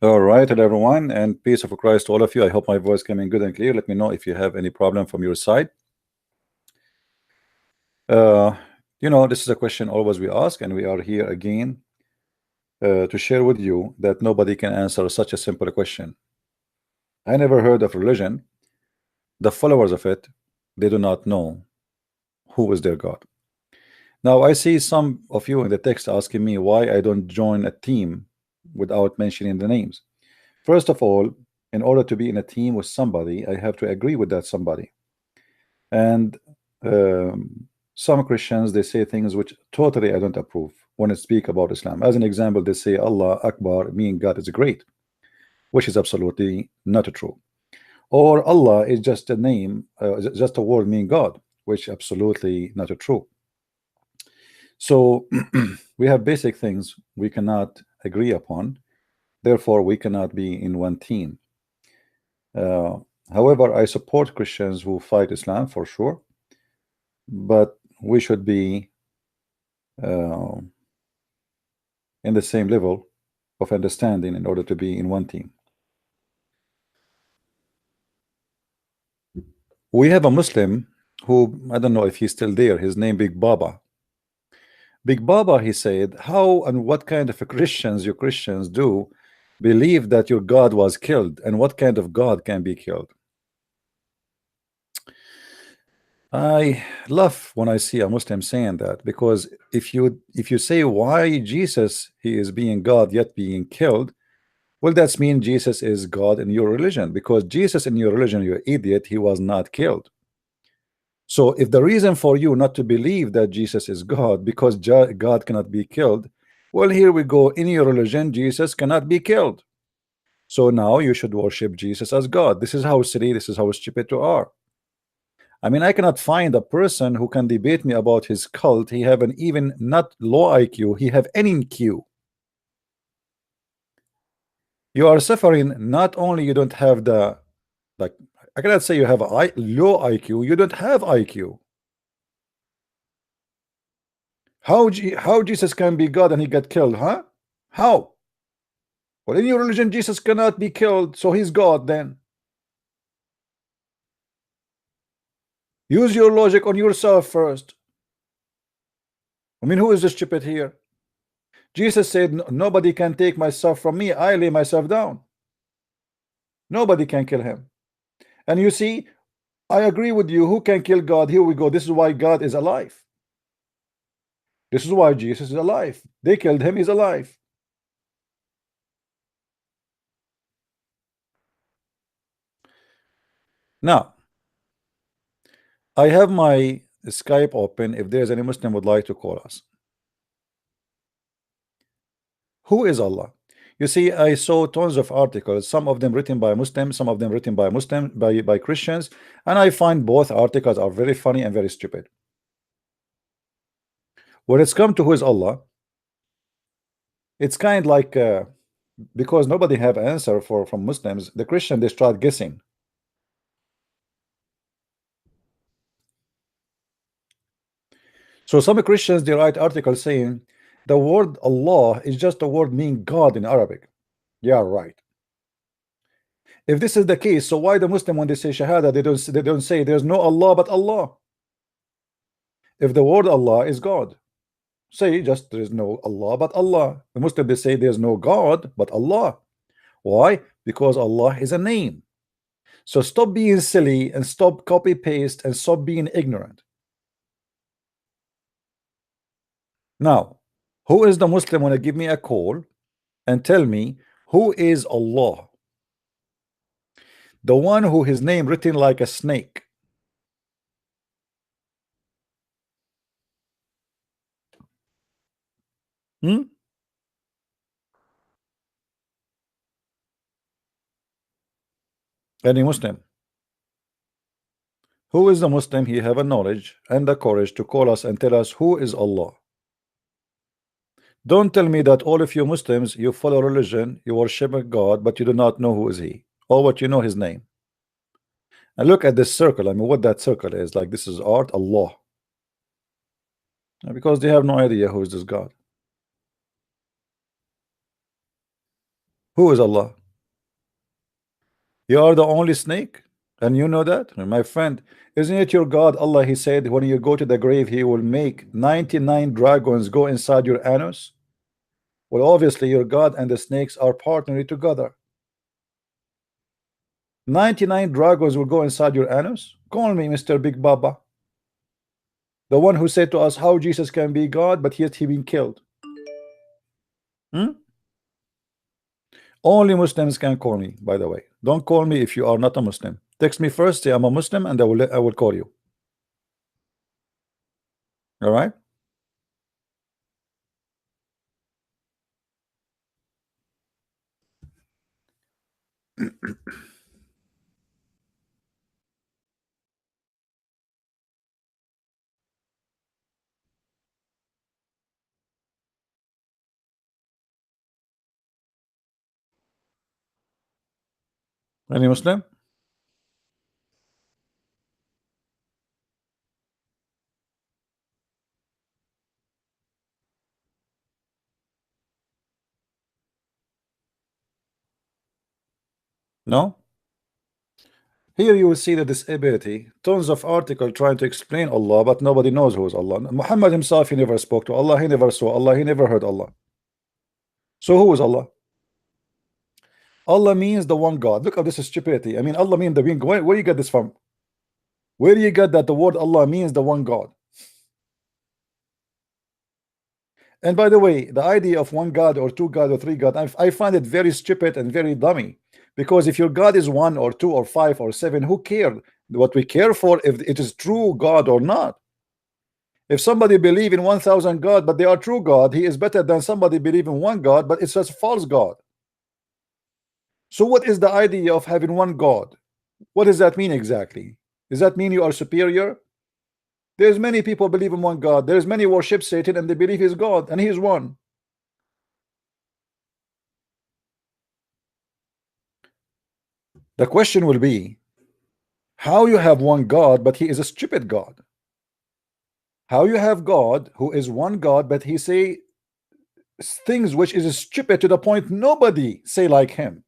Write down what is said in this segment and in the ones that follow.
All right, hello everyone, and peace of Christ to all of you. I hope my voice coming good and clear. Let me know if you have any problem from your side. Uh, this is a question always we ask, and we are here again to share with you that nobody can answer such a simple question. I never heard of religion. The followers of it, they do not know who is their God. Now, I see some of you in the text asking me why I don't join a team without mentioning the names. First of all, in order to be in a team with somebody, I have to agree with that somebody. And some Christians, they say things which totally I don't approve when I speak about Islam. As an example, they say Allah Akbar, meaning God is great, which is absolutely not true. Or Allah is just a name, just a word meaning God, which absolutely not true. So we have basic things we cannot agree upon, therefore we cannot be in one team. However, I support Christians who fight Islam for sure, but we should be uh, in the same level of understanding in order to be in one team. We have a Muslim who, I don't know if he's still there, his name Big Baba. Big Baba, he said, how and what kind of Christians you Christians do believe that your God was killed, and what kind of God can be killed? I laugh when I see a Muslim saying that, because if you say why Jesus, he is being God yet being killed, well, that's mean Jesus is God in your religion, because Jesus in your religion, you idiot, he was not killed. So if the reason for you not to believe that Jesus is God because God cannot be killed, well, here we go, in your religion Jesus cannot be killed, so now you should worship Jesus as God. This is how silly, this is how stupid you are. I mean, I cannot find a person who can debate me about his cult. He have an even not low IQ, he have any Q. You are suffering. Not only you don't have the, like, I cannot say you have a low IQ, you don't have IQ. How Jesus can be God and he got killed, huh? How? Well, in your religion Jesus cannot be killed, so he's God then. Use your logic on yourself first. I mean, who is the stupid here? Jesus said, nobody can take myself from me, I lay myself down. Nobody can kill him. And you see, I agree with you. Who can kill God? Here we go. This is why God is alive. This is why Jesus is alive. They killed him, he's alive. Now, I have my Skype open if there's any Muslim would like to call us. Who is Allah? You see, I saw tons of articles, some of them written by Muslims, some of them written by by Christians, and I find both articles are very funny and very stupid. When it's come to who is Allah, it's kind like because nobody have answer from Muslims, the Christian they start guessing. So some Christians they write articles saying the word Allah is just a word meaning God in Arabic. Yeah, right. If this is the case, so why the Muslim when they say Shahada they don't say there's no Allah but Allah? If the word Allah is God, say just there is no Allah but Allah. The Muslim they say there's no God but Allah. Why? Because Allah is a name. So stop being silly and stop copy paste and stop being ignorant. Now, who is the Muslim when to give me a call and tell me who is Allah? The one who his name written like a snake. Hmm? Any Muslim? Who is the Muslim? He have a knowledge and the courage to call us and tell us who is Allah. Don't tell me that all of you Muslims, you follow religion, you worship a God, but you do not know who is he, or what you know his name. And look at this circle. I mean, what that circle is like. This is art, Allah, because they have no idea who is this God. Who is Allah? You are the only snake, and you know that, my friend. Isn't it your God, Allah? He said, when you go to the grave, He will make 99 dragons go inside your anus. Well, obviously, your God and the snakes are partnering together. 99 dragons will go inside your anus. Call me Mr. Big Baba, the one who said to us how Jesus can be God, but yet he been killed. Only Muslims can call me, by the way. Don't call me if you are not a Muslim. Text me first, say I'm a Muslim, and I will call you. All right? Any Muslim? No? Here you will see the disability. Tons of articles trying to explain Allah, but nobody knows who is Allah. Muhammad himself, he never spoke to Allah, he never saw Allah, he never heard Allah. So who is Allah? Allah means the one God. Look at this stupidity. I mean, Allah means the being. Where do you get this from? Where do you get that the word Allah means the one God? And by the way, the idea of one God or two God or three God, I find it very stupid and very dummy. Because if your God is one or two or five or seven, who cares? What we care for if it is true God or not. If somebody believe in 1,000 God, but they are true God, he is better than somebody believe in one God, but it's just false God. So what is the idea of having one God? What does that mean exactly? Does that mean you are superior? There's many people believe in one God. There's many worship Satan and they believe he's God and he is one. The question will be, how you have one God but he is a stupid God? How you have God who is one God but he say things which is stupid to the point nobody say like him?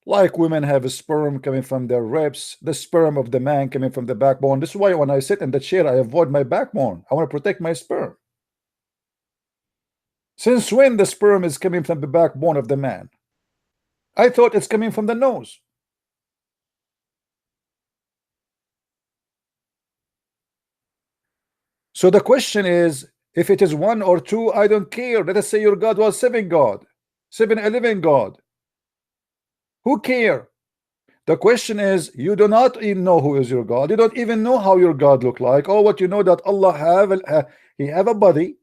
Like women have a sperm coming from their ribs, the sperm of the man coming from the backbone. This is why when I sit in the chair, I avoid my backbone. I want to protect my sperm. Since when the sperm is coming from the backbone of the man? I thought it's coming from the nose. So the question is, if it is one or two, I don't care. Let us say your God was seven God, 7-Eleven God. Who care? The question is, you do not even know who is your God. You don't even know how your God look like. Or what you know that Allah he have a body.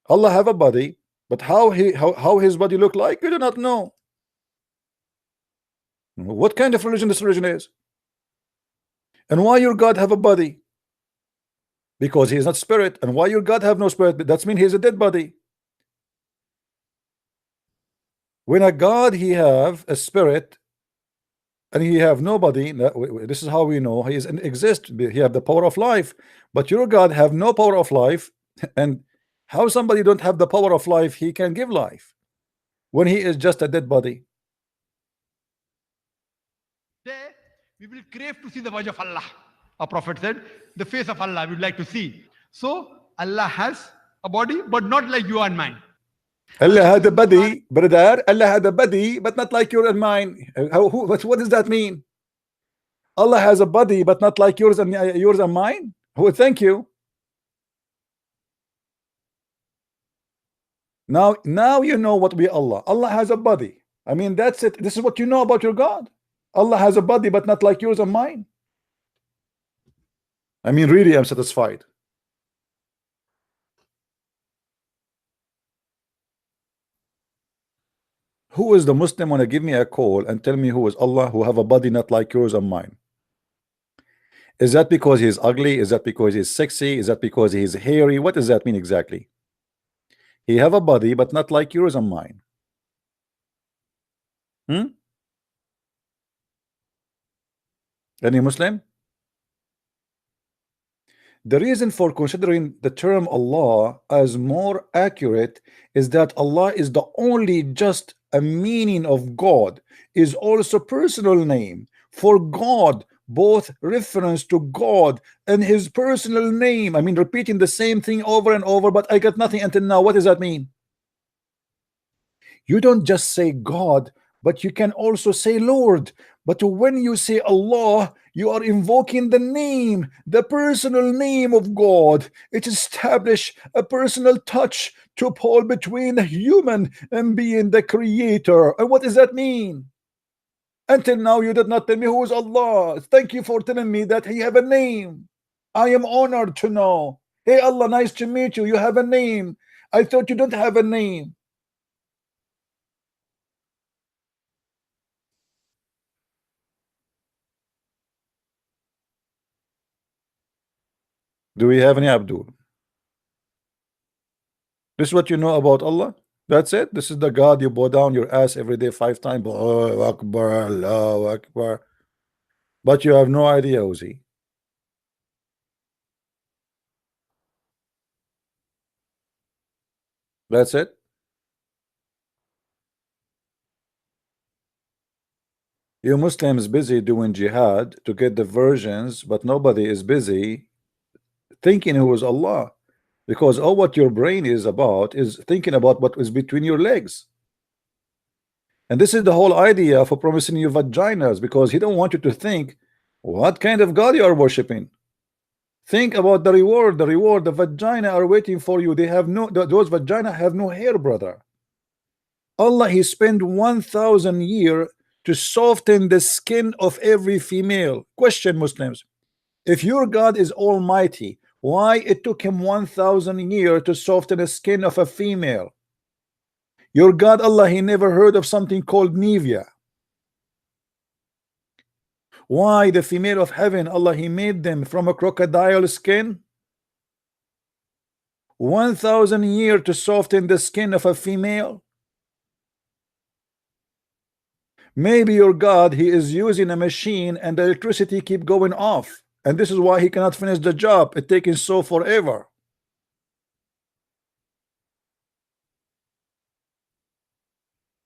Allah have a body, but how his body look like, you do not know. What kind of religion this religion is? And why your God have a body? Because he is not spirit. And why your God have no spirit? That means he is a dead body. When a God he have a spirit and he have nobody, this is how we know he is exist. He have the power of life, but your God have no power of life. And how somebody don't have the power of life, he can give life when he is just a dead body? We will crave to see the wajh of Allah. Our Prophet said, the face of Allah we would like to see. So Allah has a body, but not like you and mine. Allah had a body, brother. Allah had a body, but not like yours and mine. What does that mean? Allah has a body, but not like yours and mine. Oh, thank you. Now you know what we Allah. Allah has a body. I mean, that's it. This is what you know about your God. Allah has a body, but not like yours and mine. I mean, really, I'm satisfied. Who is the Muslim wanna give me a call and tell me who is Allah who have a body not like yours and mine? Is that because he's ugly? Is that because he's sexy? Is that because he's hairy? What does that mean exactly? He have a body but not like yours and mine. Any Muslim? The reason for considering the term Allah as more accurate is that Allah is the only just a meaning of God, is also personal name for God, both reference to God and his personal name. I mean, repeating the same thing over and over, but I got nothing until now. What does that mean? You don't just say God, but you can also say Lord. But when you say Allah, you are invoking the name, the personal name of God. It establishes a personal touch to pull between the human and being the creator. And what does that mean? Until now, you did not tell me who is Allah. Thank you for telling me that he have a name. I am honored to know. Hey Allah, nice to meet you. You have a name. I thought you don't have a name. Do we have any Abdul? This is what you know about Allah? That's it? This is the God you bow down your ass every day 5 times. Allahu Akbar, Allahu Akbar. But you have no idea, Uzi. That's it? You Muslims busy doing jihad to get the versions, but nobody is busy thinking who is Allah. Because all what your brain is about is thinking about what is between your legs. And this is the whole idea for promising you vaginas, because he don't want you to think what kind of God you are worshiping. Think about the reward. The vagina are waiting for you. They have no, those vagina have no hair, brother. Allah, he spent 1,000 years to soften the skin of every female. Question, Muslims, if your God is almighty, why it took him 1,000 years to soften the skin of a female? Your God Allah, he never heard of something called Nivea. Why the female of heaven, Allah, he made them from a crocodile skin? 1,000 years to soften the skin of a female. Maybe your God, he is using a machine and the electricity keep going off, and this is why he cannot finish the job. It taking so forever.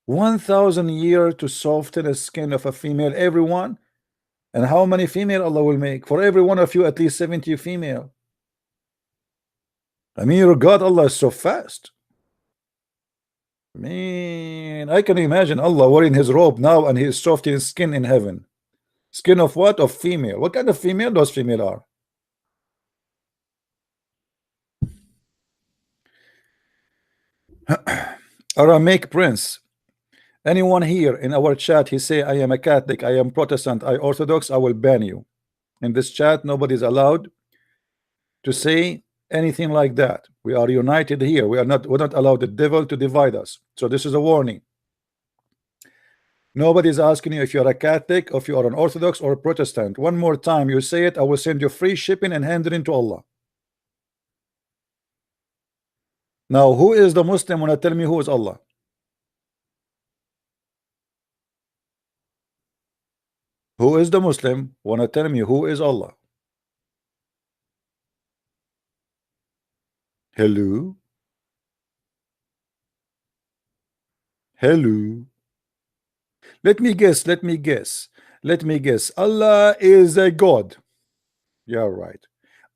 $1,000 to soften the skin of a female, everyone. And how many female Allah will make? For every one of you, at least 70 female. I mean, your God Allah is so fast. Man, I can imagine Allah wearing his robe now and he is softening his skin in heaven. Skin of what? Of female. What kind of female those female are? Aramaic Prince. Anyone here in our chat, he say, I am a Catholic, I am Protestant, I Orthodox, I will ban you. In this chat, nobody is allowed to say anything like that. We are united here. We're not allowed the devil to divide us. So this is a warning. Nobody is asking you if you are a Catholic, or if you are an Orthodox or a Protestant. One more time you say it, I will send you free shipping and hand it into Allah. Now, who is the Muslim when I tell me who is Allah? Who is the Muslim when I tell me who is Allah? Hello? Hello? Let me guess. Allah is a God. Yeah, right.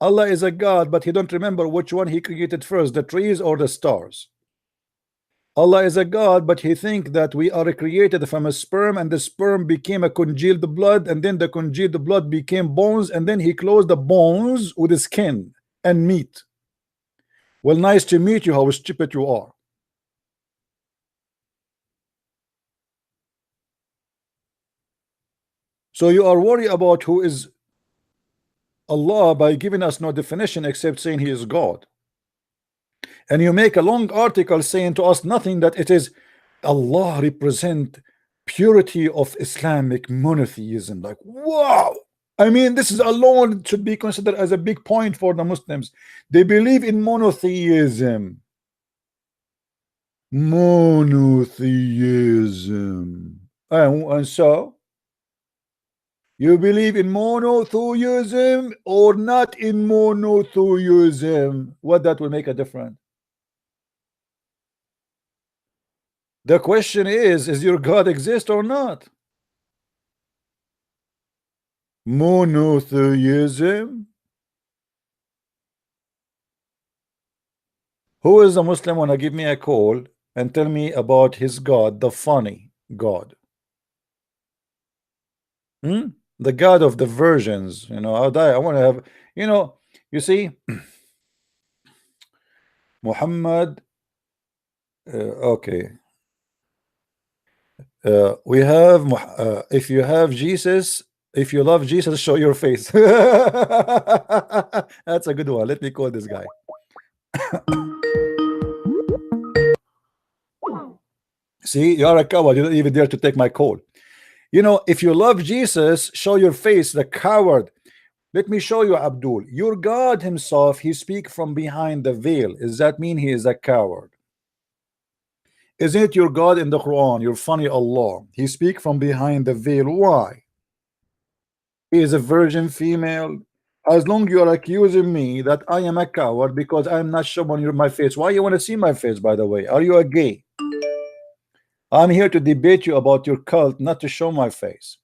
Allah is a God, but he don't remember which one he created first, the trees or the stars. Allah is a God, but he think that we are created from a sperm, and the sperm became a congealed blood, and then the congealed blood became bones, and then he closed the bones with the skin and meat. Well, nice to meet you. How stupid you are. So you are worried about who is Allah by giving us no definition except saying he is God. And you make a long article saying to us nothing, that it is Allah represent purity of Islamic monotheism. Like, wow. I mean, this is alone should be considered as a big point for the Muslims. They believe in monotheism. Monotheism. And so You believe in monotheism or not in monotheism? What that will make a difference? The question is your God exist or not? Monotheism. Who is a Muslim wanna give me a call and tell me about his God, the funny God? The God of the virgins, you know. I want to have, you know, you see, Muhammad. Okay, we have if you have Jesus, if you love Jesus, show your face. That's a good one. Let me call this guy. See, you are a coward. You don't even dare to take my call. You know, if you love Jesus, show your face, the coward. Let me show you, Abdul. Your God himself, he speak from behind the veil. Does that mean he is a coward? Isn't it your God in the Quran, your funny Allah? He speak from behind the veil. Why? He is a virgin female. As long you are accusing me that I am a coward because I am not showing you my face. Why you want to see my face, by the way? Are you a gay? I'm here to debate you about your cult, not to show my face.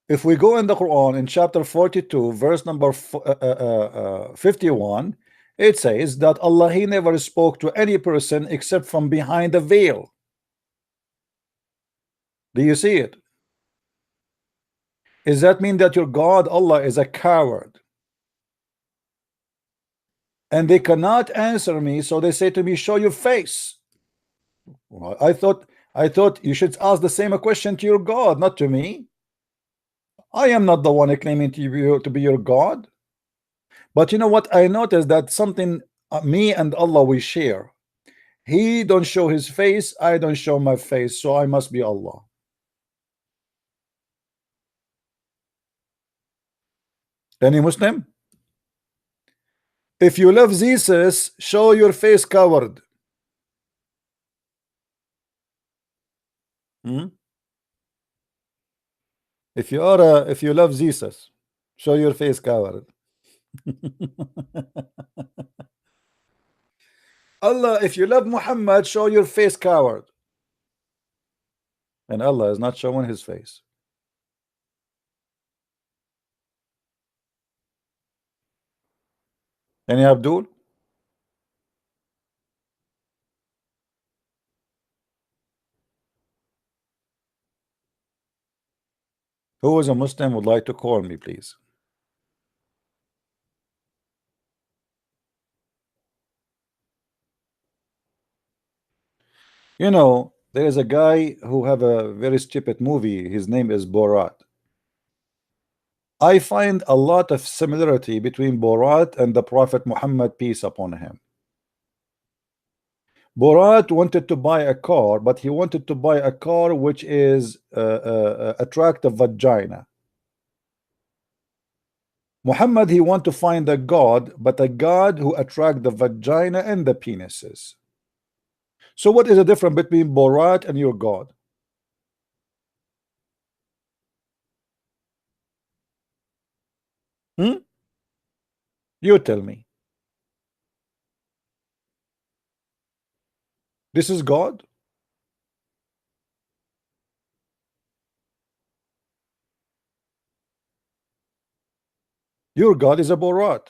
If we go in the Quran in chapter 42, verse number 51, it says that Allah, he never spoke to any person except from behind the veil. Do you see it? Does that mean that your God Allah is a coward? And they cannot answer me, so they say to me, show your face. Well, I thought you should ask the same question to your God, not to me. I am not the one claiming to be your God. But you know what? I noticed that something me and Allah we share. He don't show his face, I don't show my face, so I must be Allah. Any Muslim? If you love Jesus, show your face, coward. If you love Jesus, show your face, coward. Allah, if you love Muhammad, show your face, coward. And Allah is not showing his face. Any Abdul? Who is a Muslim would like to call me, please? You know, there is a guy who have a very stupid movie. His name is Borat. I find a lot of similarity between Borat and the Prophet Muhammad, peace upon him. Borat wanted to buy a car, but he wanted to buy a car which is attractive vagina. Muhammad, he want to find a God, but a God who attract the vagina and the penises. So what is the difference between Borat and your God? You tell me. This is God? Your God is a Borat.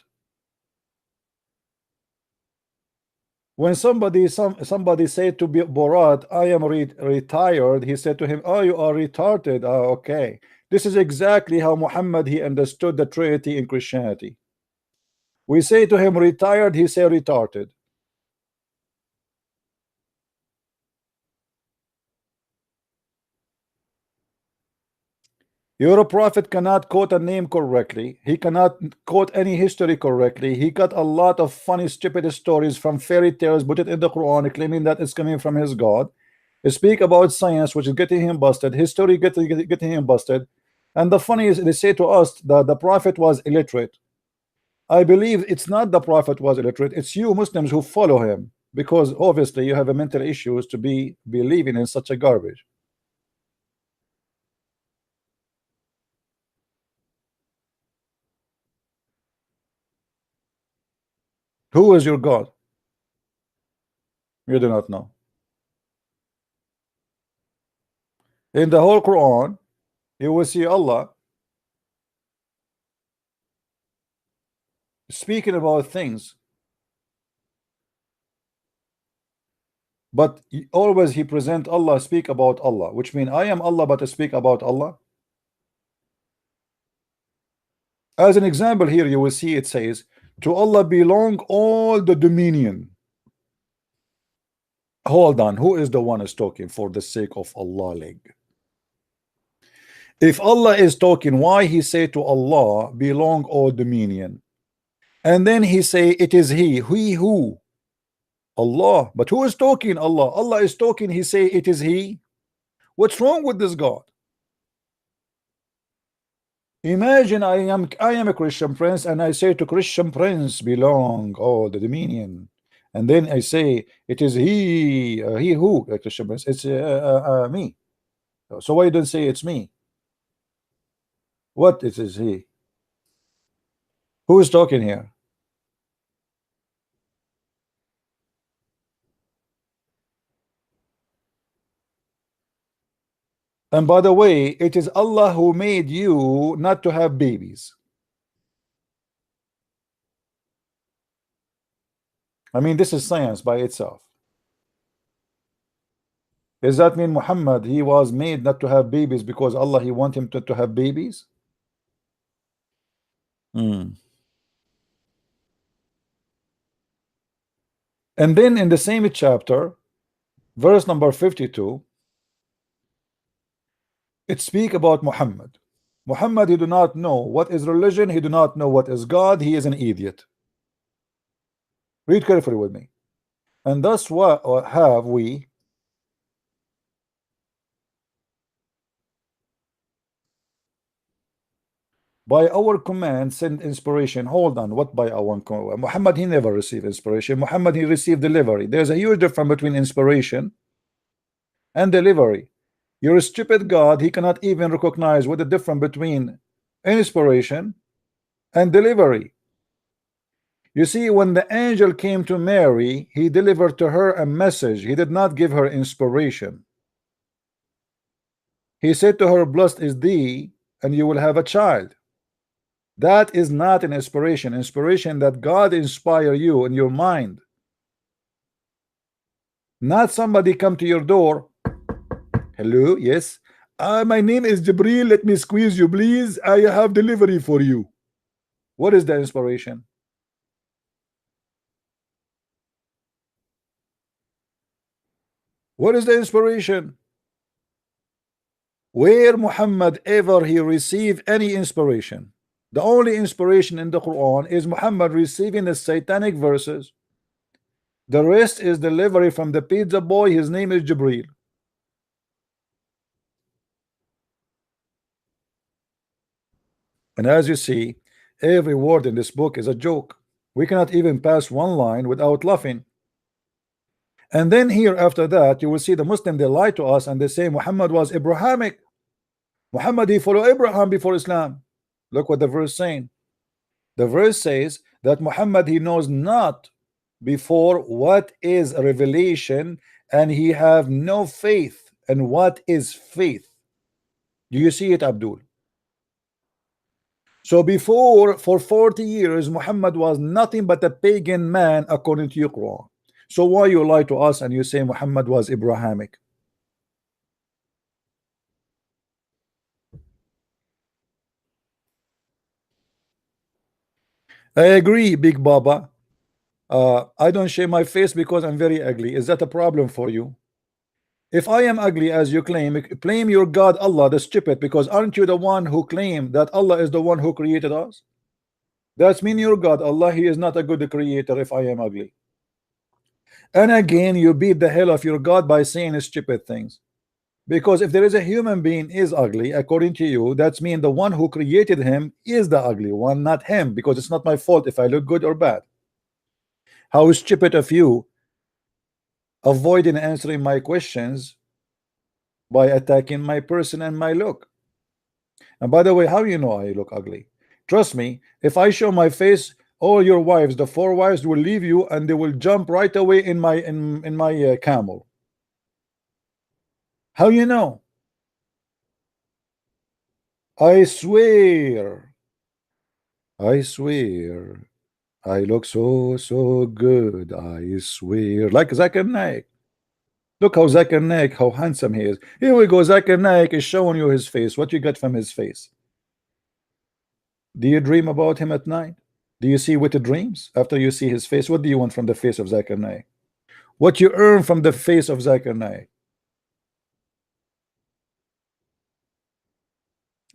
When somebody said to Borat, I am retired, he said to him, oh, you are retarded. Oh, okay. This is exactly how Muhammad he understood the Trinity in Christianity. We say to him retired, he say retarded. Your prophet cannot quote a name correctly. He cannot quote any history correctly. He got a lot of funny, stupid stories from fairy tales, put it in the Quran, claiming that it's coming from his God. He speak about science, which is getting him busted. History getting him busted. And the funny is, they say to us that the prophet was illiterate. I believe it's not the prophet was illiterate. It's you Muslims who follow him, because obviously you have a mental issues to be believing in such a garbage. Who is your God? You do not know. In the whole Quran, you will see Allah speaking about things, but always he present Allah, speak about Allah, which means I am Allah, but I speak about Allah. As an example, here you will see it says, to Allah belong all the dominion. Hold on, who is the one is talking for the sake of Allah? If Allah is talking, why he say to Allah belong all dominion? And then he say it is he who? Allah. But who is talking? Allah. Allah is talking, he say it is he. What's wrong with this God? Imagine I am a Christian prince, and I say to Christian prince belong all the dominion, and then I say it is he who, Christian prince, it's me. So why don't say it's me? What it is he? Who is talking here? And by the way, it is Allah who made you not to have babies. I mean, this is science by itself. Does that mean Muhammad, he was made not to have babies because Allah, he want him to have babies? And then in the same chapter, verse number 52, it speak about Muhammad. Muhammad, he do not know what is religion, he do not know what is God, he is an idiot. Read carefully with me. And thus what have we by our command send inspiration. Hold on, what by our command? Muhammad, he never received inspiration. Muhammad, he received delivery. There's a huge difference between inspiration and delivery. Your stupid God, he cannot even recognize what the difference between inspiration and delivery. You see, when the angel came to Mary, he delivered to her a message. He did not give her inspiration. He said to her, blessed is thee, and you will have a child. That is not an inspiration. Inspiration that God inspire you in your mind. Not somebody come to your door. Hello, yes. My name is Jibril. Let me squeeze you, please. I have delivery for you. What is the inspiration? What is the inspiration? Where Muhammad ever he received any inspiration? The only inspiration in the Quran is Muhammad receiving the satanic verses. The rest is delivery from the pizza boy. His name is Jibril. And as you see, every word in this book is a joke. We cannot even pass one line without laughing. And then here after that, you will see the Muslim, they lie to us and they say Muhammad was Abrahamic. Muhammad, he followed Abraham before Islam. Look what the verse saying. The verse says that Muhammad, he knows not before what is a revelation, and he have no faith. And what is faith? Do you see it, Abdul? So before, for 40 years, Muhammad was nothing but a pagan man according to your Quran. So why you lie to us and you say Muhammad was Abrahamic? I agree, Big Baba. I don't shave my face because I'm very ugly. Is that a problem for you? If I am ugly as you claim, blame your God Allah, the stupid, because aren't you the one who claim that Allah is the one who created us? That's mean your God Allah, he is not a good creator if I am ugly. And again, you beat the hell of your God by saying stupid things. Because if there is a human being is ugly, according to you, that's mean the one who created him is the ugly one, not him, because it's not my fault if I look good or bad. How stupid of you avoiding answering my questions by attacking my person and my look. And by the way, how you know I look ugly? Trust me, if I show my face, all your wives, the 4 wives, will leave you and they will jump right away in my camel. How you know? I swear, I swear, I look so good. I swear, like Zakir Naik. Look how Zakir Naik, how handsome he is. Here we go. Zakir Naik is showing you his face. What you got from his face? Do you dream about him at night? Do you see wicked dreams after you see his face? What do you want from the face of Zakir Naik? What you earn from the face of Zakir Naik?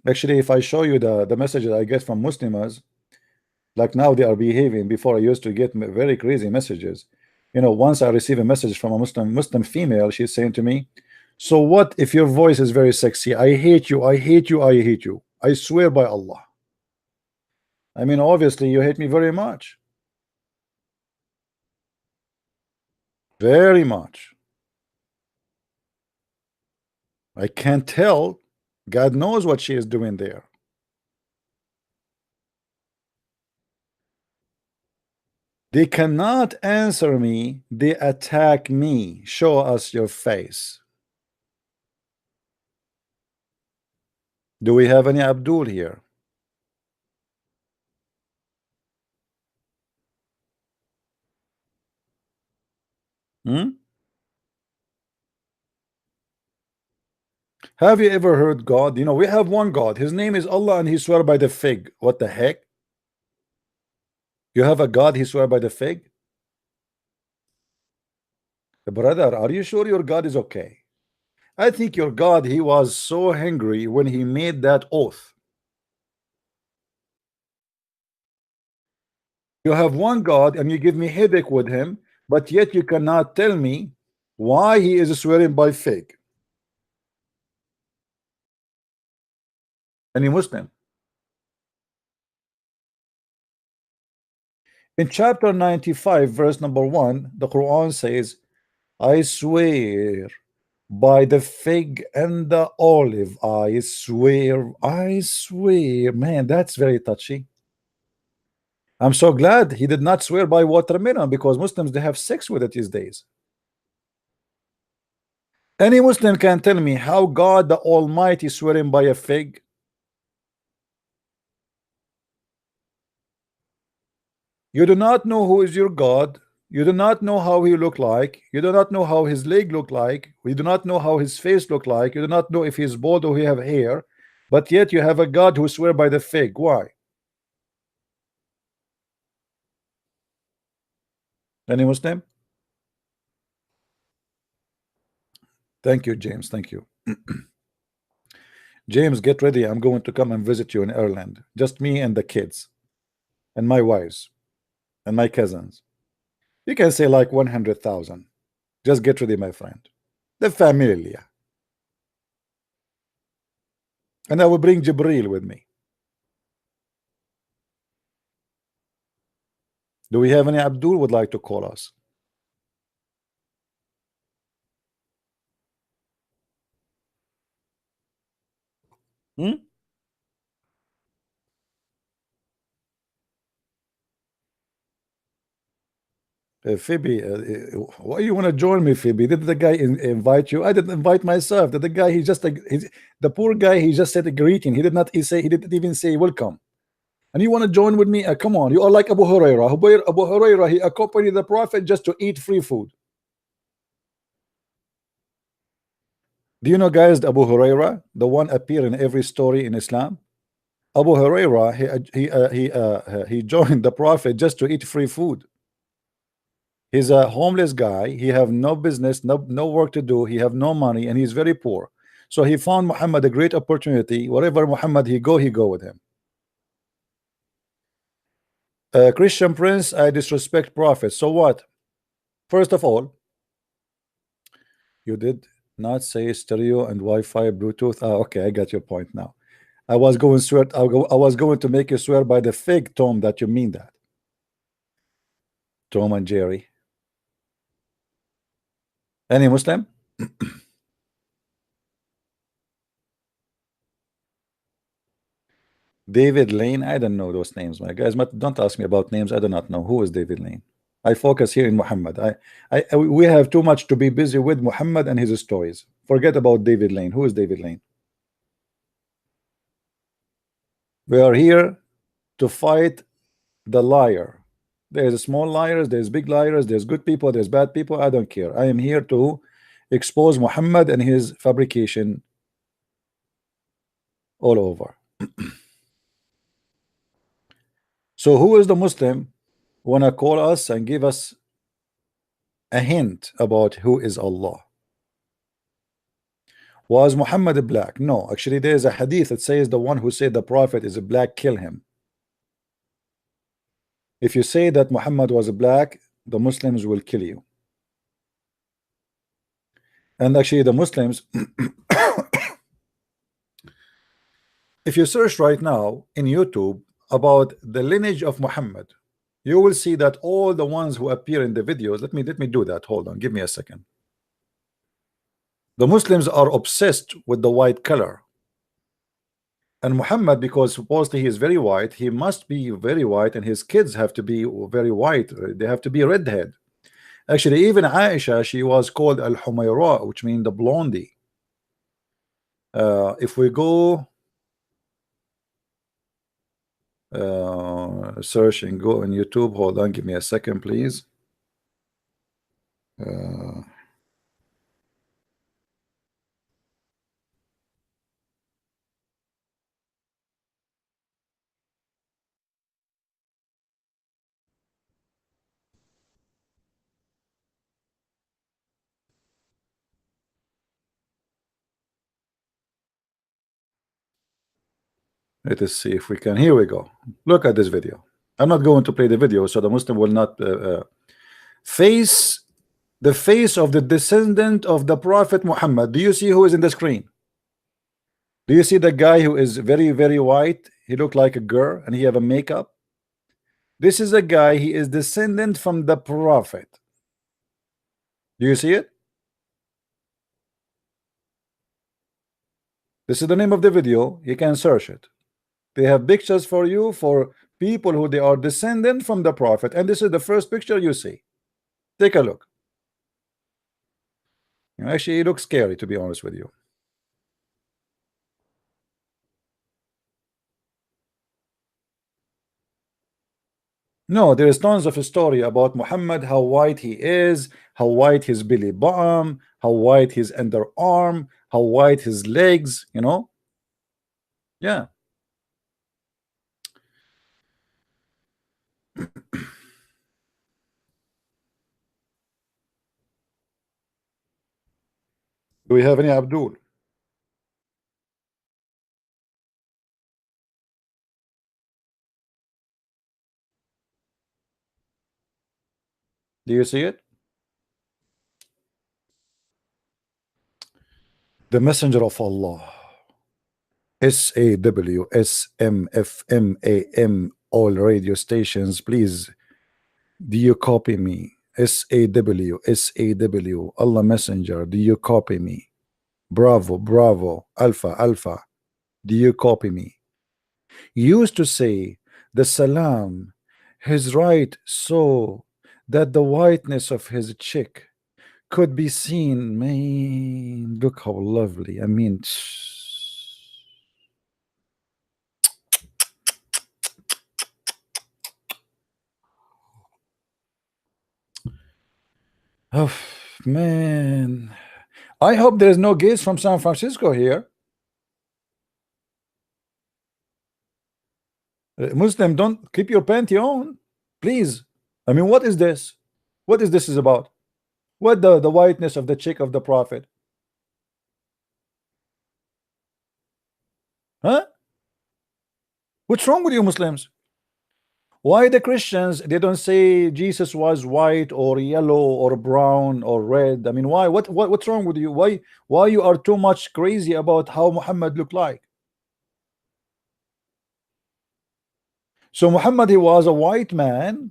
Actually, if I show you the messages I get from Muslims, like now they are behaving. Before I used to get very crazy messages. You know, once I receive a message from a Muslim female, she's saying to me, so what if your voice is very sexy? I hate you, I hate you, I hate you. I swear by Allah. I mean, obviously you hate me very much. Very much. I can't tell. God knows what she is doing there. They cannot answer me. They attack me. Show us your face. Do we have any Abdul here? Have you ever heard God? You know, we have one God. His name is Allah and he swear by the fig. What the heck? You have a God, he swear by the fig? Brother, are you sure your God is okay? I think your God, he was so hungry when he made that oath. You have one God and you give me headache with him, but yet you cannot tell me why he is swearing by fig. Any Muslim? In chapter 95, verse number 1, the Quran says, I swear by the fig and the olive, I swear. Man, that's very touchy. I'm so glad he did not swear by watermelon, because Muslims, they have sex with it these days. Any Muslim can tell me how God the Almighty swearing by a fig? You do not know who is your God. You do not know how he look like. You do not know how his leg look like. We do not know how his face look like. You do not know if he's bald or he have hair. But yet you have a God who swear by the fig. Why? Any Muslim? Thank you, James. Thank you. James, get ready. I'm going to come and visit you in Ireland. Just me and the kids and my wives and my cousins. You can say like 100,000. Just get ready, my friend. The familia. And I will bring Jibril with me. Do we have any Abdul would like to call us? Phoebe, why you want to join me, Phoebe? Did the guy invite you? I didn't invite myself. Did the guy, the poor guy, he just said a greeting. He didn't even say welcome. And you want to join with me? Come on, you are like Abu Huraira. Abu Huraira, he accompanied the Prophet just to eat free food. Do you know, guys, Abu Huraira, the one appear in every story in Islam? Abu Huraira, he joined the Prophet just to eat free food. He's a homeless guy. He have no business, no work to do. He have no money, and he's very poor. So he found Muhammad a great opportunity. Wherever Muhammad he go with him. Christian Prince, I disrespect Prophet. So what? First of all, you did not say stereo and Wi-Fi, Bluetooth. Okay, I got your point now. I was going to make you swear by the fig, Tom, that you mean that. Tom and Jerry. Any Muslim? David Lane, I don't know those names, my guys. Don't ask me about names. I do not know who is David Lane. I focus here in Muhammad. We have too much to be busy with Muhammad and his stories. Forget about David Lane. Who is David Lane? We are here to fight the liar. There's small liars, there's big liars, there's good people, there's bad people. I don't care. I am here to expose Muhammad and his fabrication all over. So who is the Muslim wanna call us and give us a hint about who is Allah? Was Muhammad black? No, actually there is a hadith that says the one who said the prophet is a black, kill him. If you say that Muhammad was black, the Muslims will kill you. And actually the Muslims if you search right now in YouTube about the lineage of Muhammad, you will see that all the ones who appear in the videos, let me do that. Hold on, give me a second. The Muslims are obsessed with the white color. And Muhammad, because supposedly he is very white, he must be very white, and his kids have to be very white. They have to be redhead. Actually, even Aisha, she was called Al-Humayra, which means the blondie. If we go search and go on YouTube, hold on, give me a second, please. Let us see if we can. Here we go. Look at this video. I'm not going to play the video, so the Muslim will not face the face of the descendant of the Prophet Muhammad. Do you see who is in the screen? Do you see the guy who is very, very white? He looked like a girl and he have a makeup. This is a guy, he is descendant from the Prophet. Do you see it? This is the name of the video. You can search it. They have pictures for you for people who they are descendant from the Prophet, and this is the first picture you see. Take a look. Actually, it looks scary, to be honest with you. No, there is tons of a story about Muhammad, how white he is, how white his belly bottom, how white his underarm, how white his legs, you know. Yeah. Do we have any Abdul? Do you see it? The Messenger of Allah. SAWSMFMAM, all radio stations, please. Do you copy me? SAW, Allah Messenger, do you copy me? Bravo, Bravo, Alpha, Alpha, do you copy me? You used to say the Salam, his right, so that the whiteness of his cheek could be seen. Man, look how lovely. I mean, oh man, I hope there's no gays from San Francisco here. Muslim, don't keep your panty on, please. I mean, what is this? What is this is about? What the whiteness of the cheek of the Prophet? Huh? What's wrong with you Muslims? Why the Christians, they don't say Jesus was white or yellow or brown or red? I mean, why? What's wrong with you? Why you are too much crazy about how Muhammad looked like? So Muhammad, he was a white man,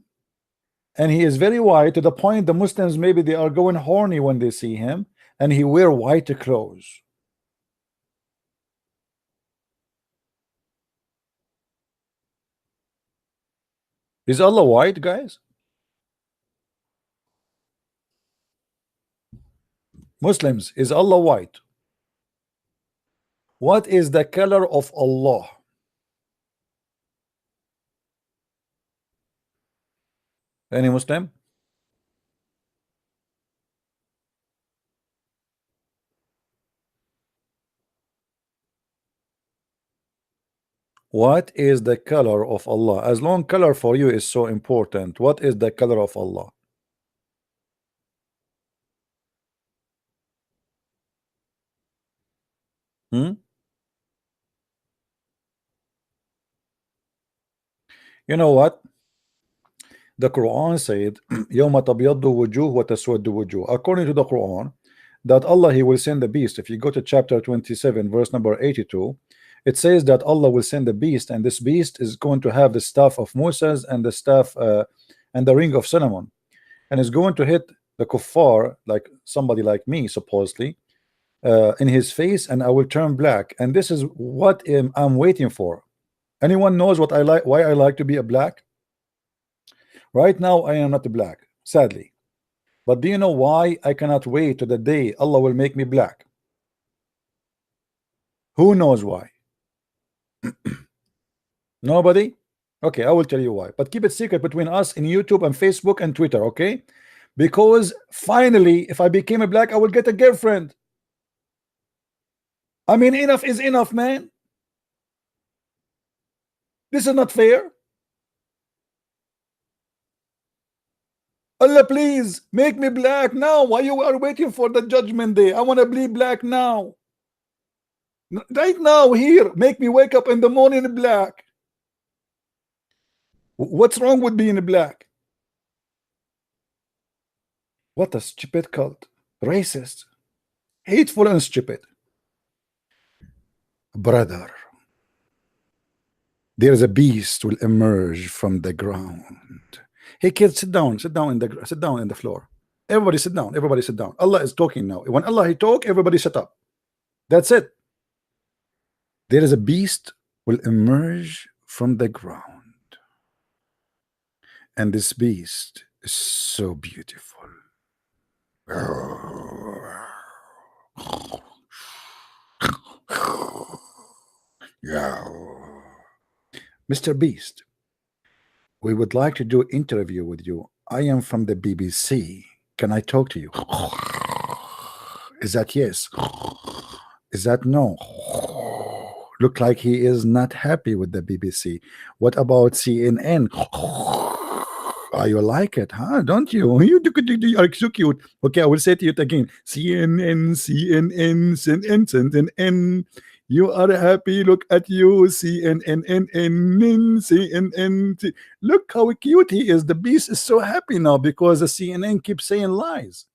and he is very white to the point the Muslims, maybe they are going horny when they see him, and he wear white clothes. Is Allah white, guys? Muslims, is Allah white? What is the color of Allah? Any Muslim? What is the color of Allah? As long color for you is so important, what is the color of Allah? Hmm? You know what? The Quran said, يَوْمَ تَبْيَضُّ وُجُوهُ وَتَسْوَدُّ وُجُوهُ. According to the Quran, that Allah, He will send the beast. If you go to chapter 27, verse number 82, it says that Allah will send the beast, and this beast is going to have the staff of Moses and the staff and the ring of Solomon, and is going to hit the kuffar, like somebody like me, supposedly, in his face, and I will turn black. And this is what I'm waiting for. Anyone knows what I like? Why I like to be a black? Right now, I am not black, sadly. But do you know why I cannot wait to the day Allah will make me black? Who knows why? Nobody? Okay, I will tell you why. But keep it secret between us in YouTube and Facebook and Twitter, okay? Because finally, if I became a black, I will get a girlfriend. I mean, enough is enough, man. This is not fair. Allah, please make me black now. Why you are waiting for the judgment day? I want to be black now. Right now, here, make me wake up in the morning black. What's wrong with being black? What a stupid cult. Racist. Hateful and stupid. Brother, there is a beast will emerge from the ground. Hey kids, sit down in the floor. Everybody sit down. Everybody sit down. Allah is talking now. When Allah He talk, everybody shut up. That's it. There is a beast will emerge from the ground, and this beast is so beautiful. Yeah. Mr. Beast, we would like to do interview with you. I am from the BBC. Can I talk to you? Is that yes? Is that no? Look like he is not happy with the BBC. What about CNN? You like it, huh? Don't you? You are so cute. Okay, I will say to you again. CNN, CNN, CNN, CNN. You are happy. Look at you. CNN, CNN. Look how cute he is. The beast is so happy now because the CNN keeps saying lies.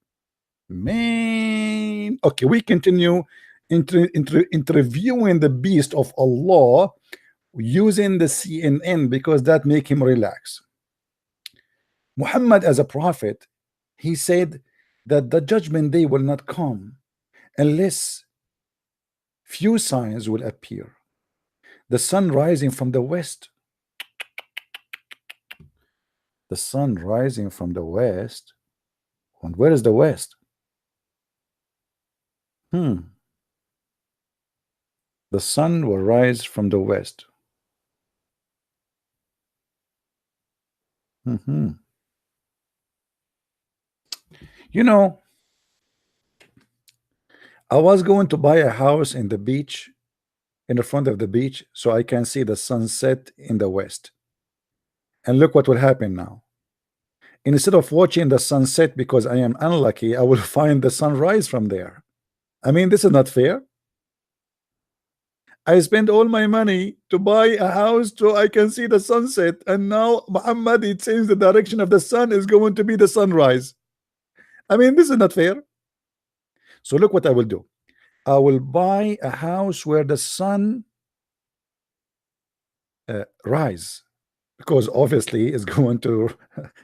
Man. Okay, we continue interviewing the beast of Allah using the CNN because that make him relax. Muhammad as a prophet, he said that the judgment day will not come unless few signs will appear. The sun rising from the west. The sun rising from the west. And where is the west? The sun will rise from the west. You know, I was going to buy a house in the beach, in the front of the beach, so I can see the sunset in the west. And look what will happen now. Instead of watching the sunset because I am unlucky, I will find the sunrise from there. I mean, this is not fair. I spent all my money to buy a house so I can see the sunset, and now Muhammad, it seems the direction of the sun is going to be the sunrise. I mean, this is not fair. So look what I will do. I will buy a house where the sun rise, because obviously it's going to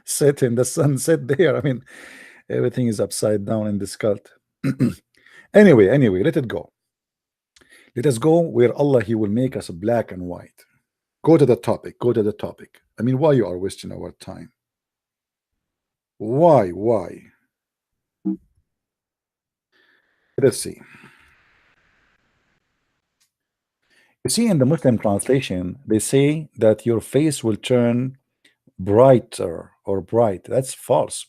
set in the sunset there. I mean, everything is upside down in this cult. Anyway, let it go. Let us go where Allah, He will make us black and white. Go to the topic. Go to the topic. I mean, why you are wasting our time? Why? Let's see. You see, in the Muslim translation, they say that your face will turn brighter or bright. That's false.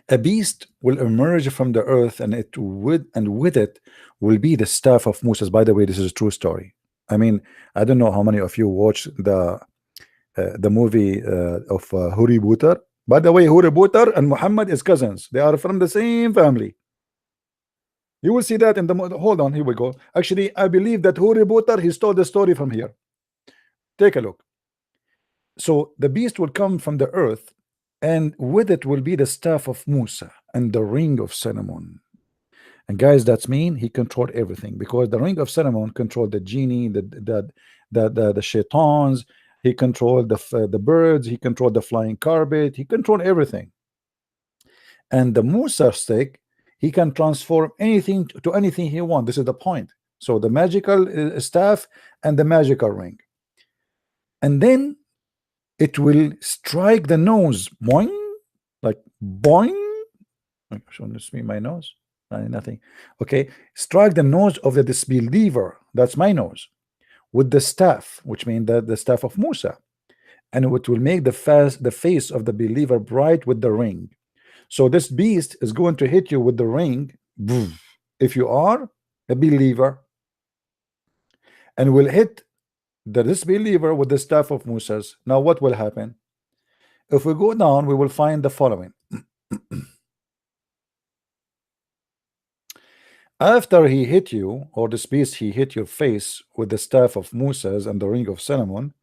A beast will emerge from the earth, and with it will be the staff of Moses. By the way, this is a true story. I mean, I don't know how many of you watched the movie of Huri Butar. By the way, Huri Butar and Muhammad is cousins. They are from the same family. You will see that in the hold on, here we go. Actually, I believe that Huri Butar, he stole the story from here. Take a look. So the beast will come from the earth, and with it will be the staff of Musa and the ring of Solomon. And guys, that's mean he controlled everything, because the ring of Solomon controlled the genie, the shaitans. He controlled the birds. He controlled the flying carpet. He controlled everything. And the Musa stick, he can transform anything to anything he wants. This is the point. So the magical staff and the magical ring, and then it will strike the nose, boing, like boing. Shouldn't this be my nose? Nothing. Okay, strike the nose of the disbeliever. That's my nose, with the staff, which means the staff of Musa, and it will make the face of the believer bright with the ring. So this beast is going to hit you with the ring if you are a believer, and will hit the disbeliever with the staff of Moses. Now what will happen? If we go down, we will find the following. After he hit you, or this beast, he hit your face with the staff of Moses and the ring of Solomon,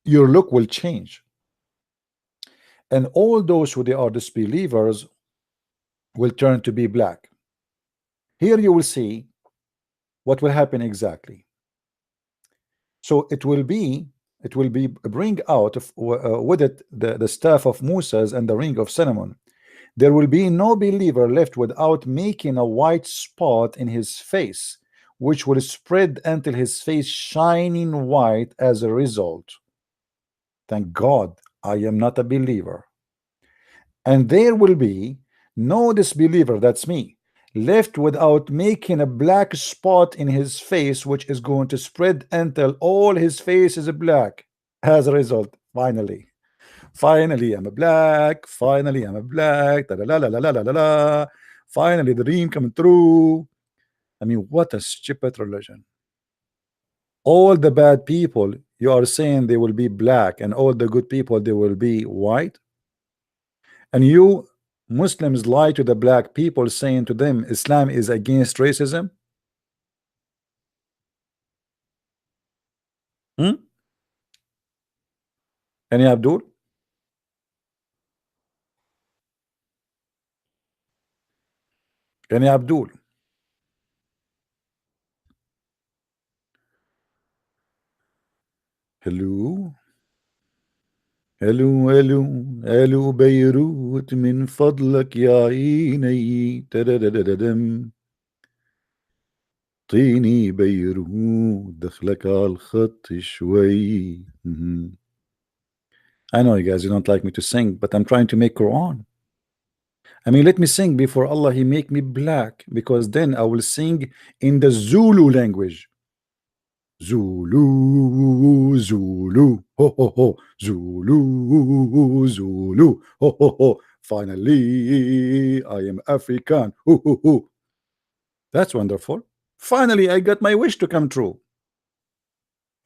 your look will change. And all those who they are disbelievers will turn to be black. Here you will see what will happen exactly. So it will be bring out of, with it the staff of Moses and the ring of Solomon. There will be no believer left without making a white spot in his face, which will spread until his face shining white as a result. Thank God I am not a believer. And there will be no disbeliever, that's me, left without making a black spot in his face, which is going to spread until all his face is black as a result. Finally I'm a black. Finally I'm a black. Da, la, la, la, la, la, la, la. Finally the dream coming through. I mean, what a stupid religion. All the bad people, you are saying they will be black, and all the good people, they will be white. And you Muslims lie to the black people, saying to them Islam is against racism. Any Abdul? Any Abdul? Hello? Hello بيروت من فضلك يا عيني تددددم طيني بيروت دخلك على الخط شوي. I know you guys, you don't like me to sing, but I'm trying to make Quran. I mean, let me sing before Allah he make me black, because then I will sing in the Zulu language. Zulu, Zulu, ho ho ho, Zulu, Zulu, ho ho ho. Finally, I am African. Ho ho ho. That's wonderful. Finally, I got my wish to come true.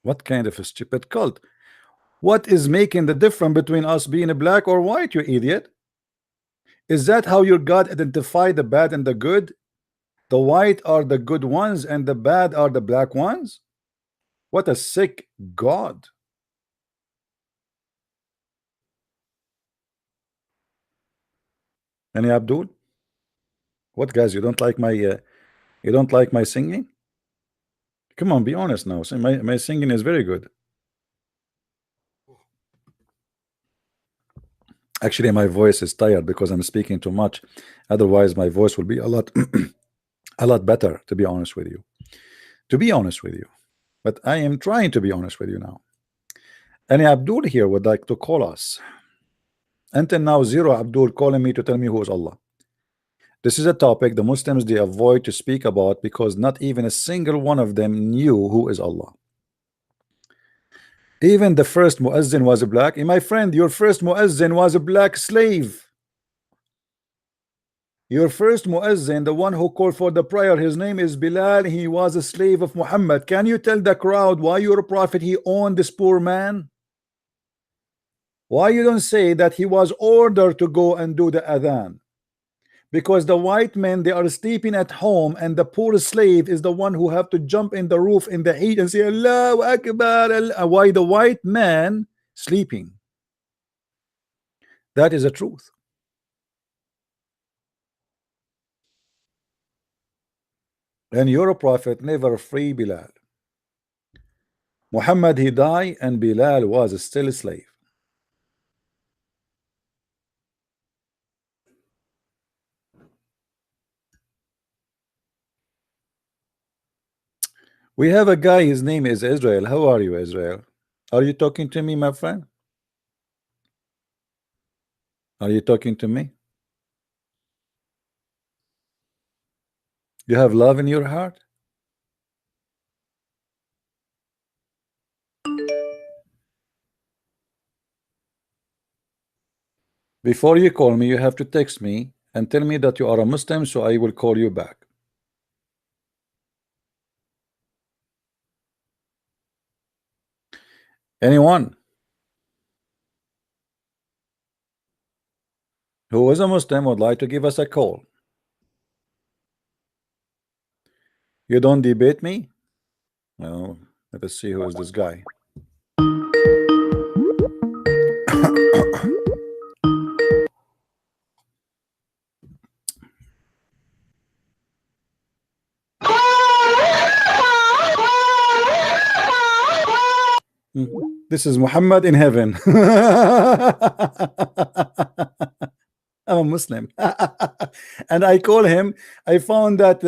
What kind of a stupid cult? What is making the difference between us being a black or white, you idiot? Is that how your God identify the bad and the good? The white are the good ones and the bad are the black ones? What a sick God. Any Abdul? What, guys, you don't like my singing? Come on, be honest now. My singing is very good. Actually, my voice is tired because I'm speaking too much. Otherwise, my voice will be a lot a lot better, to be honest with you. but I am trying to be honest with you now. Any Abdul here would like to call us? Until now, zero Abdul calling me to tell me who is Allah. This is a topic the Muslims they avoid to speak about because not even a single one of them knew who is Allah. Even the first muezzin was a black. And my friend, your first muezzin was a black slave. Your first muezzin, the one who called for the prayer, his name is Bilal. He was a slave of Muhammad. Can you tell the crowd why your prophet he owned this poor man? Why you don't say that he was ordered to go and do the adhan? Because the white men they are sleeping at home, and the poor slave is the one who have to jump in the roof in the heat and say Allahu Akbar. Why the white man sleeping? That is the truth. And your prophet never free Bilal. Muhammad he died and Bilal was still a slave. We have a guy, his name is Israel. How are you, Israel? Are you talking to me, my friend? Are you talking to me? You have love in your heart? Before you call me, you have to text me and tell me that you are a Muslim, so I will call you back. Anyone who is a Muslim would like to give us a call. You don't debate me? Well, let us see who is this guy. This is Muhammad in heaven. I'm a Muslim. And I call him. I found that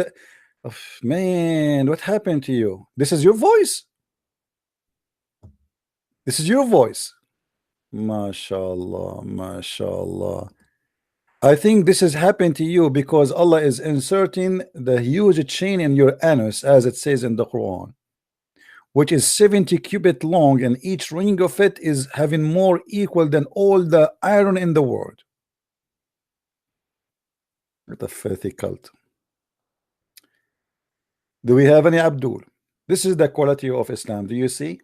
oh, man, what happened to you? This is your voice. This is your voice. MashaAllah, MashaAllah. I think this has happened to you because Allah is inserting the huge chain in your anus, as it says in the Quran, which is 70 cubit long, and each ring of it is having more equal than all the iron in the world. What a filthy cult. Do we have any Abdul? This is the quality of Islam. Do you see?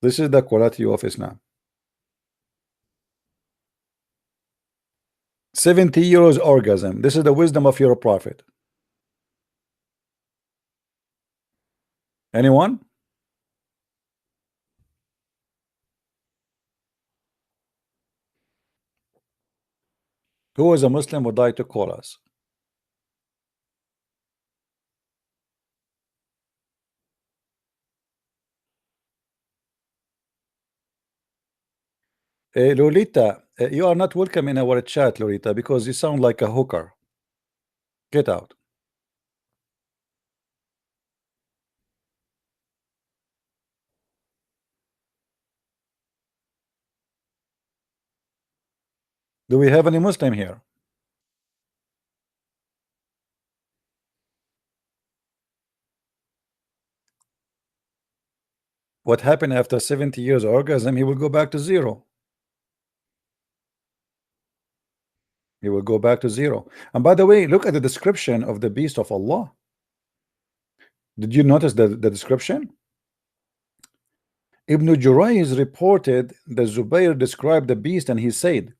This is the quality of Islam. 70 years orgasm. This is the wisdom of your prophet. Anyone? Who is a Muslim would like to call us? Lolita, you are not welcome in our chat, Lolita, because you sound like a hooker. Get out. Do we have any Muslim here? What happened after 70 years orgasm? He will go back to zero. He will go back to zero. And by the way, look at the description of the beast of Allah. Did you notice the description? Ibn Jurayz reported that Zubayr described the beast and he said,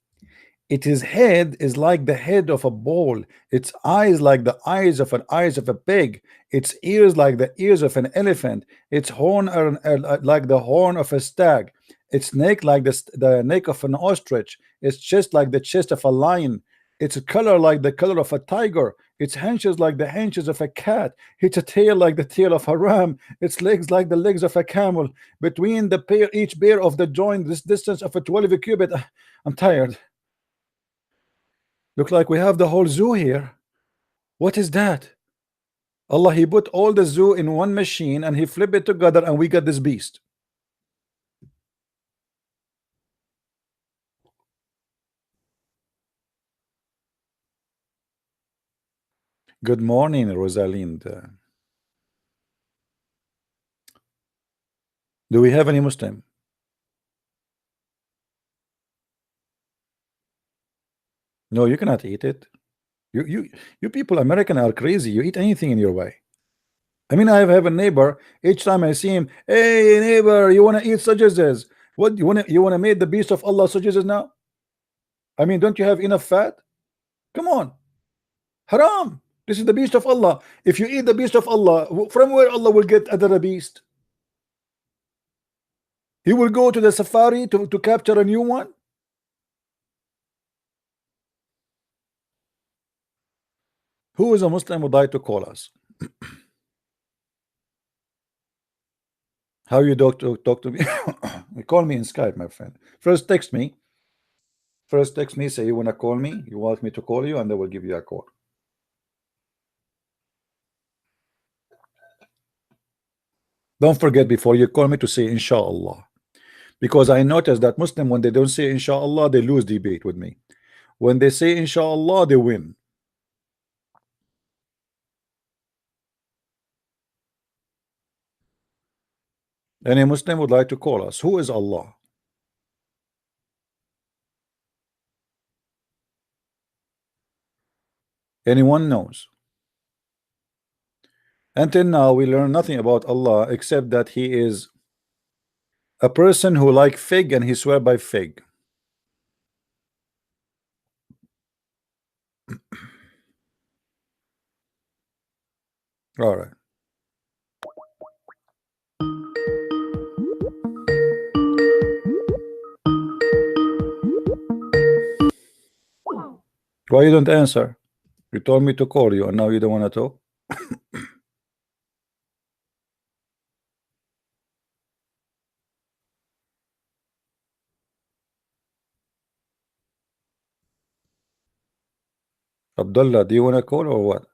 its head is like the head of a bull, its eyes like the eyes of a pig, its ears like the ears of an elephant, its horn are like the horn of a stag, its neck like the neck of an ostrich, its chest like the chest of a lion, its color like the color of a tiger, its haunches like the haunches of a cat, its tail like the tail of a ram, its legs like the legs of a camel. Between each pair of the joint, this distance of a 12 cubit. I'm tired. Look like we have the whole zoo here. What is that? Allah, he put all the zoo in one machine and he flipped it together and we got this beast. Good morning, Rosalind. Do we have any Muslim? No, you cannot eat it. You people, American, are crazy. You eat anything in your way. I mean, I have a neighbor. Each time I see him, hey neighbor, you want to eat sausages? What you want to make the beast of Allah sausages now? I mean, don't you have enough fat? Come on, haram. This is the beast of Allah. If you eat the beast of Allah, from where Allah will get another beast? He will go to the safari to capture a new one. Who is a Muslim would like to call us? How you talk to me? Call me in Skype, my friend. First text me. Say you want to call me, you want me to call you, and I will give you a call. Don't forget before you call me to say inshallah, because I noticed that Muslim, when they don't say inshallah, they lose debate with me. When they say inshallah, they win. Any Muslim would like to call us? Who is Allah? Anyone knows? Until now, we learn nothing about Allah except that He is a person who like fig and he swear by fig. All right. Why you don't answer? You told me to call you and now you don't want to talk? Abdullah, do you want to call or what?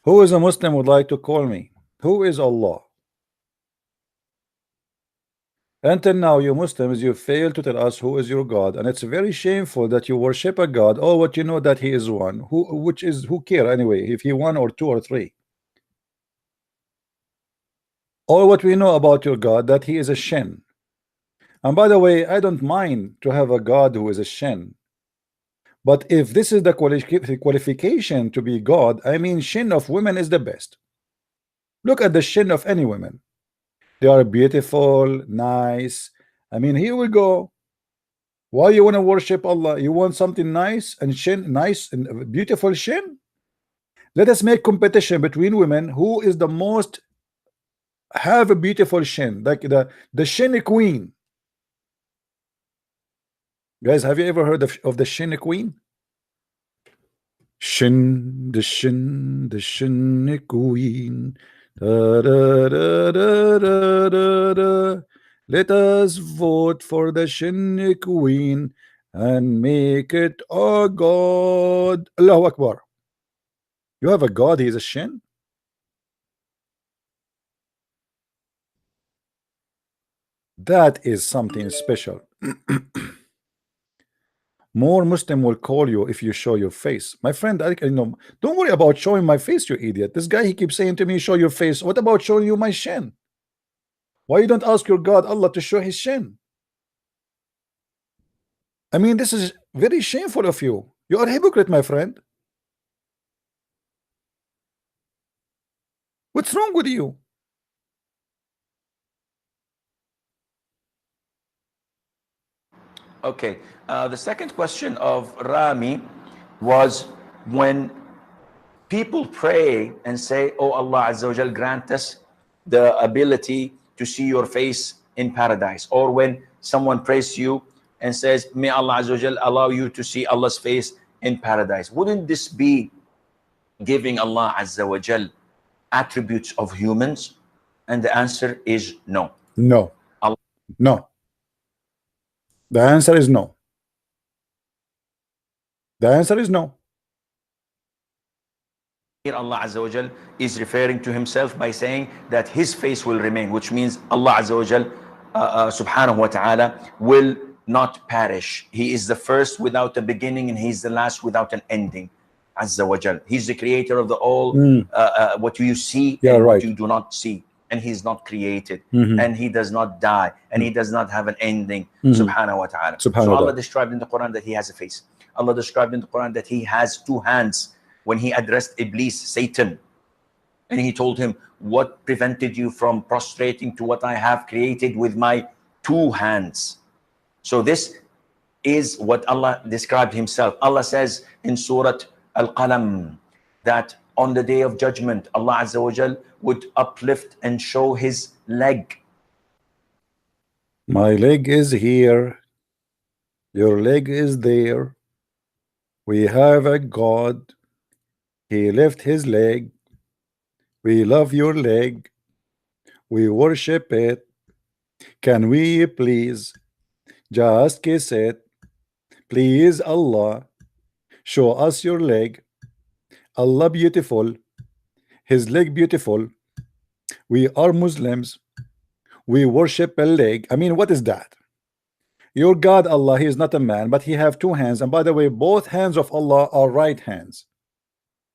Who is a Muslim would like to call me? Who is Allah? Until now, you Muslims, you fail to tell us who is your God, and it's very shameful that you worship a God. Oh, what you know that He is one. Who care anyway if He one or two or three? All what we know about your God that He is a shin. And by the way, I don't mind to have a God who is a shin. But if this is the qualification to be God, I mean, shin of women is the best. Look at the shin of any women. They are beautiful, nice. I mean, here we go. Why you want to worship Allah? You want something nice and shin, nice and beautiful shin? Let us make competition between women. Who is the most have a beautiful shin, like the shin queen? Guys, have you ever heard of the shin queen? Shin, the shin queen. Da, da, da, da, da, da, da. Let us vote for the shin queen and make it a god. Allahu Akbar. You have a god, he is a shin? That is something special. More Muslim will call you if you show your face. My friend, don't worry about showing my face, you idiot. This guy, he keeps saying to me, show your face. What about showing you my shin? Why you don't ask your God, Allah, to show his shin? I mean, this is very shameful of you. You are a hypocrite, my friend. What's wrong with you? Okay. The second question of Rami was when people pray and say, oh Allah Azza wa Jal, grant us the ability to see your face in paradise. Or when someone prays to you and says, may Allah Azza wa Jal allow you to see Allah's face in paradise. Wouldn't this be giving Allah Azza wa Jal attributes of humans? And the answer is no. No. Allah. No. The answer is no. The answer is no. Here Allah Azza wa Jal is referring to himself by saying that his face will remain, which means Allah Azza wa Jal subhanahu wa ta'ala will not perish. He is the first without a beginning, and he's the last without an ending. Azza wa Jal. He's the creator of the all, what you see and what you do not see. And he's not created, and he does not die, and he does not have an ending. Subhanahu wa ta'ala. So Allah described in the Quran that he has a face. Allah described in the Quran that he has two hands when he addressed Iblis, Satan, and he told him, what prevented you from prostrating to what I have created with my two hands? So this is what Allah described himself. Allah says in Surah Al-Qalam that on the day of judgment, Allah Azza wa Jal would uplift and show his leg. My leg is here, your leg is there. We have a God, he left his leg. We love your leg, we worship it. Can we please just kiss it? Please Allah, show us your leg. Allah beautiful, his leg beautiful. We are Muslims, we worship a leg. I mean, what is that? Your God Allah, he is not a man, but he have two hands, and by the way, both hands of Allah are right hands.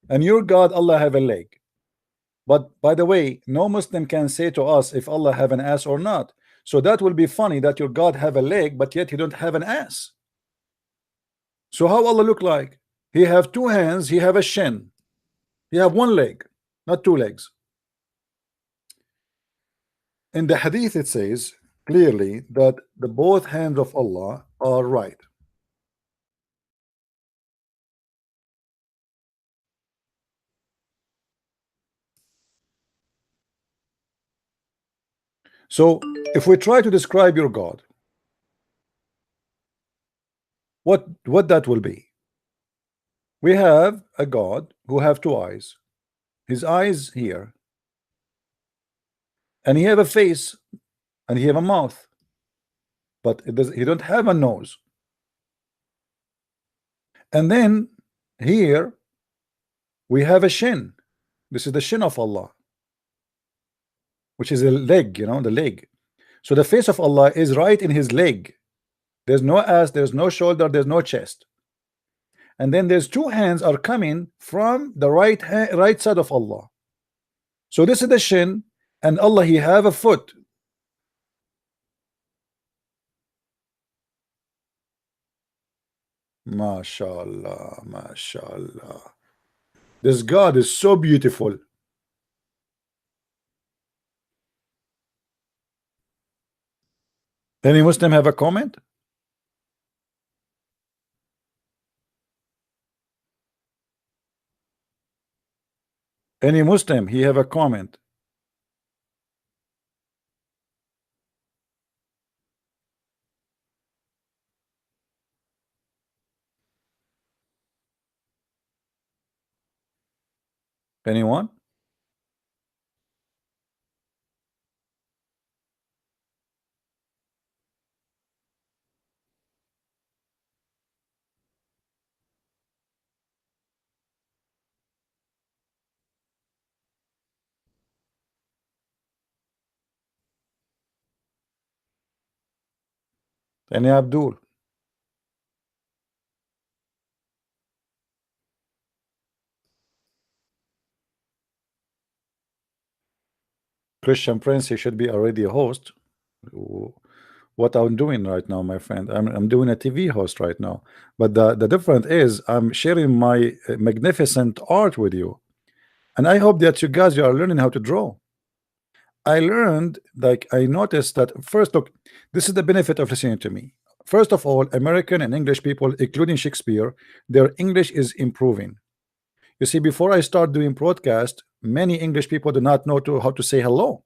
And your God Allah have a leg. But by the way, no Muslim can say to us if Allah have an ass or not. So that will be funny that your God have a leg, but yet he don't have an ass. So how Allah look like? He have two hands, he have a shin. He have one leg, not two legs. In the hadith it says clearly that the both hands of Allah are right. So if we try to describe your God, what that will be? We have a God who have two eyes. His eyes here, and he have a face, and he have a mouth, but he don't have a nose. And then here we have a shin. This is the shin of Allah, which is a leg, you know, the leg. So the face of Allah is right in his leg. There's no ass, there's no shoulder, there's no chest. And then there's two hands are coming from the right side of Allah. So this is the shin, and Allah he have a foot. MashaAllah, MashaAllah. This God is so beautiful. Any Muslim have a comment? Any Muslim, he have a comment? Anyone? Any Abdul? Christian Prince, he should be already a host. What I'm doing right now, my friend, I'm doing a TV host right now. But the difference is I'm sharing my magnificent art with you, and I hope that you guys are learning how to draw. I learned, like, I noticed that first, look, this is the benefit of listening to me. First of all, American and English people, including Shakespeare, their English is improving. You see, before I start doing broadcast, many English people do not know how to say hello.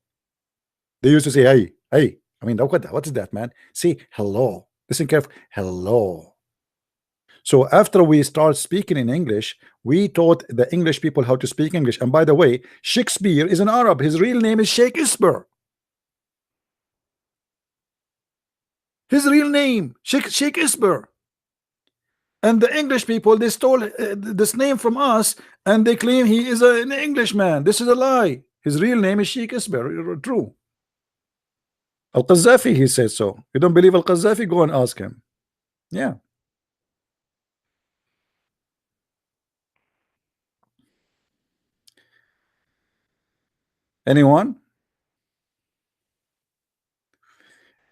They used to say, hey, hey. I mean, what is that, man? Say hello. Listen carefully. Hello. So after we start speaking in English, we taught the English people how to speak English. And by the way, Shakespeare is an Arab. His real name is Shakespeare. His real name, Shakespeare. And the English people, they stole this name from us, and they claim he is an Englishman. This is a lie. His real name is Sheikh Isber. True. Al-Qaddafi, he said so. You don't believe Al-Qaddafi? Go and ask him. Yeah. Anyone?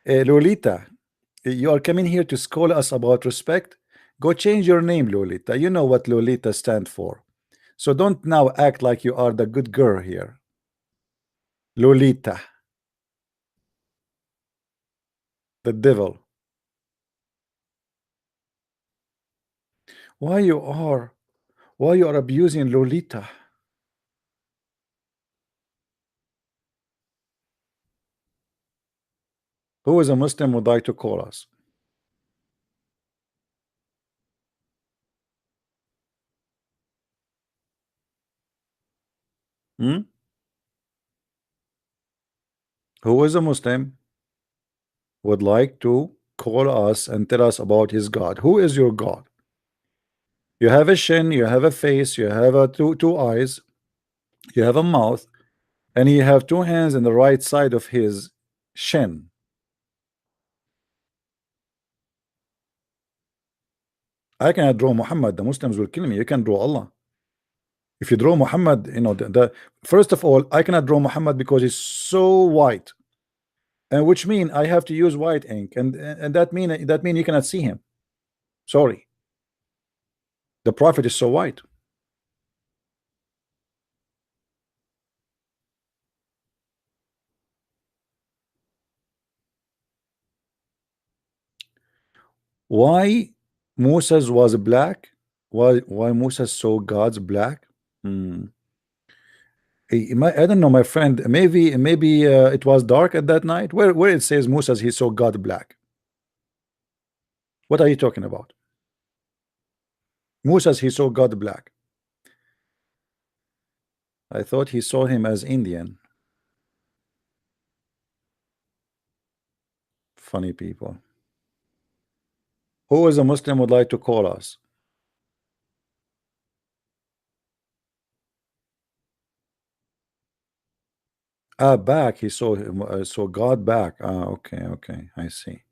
Lolita, you are coming here to scold us about respect. Go change your name, Lolita. You know what Lolita stands for. So don't now act like you are the good girl here. Lolita. The devil. Why you are abusing Lolita? Who is a Muslim would like to call us? Who is a Muslim would like to call us and tell us about his God? Who is your God? You have a shin, you have a face, you have a two eyes, you have a mouth, and you have two hands in the right side of his shin. I cannot draw Muhammad. The Muslims will kill me. You can draw Allah. If you draw Muhammad, you know, first of all, I cannot draw Muhammad because he's so white, and which mean I have to use white ink, and that mean you cannot see him. Sorry, the Prophet is so white. Why Moses was black? Why Moses saw God's black? I don't know, my friend. Maybe it was dark at that night. Where it says Moses he saw God black. What are you talking about? Moses he saw God black. I thought he saw him as Indian. Funny people. Who is a Muslim would like to call us? Back. He saw him. Saw God back. Okay. I see.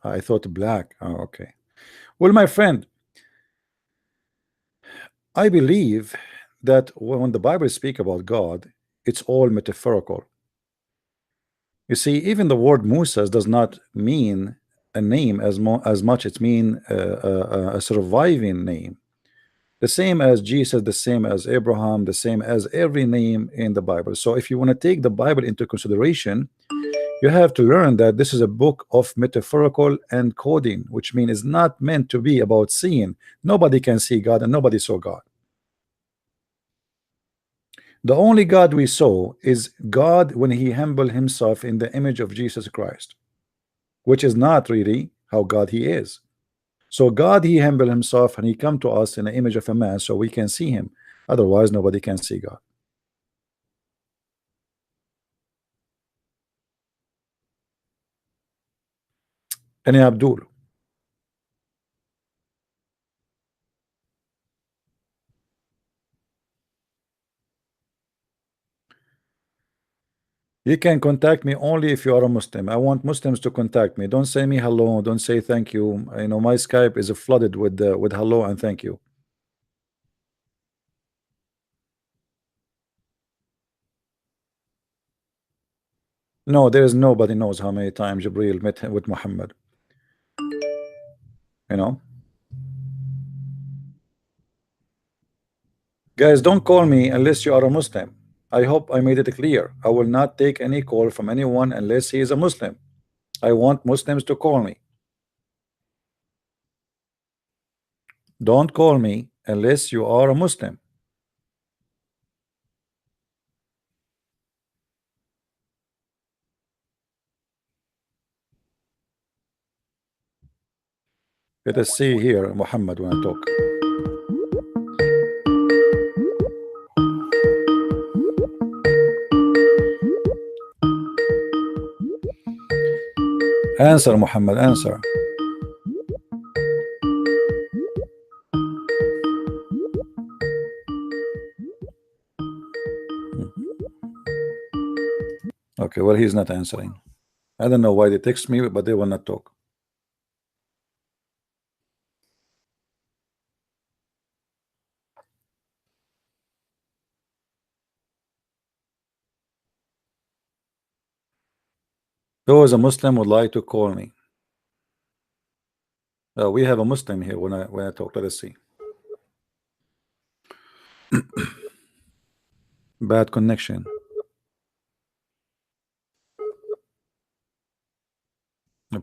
I thought black. Okay. Well, my friend, I believe that when the Bible speaks about God, it's all metaphorical. You see, even the word Moses does not mean a name as much it mean a surviving name. The same as Jesus, the same as Abraham, the same as every name in the Bible. So if you want to take the Bible into consideration, you have to learn that this is a book of metaphorical encoding, which means it's not meant to be about seeing. Nobody can see God, and nobody saw God. The only God we saw is God when he humbled himself in the image of Jesus Christ, which is not really how God he is. So God he humbled himself and he come to us in the image of a man so we can see him. Otherwise nobody can see God. And Abdul, you can contact me only if you are a Muslim. I want Muslims to contact me. Don't say me hello, don't say thank you. You know, my Skype is flooded with hello and thank you. No, there is nobody knows how many times Jibreel met with Muhammad. You know, guys, don't call me unless you are a Muslim. I hope I made it clear. I will not take any call from anyone unless he is a Muslim. I want Muslims to call me. Don't call me unless you are a Muslim. Let us see here Muhammad when I talk. Answer, Muhammad, answer. Okay, well, he's not answering. I don't know why they text me, but they will not talk. Who is a Muslim would like to call me? We have a Muslim here when I talk. Let us see. Bad connection.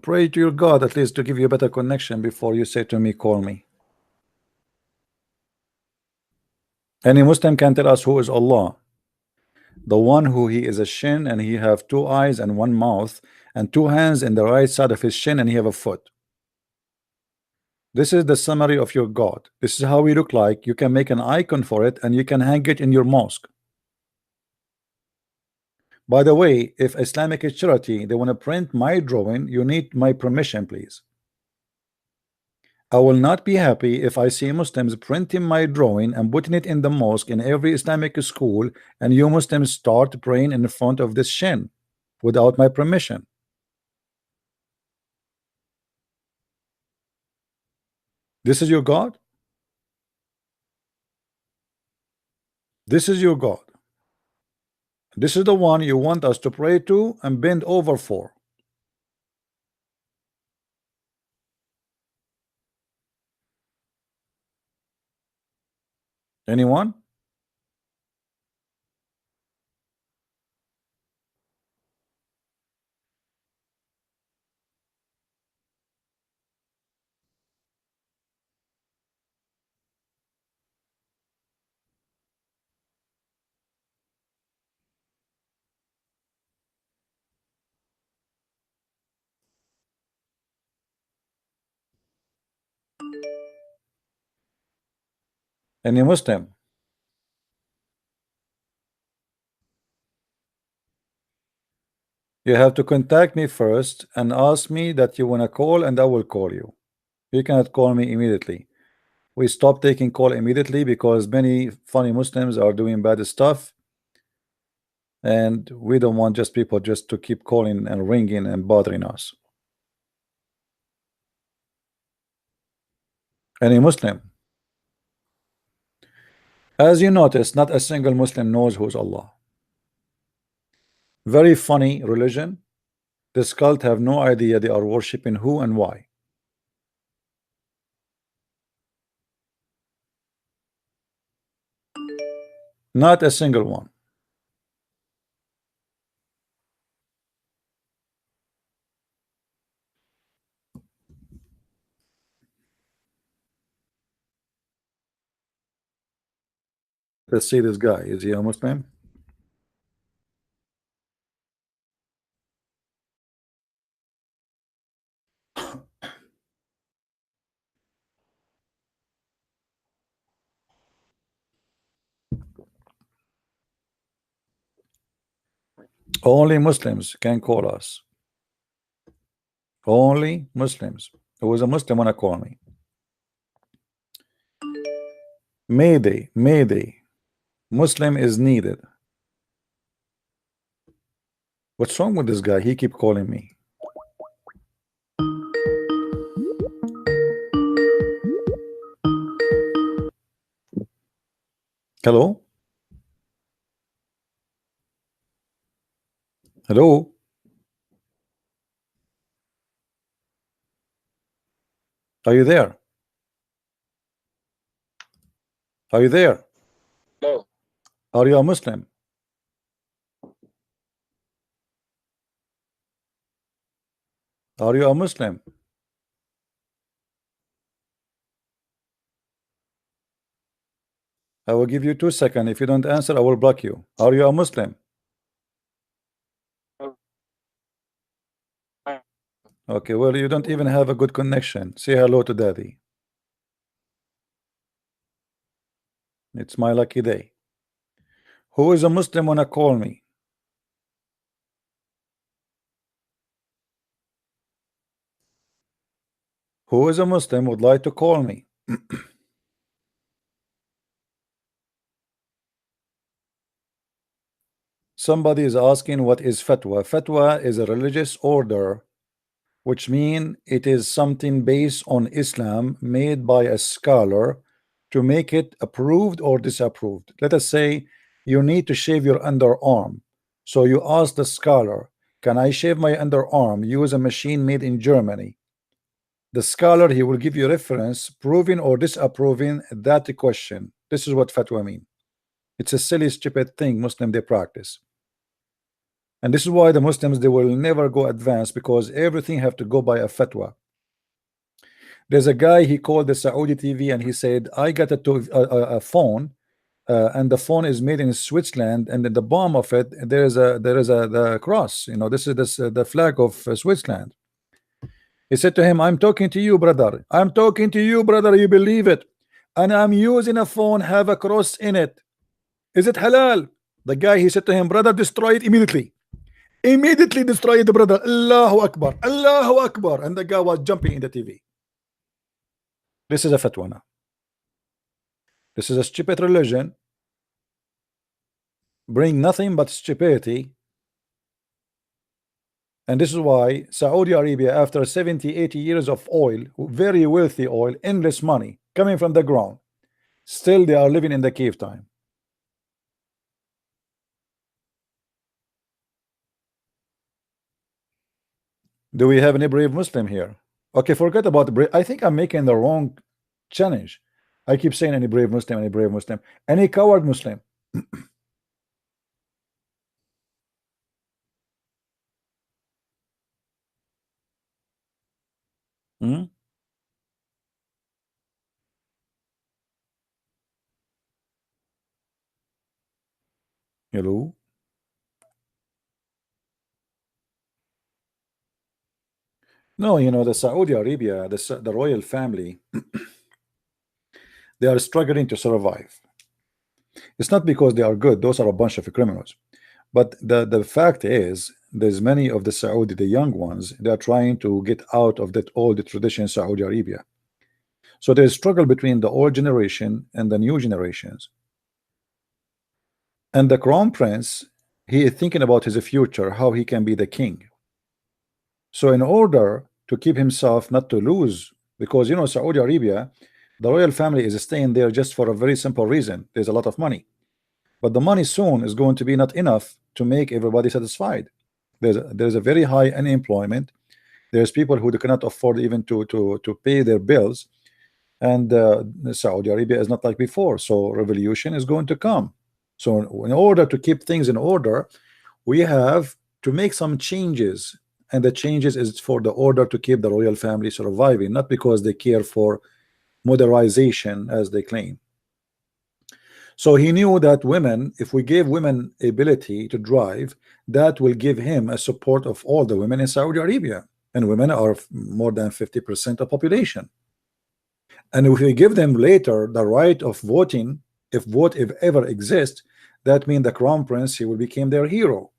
Pray to your God at least to give you a better connection before you say to me, call me. Any Muslim can tell us who is Allah. The one who he is a shin and he have 2 eyes and 1 mouth and 2 hands in the right side of his shin and he have a foot. This is the summary of your God. This is how we look like. You can make an icon for it and you can hang it in your mosque. By the way, if Islamic charity they want to print my drawing, you need my permission, please. I will not be happy if I see Muslims printing my drawing and putting it in the mosque in every Islamic school, and you Muslims start praying in front of this shin without my permission. This is your God? This is your God. This is the one you want us to pray to and bend over for. Anyone? Any Muslim? You have to contact me first and ask me that you want to call, and I will call you. You cannot call me immediately. We stopped taking call immediately because many funny Muslims are doing bad stuff, and we don't want just people just to keep calling and ringing and bothering us. Any Muslim? As you notice, not a single Muslim knows who's Allah. Very funny religion. This cult have no idea they are worshiping who and why. Not a single one. Let's see this guy. Is he a Muslim? Only Muslims can call us. Only Muslims. Who is a Muslim wanna call me? Mayday, Mayday. Muslim is needed. What's wrong with this guy? He keep calling me. Hello? Hello? Are you there? Are you there? Hello. Are you a Muslim? Are you a Muslim? I will give you 2 seconds. If you don't answer, I will block you. Are you a Muslim? Okay, well, you don't even have a good connection. Say hello to daddy. It's my lucky day. Who is a Muslim wanna call me? Who is a Muslim would like to call me? Somebody is asking what is fatwa. Fatwa is a religious order, which mean it is something based on Islam made by a scholar to make it approved or disapproved. Let us say you need to shave your underarm, so you ask the scholar, can I shave my underarm? Use a machine made in Germany. The scholar, he will give you reference proving or disapproving that question. This is what fatwa mean. It's a silly stupid thing Muslim they practice, and this is why the Muslims, they will never go advanced, because everything have to go by a fatwa. There's a guy, he called the Saudi TV and he said, I got a phone, and the phone is made in Switzerland, and at the bottom of it there is a the cross, you know, this is the flag of Switzerland. He said to him, I'm talking to you, brother. I'm talking to you, brother. You believe it? And I'm using a phone, have a cross in it. Is it halal? The guy, he said to him, brother, destroy it immediately. Immediately destroy it, brother. Allahu Akbar. Allahu Akbar. And the guy was jumping in the TV. This is a fatwa now. This is a stupid religion. Bring nothing but stupidity. And this is why Saudi Arabia, after 70-80 years of oil, very wealthy oil, endless money coming from the ground, still they are living in the cave time. Do we have any brave Muslim here? Okay, forget about the brave. I think I'm making the wrong challenge. I keep saying any brave Muslim, any coward Muslim. Hmm? Hello? No, you know, the Saudi Arabia, the royal family, they are struggling to survive. It's not because they are good, those are a bunch of criminals. But the fact is, there's many of the Saudi, the young ones, they are trying to get out of that old tradition Saudi Arabia. So there's struggle between the old generation and the new generations. And the crown prince, he is thinking about his future, how he can be the king. So in order to keep himself not to lose, because you know Saudi Arabia, the royal family is staying there just for a very simple reason. There's a lot of money, but the money soon is going to be not enough to make everybody satisfied. There's a very high unemployment. There's people who cannot afford even to pay their bills, and Saudi Arabia is not like before. So revolution is going to come. So in order to keep things in order, we have to make some changes, and the changes is for the order to keep the royal family surviving, not because they care for modernization as they claim. So he knew that women, if we gave women ability to drive, that will give him a support of all the women in Saudi Arabia, and women are more than 50% of population. And if we give them later the right of voting, if vote if ever exists, that means the crown prince, he will become their hero.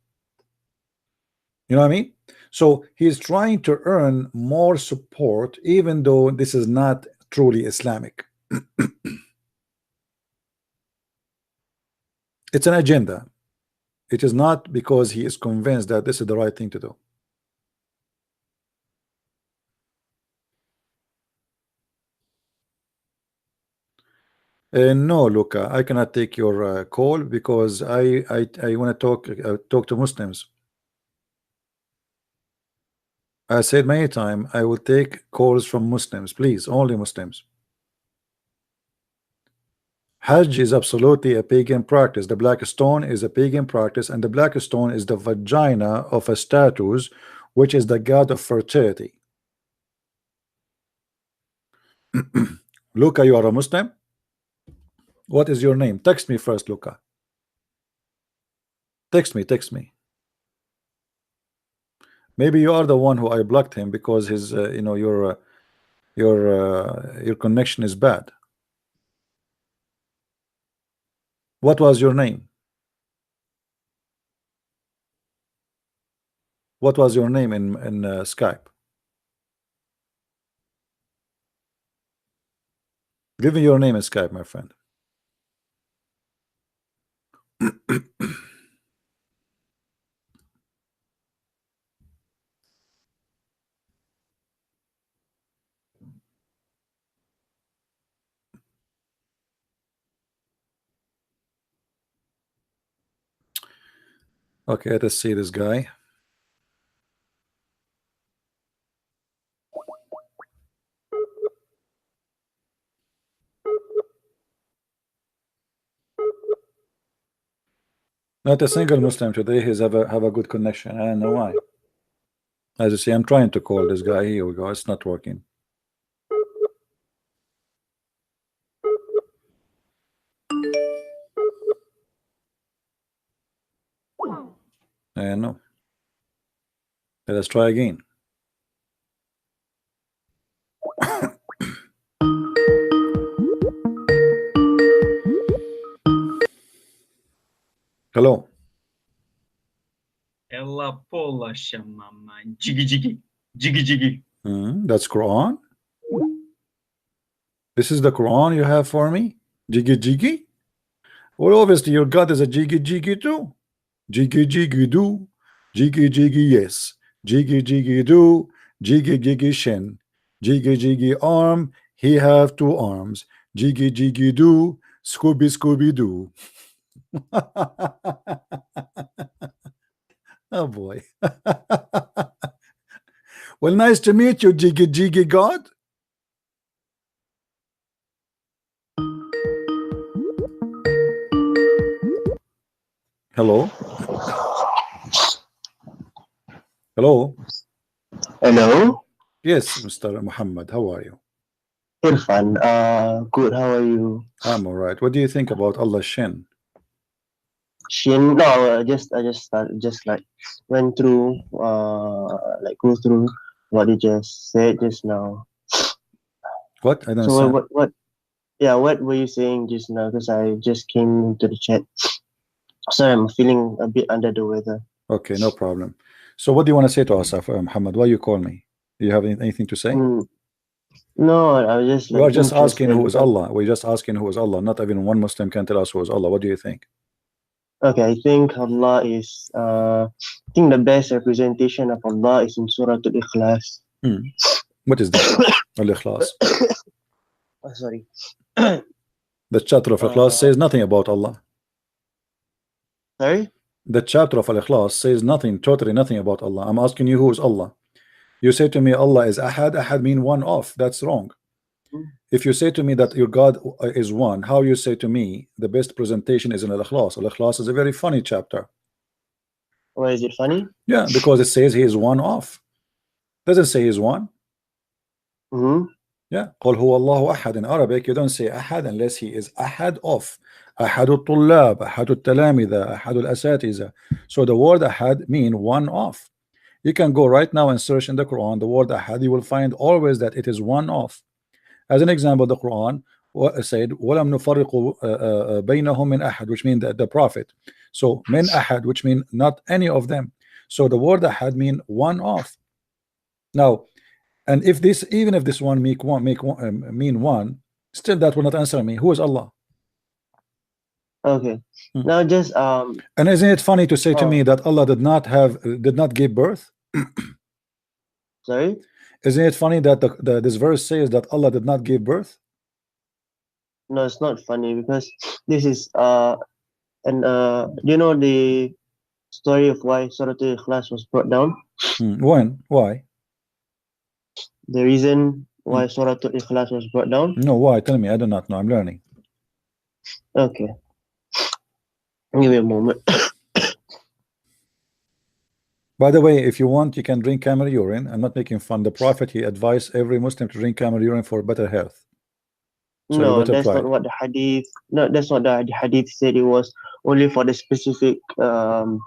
You know what I mean? So he's trying to earn more support, even though this is not truly Islamic. It's an agenda. It is not because he is convinced that this is the right thing to do. No, Luca, I cannot take your call because I want to talk to Muslims. I said many times I will take calls from Muslims, please, only Muslims. Hajj is absolutely a pagan practice. The black stone is a pagan practice, and the black stone is the vagina of a statue, which is the god of fertility. Luca, you are a Muslim? What is your name? Text me first, Luca. Text me. Maybe you are the one who I blocked him because his, you know, your connection is bad. What was your name? What was your name in Skype? Give me your name in Skype, my friend. Okay, let us see this guy. Not a single Muslim today has ever have a good connection. I don't know why. As you see, I'm trying to call this guy. Here we go. It's not working. No. Let us try again. Hello. Ella Pola Shamama. Jiggy jiggy. Jiggy jiggy. That's Quran. This is the Quran you have for me? Jiggy jiggy? Well, obviously your God is a jiggy jiggy too. Jiggy jiggy do. Jiggy jiggy yes. Jiggy jiggy do. Jiggy jiggy shin. Jiggy jiggy arm. He have 2 arms. Jiggy jiggy do. Scooby Scooby Doo. Oh boy. Well, nice to meet you, Jiggy Jiggy God. Hello. Hello. Hello, Yes, Mr. Muhammad. How are you? Irfan. Good. How are you? I'm all right. What do you think about Allah's shin? Shin. No, just like went through, like go through what you just said just now. What? I don't So understand. what were you saying just now? Because I just came into the chat. Sorry, I'm feeling a bit under the weather. Okay, no problem. So what do you want to say to us, Muhammad? Why you call me? Do you have anything to say? No, I was just We like are just asking who is interested. Allah. We're just asking who is Allah. Not even one Muslim can tell us who is Allah. What do you think? Okay, I think Allah is. I think the best representation of Allah is in Surah Al-Ikhlas. What is that? Al-Ikhlas. Oh, sorry. The chapter of Ikhlas says nothing about Allah. Sorry. The chapter of Al-Ikhlas says nothing, totally nothing about Allah. I'm asking you who is Allah. You say to me Allah is Ahad. Ahad mean one off. That's wrong. If you say to me that your God is one, how you say to me the best presentation is in Al-Ikhlas? Al-Ikhlas is a very funny chapter. Why is it funny? Yeah, because it says he is one off. Doesn't say he's one. Yeah, قل هو الله أحد. In Arabic you don't say Ahad unless he is Ahad of. أحد الطلاب, أحد التلامذة, أحد الأساتذة. So the word Ahad mean one off. You can go right now and search in the Quran the word Ahad. You will find always that it is one off. As an example, the Quran said وَلَمْ نُفَرِّقُ بَيْنَهُمْ مِنْ أَحَدٍ, which means the prophet. So min ahad, which mean not any of them. So the word ahad mean one off. Now, and if this, even if this one mean one, still that will not answer me. Who is Allah? Okay. Now just And isn't it funny to say to me that Allah did not give birth? Sorry? Isn't it funny that this verse says that Allah did not give birth? No, it's not funny because this is you know the story of why Surah Al-Ikhlas was brought down? When? Why? The reason why Surah Al-Ikhlas was brought down? No, why? Tell me. I do not know. I'm learning. Okay. Give me a moment. By the way, if you want, you can drink camel urine. I'm not making fun. The Prophet, he advised every Muslim to drink camel urine for better health. So no, that's not what the hadith. No, that's what the hadith said. It was only for the specific tribe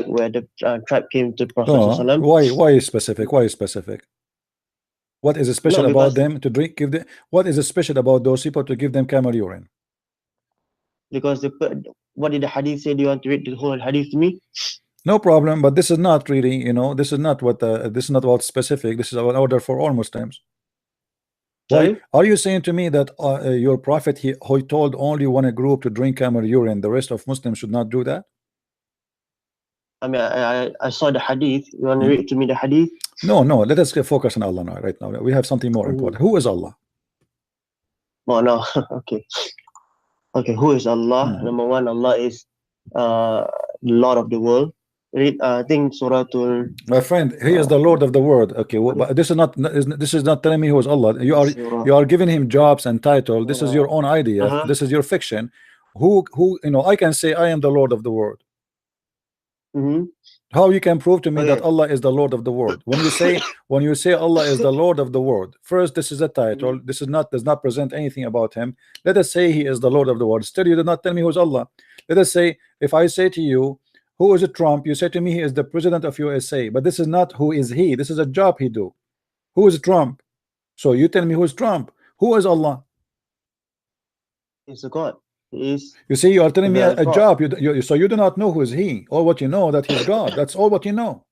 where the tribe came to Prophet. Why specific? Why specific? What is special about them to drink? What is special about those people to give them camel urine? Because what did the hadith say? Do you want to read the whole hadith to me? No problem, but this is not really, you know, this is not what this is not about specific. This is an order for all Muslims. Why are you saying to me that your prophet he told only one group to drink camel urine, the rest of Muslims should not do that? I mean, I saw the hadith. You want to read to me the hadith? No, let us focus on Allah now. Right now, we have something more important. Who is Allah? Oh no, okay. Who is Allah? Number one, Allah is Lord of the world. Read, I think Surah Tul My friend, he is the Lord of the world. Okay, well, but this is not telling me who is Allah. You are giving him jobs and title. This is your own idea. This is your fiction. Who I can say I am the Lord of the world. How you can prove to me that Allah is the Lord of the world? When you say Allah is the Lord of the world, first, this is a title. This is not, does not present anything about him. Let us say he is the Lord of the world. Still, you did not tell me who's Allah. Let us say, if I say to you, who is it Trump? You say to me he is the president of USA, but this is not who is he. This is a job he do. Who is Trump? So you tell me who is Trump. Who is Allah? He's a God. You see, you are telling me a job. So you do not know who is he. All what you know that he's God. That's all what you know.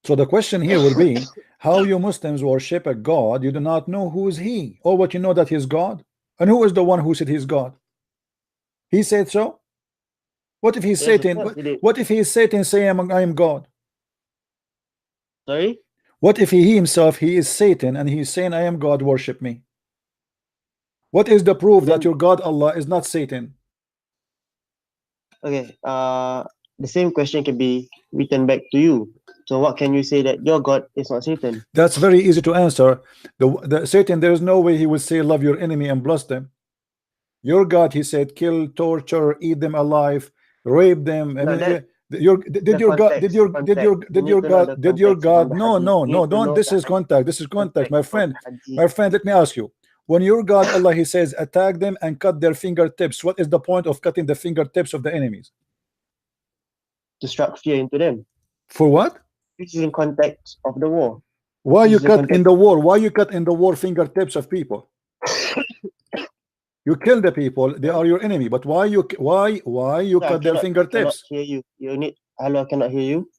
So the question here will be, how you Muslims worship a God you do not know who is he. All what you know that he's God. And who is the one who said he's God? He said so. What if he's Satan? What if he's Satan saying I am God? Sorry? What if he himself he is Satan and he's saying I am God, worship me? What is the proof that your God Allah is not Satan? Okay, the same question can be written back to you. So what can you say that your God is not Satan? That's very easy to answer. The Satan, there is no way he would say love your enemy and bless them. Your God, he said, kill, torture, eat them alive, rape them. I mean, did your God no, don't, this is contact, my friend, let me ask you, when your God Allah he says attack them and cut their fingertips, what is the point of cutting the fingertips of the enemies? To strike fear into them. For what? This is in context of the war. Why you cut in the war? Why you cut in the war fingertips of people? You kill the people, they are your enemy, but why you cut their fingertips? I cannot hear you. Hello, I cannot hear you.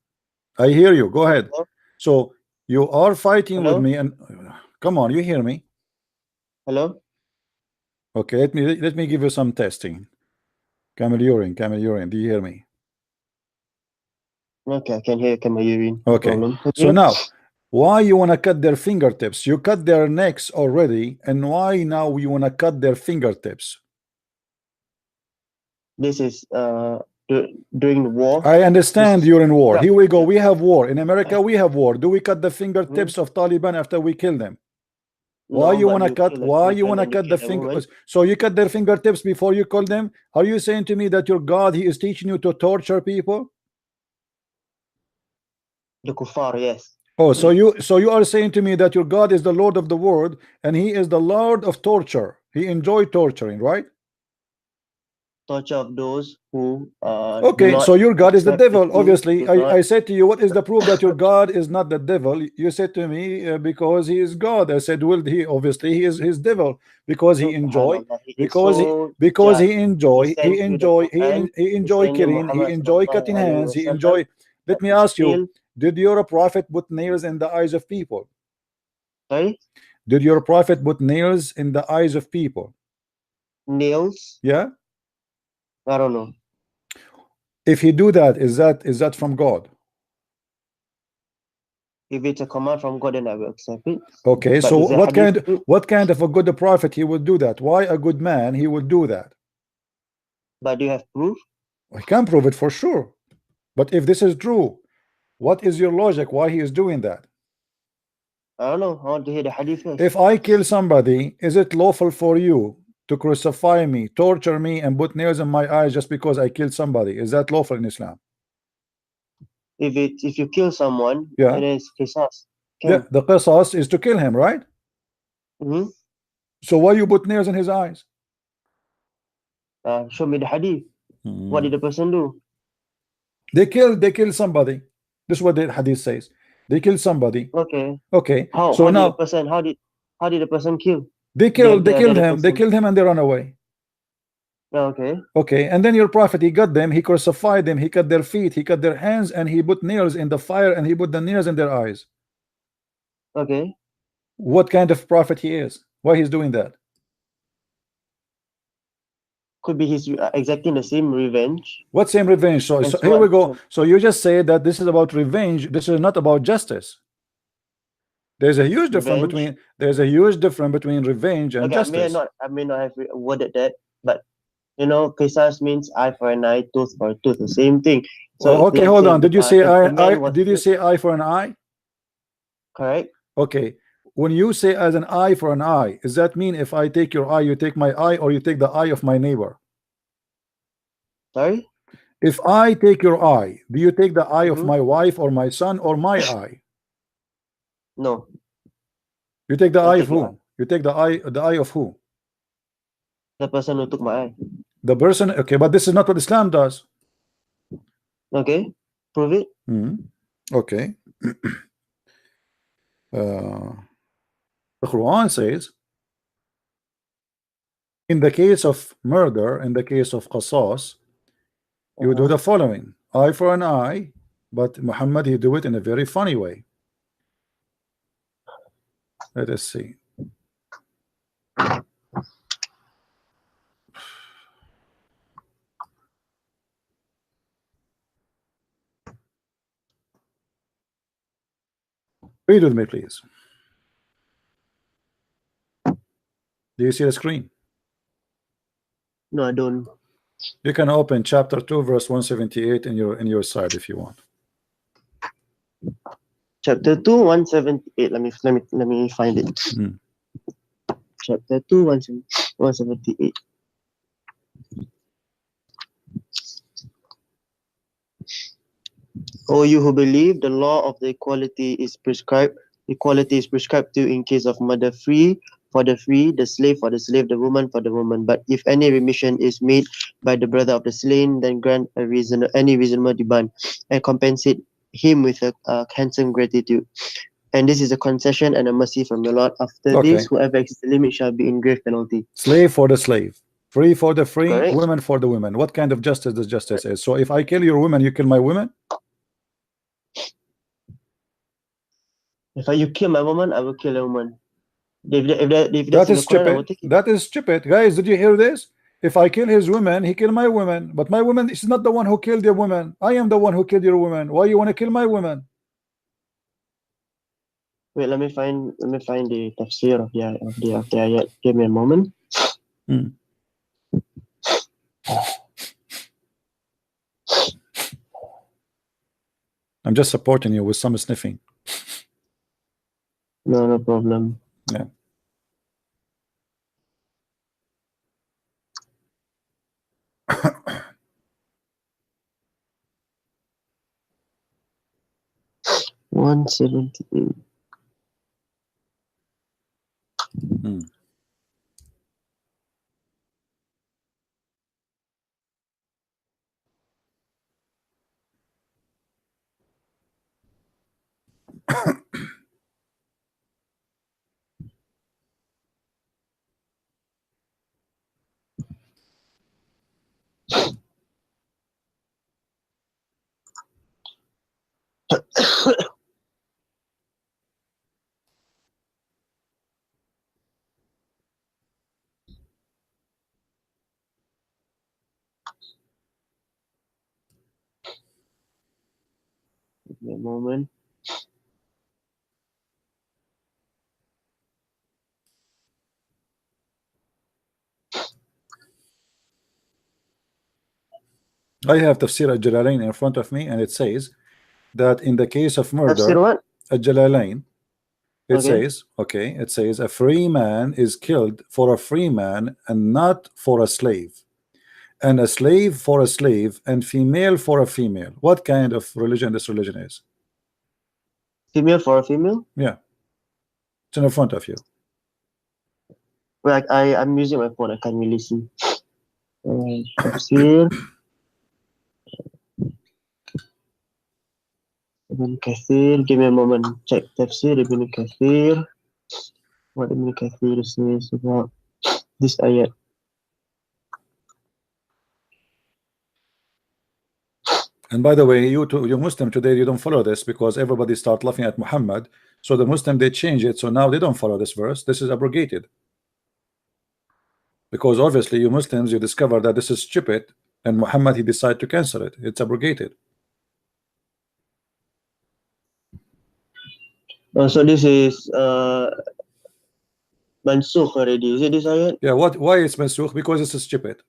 I hear you. Go ahead. Hello? So you are fighting Hello? with me, and come on, you hear me? Hello. Okay, let me give you some testing. Camel urine, do you hear me? Okay, I can hear camel urine. Okay. So now, why you want to cut their fingertips? You cut their necks already, and why now you want to cut their fingertips? This is during the war. I understand you're in war. Here we go. We have war in America. We have war. Do we cut the fingertips of Taliban after we kill them? Why you want to cut? Why you want to cut the fingers? So you cut their fingertips before you kill them? Are you saying to me that your God he is teaching you to torture people? The kuffar, yes. Oh, so you are saying to me that your God is the Lord of the world and he is the Lord of torture. He enjoyed torturing, right? Torture of those who okay, so your God is the devil. Obviously, I said to you, what is the proof that your God is not the devil? You said to me because he is God. I said, well, he obviously he is his devil because he enjoy he enjoy killing, he enjoy cutting hands, he enjoy. Let me ask you, did your prophet put nails in the eyes of people? Sorry? Did your prophet put nails in the eyes of people? Nails? Yeah. I don't know. If he do that, is that from God? If it's a command from God, then I will accept it. Okay, but so what kind of a good prophet he would do that? Why a good man he would do that? But do you have proof? I can prove it for sure. But if this is true, what is your logic? Why he is doing that? I don't know. I want to hear the hadith first. If I kill somebody, is it lawful for you to crucify me, torture me, and put nails in my eyes just because I killed somebody? Is that lawful in Islam? If you kill someone, yeah, it is qisas. Yeah, the qisas is to kill him, right? So why you put nails in his eyes? Show me the hadith. What did the person do? They killed somebody. This is what the hadith says. They killed somebody. Okay. How did the person kill? They killed him and they run away. Okay, and then your prophet he got them, he crucified them, he cut their feet, he cut their hands, and he put nails in the fire and he put the nails in their eyes. Okay. What kind of prophet he is? Why he's doing that? Could be he's exacting the same revenge. What same revenge? So here we go. So you just say that this is about revenge. This is not about justice. There's a huge difference between revenge and justice. I may not have worded that, but You know, qisas means eye for an eye, tooth for a tooth, the same thing. Well, okay, let's hold say, on. Did you say if the man eye? was Did you say eye for an eye? correct? Okay. When you say as an eye for an eye, does that mean if I take your eye, you take my eye, or you take the eye of my neighbor? Sorry? If I take your eye, do you take the eye of Mhm. my wife or my son or my eye? No. You take the I eye take of your who? You take the eye of who? The person who took my eye. The person. Okay, but this is not what Islam does. Okay? Prove it. Okay. The Quran says, in the case of murder, in the case of qasas, you do the following: eye for an eye, but Muhammad, he do it in a very funny way. Let us see. Read with me, please. Do you see the screen? No, I don't. You can open chapter 2, verse 178 in your side if you want. Chapter 2, 178. Let me find it. Chapter 2, 178. O you who believe, the law of the equality is prescribed. Equality is prescribed to you in case of murder, free for the free, the slave for the slave, the woman for the woman. But if any remission is made by the brother of the slain, then grant any reasonable demand and compensate him with a handsome gratitude. And this is a concession and a mercy from your Lord. After this, whoever exceeds the limit shall be in grave penalty. Slave for the slave, free for the free, Correct. women for the women. What kind of justice does justice is? So if I kill your woman, you kill my woman? If you kill my woman, I will kill a woman. If That that's in is the Quran, I will stupid. take it. That is stupid. Guys, did you hear this? If I kill his woman, he kill my woman. But my woman is not the one who killed your woman. I am the one who killed your woman. Why you want to kill my woman? Wait, let me find the tafsir of the ayat. Give me a moment. I'm just supporting you with some sniffing. No problem. Yeah. One 178. Give me a moment. I have Tafsir al-Jalalain in front of me, and it says that in the case of murder, Tafsir what? al-Jalalain, it Okay. says, it says a free man is killed for a free man and not for a slave, and a slave for a slave, and female for a female. What kind of religion this religion is? Female for a female? Yeah, it's in front of you. Well, I'm using my phone. I can't really see. Tafsir Ibn Kathir. Give me a moment. Check Tafsir Ibn Kathir. What Ibn Kathir says about this ayat. And by the way, you Muslim today, you don't follow this because everybody start laughing at Muhammad. So the Muslim, they change it. So now they don't follow this verse. This is abrogated. Because obviously you Muslims, you discover that this is stupid, and Muhammad, he decided to cancel it. It's abrogated. So this is mansukh already. Is it this ayat? Yeah, why it's mansukh? Because it's stupid.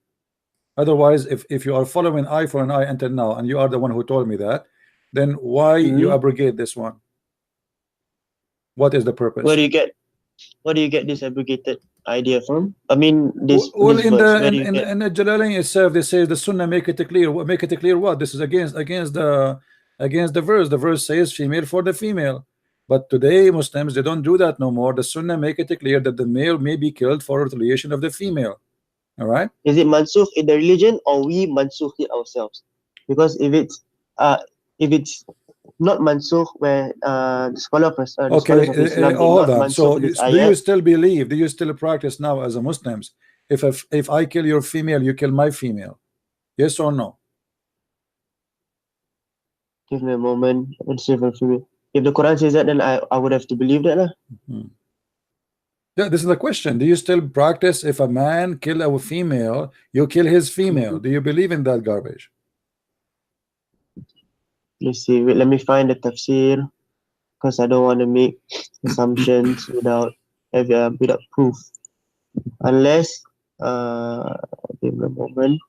Otherwise, if you are following eye for an eye until now, and you are the one who told me that, then why you abrogate this one? What is the purpose? Where do you get this abrogated idea from? I mean, this well, this in verse, the where do you get? in the Jalalain itself, they say the Sunnah make it clear. Make it clear what? This is against the verse. The verse says female for the female. But today Muslims, they don't do that no more. The Sunnah make it clear that the male may be killed for retaliation of the female. All right. Is it mansukh in the religion, or we mansukh it ourselves? Because if it's not mansukh, where the scholars of Islam hold on. So this do you still believe? Do you still practice now as a Muslims? If I kill your female, you kill my female. Yes or no? Give me a moment. Let's see if the Quran says that, then I would have to believe that. Yeah, this is the question. Do you still practice if a man kill a female, you kill his female? Do you believe in that garbage? Let's see. Wait, let me find the tafsir, because I don't want to make assumptions without proof. Unless, give me a moment.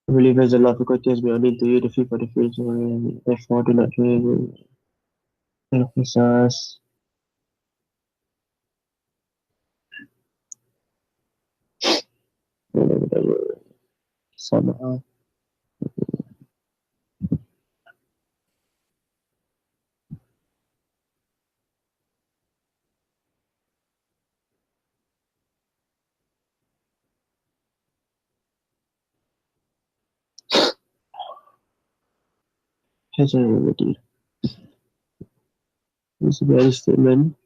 Believers, Allah has been ordained to you the fee for the faith, therefore do not us. Somehow. Has a remedy. This is a statement.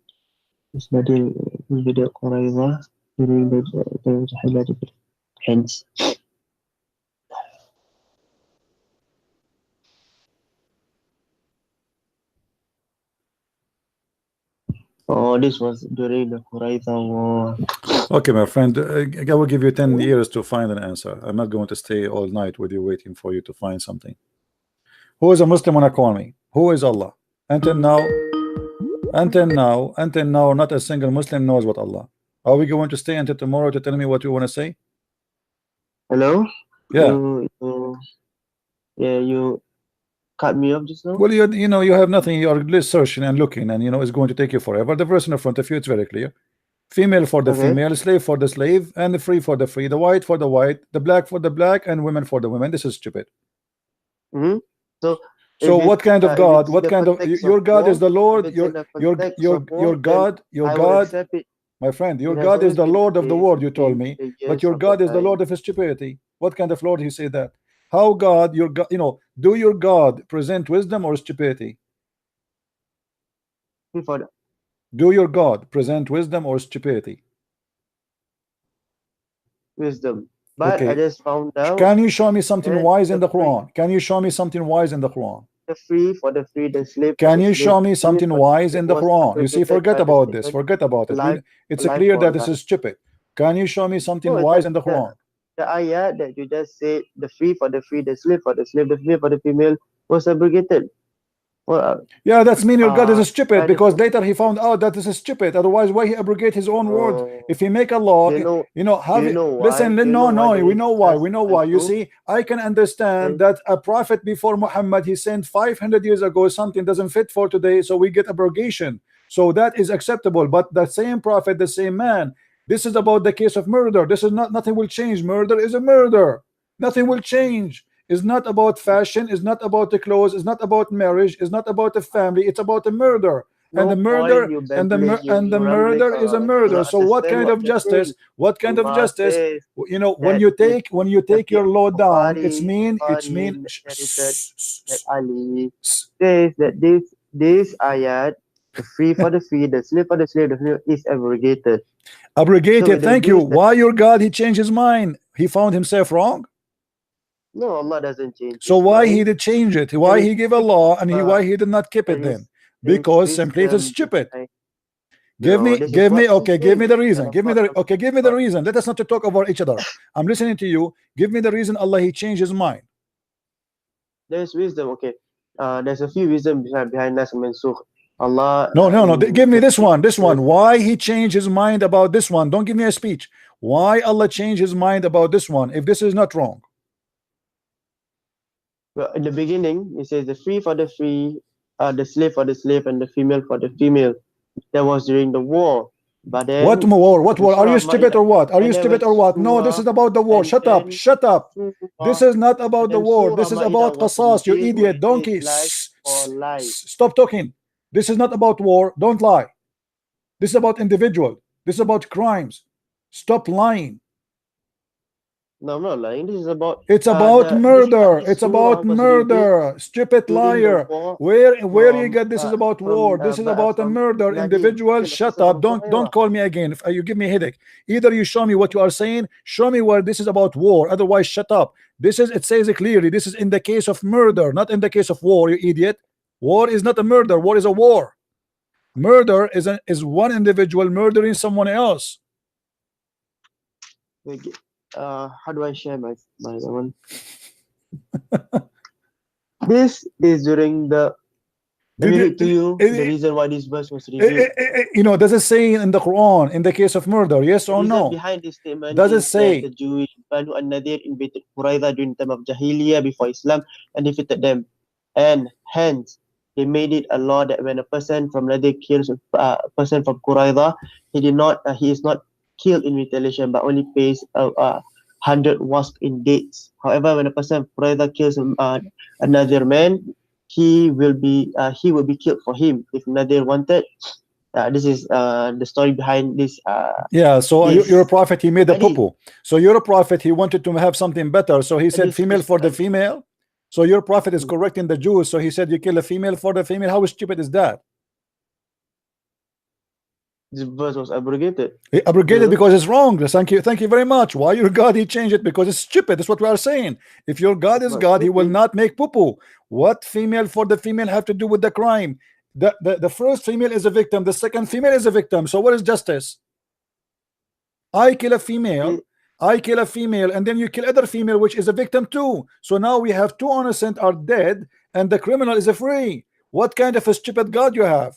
This video Qurayza during the highlighted. Hence. Oh, this was during the Qurayza war. Okay, my friend, I will give you 10 years to find an answer. I'm not going to stay all night with you waiting for you to find something. Who is a Muslim when I call me? Who is Allah? Until now, not a single Muslim knows what Allah. Are we going to stay until tomorrow to tell me what you want to say? Hello? Yeah. You cut me off just now? Well, you know, you have nothing. You are searching and looking, and you know it's going to take you forever. The verse in front of you, it's very clear. Female for the female, slave for the slave, and the free for the free, the white for the white, the black for the black, and women for the women. This is stupid. So what kind of God? What kind of your God is the Lord? Your God, my friend, your God is the Lord of the world. You told me, but your God is the Lord of stupidity. What kind of Lord you say that? How God, your God, you know, do your God present wisdom or stupidity? Do your God present wisdom or stupidity? Wisdom. But I just found out. Can you show me something wise in the Quran? Can you show me something wise in the Quran? The free for the free, the slave. Can you show me something wise in the Quran? You see, forget about this. Forget about it. It's clear that this is stupid. Can you show me something wise in the Quran? The ayah that you just said, the free for the free, the slave for the slave, the female for the female, was abrogated. Well, yeah, that's mean your God is stupid, because later he found out that this is stupid. Otherwise, why he abrogate his own word? If he make a law, listen, we know why. You see, I can understand that a prophet before Muhammad, he sent 500 years ago, something doesn't fit for today, so we get abrogation. So that is acceptable. But the same prophet, the same man, this is about the case of murder. This is not, nothing will change. Murder is a murder. Nothing will change. It's not about fashion, it's not about the clothes, it's not about marriage, it's not about the family, it's about the murder. And the murder murder is a murder. So what kind of justice? What kind of justice? You know, when you take your law down, Ali says that this ayat, the free for the free, the slave for the slave, the slave is abrogated. Abrogated, thank you. Why your God he changed his mind? He found himself wrong? No, Allah doesn't change. So why he did change it? Why he gave a law and why he did not keep it then? Because simply it is stupid. Give No, me, this is give me, what okay, he give me says. the reason. And Give me of the, course, okay, give me the reason. Let us not to talk over each other. I'm listening to you. Give me the reason Allah he changed his mind. there's wisdom. Okay, there's a few wisdom behind Nas Mansukh. Allah. No, no, no. Give me this one. This one. says- Why he changed his mind about this one? Don't give me a speech. Why Allah changed his mind about this one? If this is not wrong. Well, in the beginning, it says the free for the free, the slave for the slave, and the female for the female. That was during the war. But then What war? What war? Are you Surah stupid Ma'idah, or what? Are you and there stupid was or what? No, this Surah, is about the war. and Shut up. then Shut up. This Surah, is not about the then war. Surah This is Ma'idah about was qasas, you revealed, idiot which donkey. is life for life. Stop talking. This is not about war. Don't lie. This is about individual. This is about crimes. Stop lying. No, I'm not lying. This is about It's about the murder. this It's surah about was revealed murder. Stupid during the liar. war Where you from get this is about war. This is about a from murder. Nadir, Individual. the Shut person up. from Don't Qurayza. call me again. If you give me a headache. Either you show me what you are saying. Show me where this is about war. Otherwise, shut up. This is, it says it clearly. This is in the case of murder, not in the case of war. You idiot. War is not a murder. War is a war. Murder is one individual murdering someone else. Okay. How do I share my one? This is during the. Let me read to you the reason why this verse was revealed. You know, does it say in the Quran in the case of murder? Yes The or reason no? behind this statement Does it is say? that the Jewish Banu an-Nadir invaded Qurayza during the time of Jahiliyyah before Islam and defeated them, and hence they made it a law that when a person from Nadir kills a person from Qurayza, he is not killed in retaliation, but only pays 100 wasp in dates. However, when a person from Qurayza kills another man, he will be killed for him if Nadir wanted. This is the story behind this. Yeah, so this you're a prophet, he made a hadith. poo-poo. So you're a prophet, he wanted to have something better, so he said Hadith female for the prescribed. female. So your prophet is correcting the Jews, so he said you kill a female for the female. How stupid is that? This verse was abrogated. He abrogated Mhm. because it's wrong. Thank you very much. Why your God he changed it? Because it's stupid. That's what we are saying. If your God is Not God, he will stupid. not make poo-poo. What female for the female have to do with the crime? The first female is a victim, the second female is a victim. So what is justice? I kill a female, and then you kill other female, which is a victim too. So now we have two innocent are dead, and the criminal is free. What kind of a stupid God you have?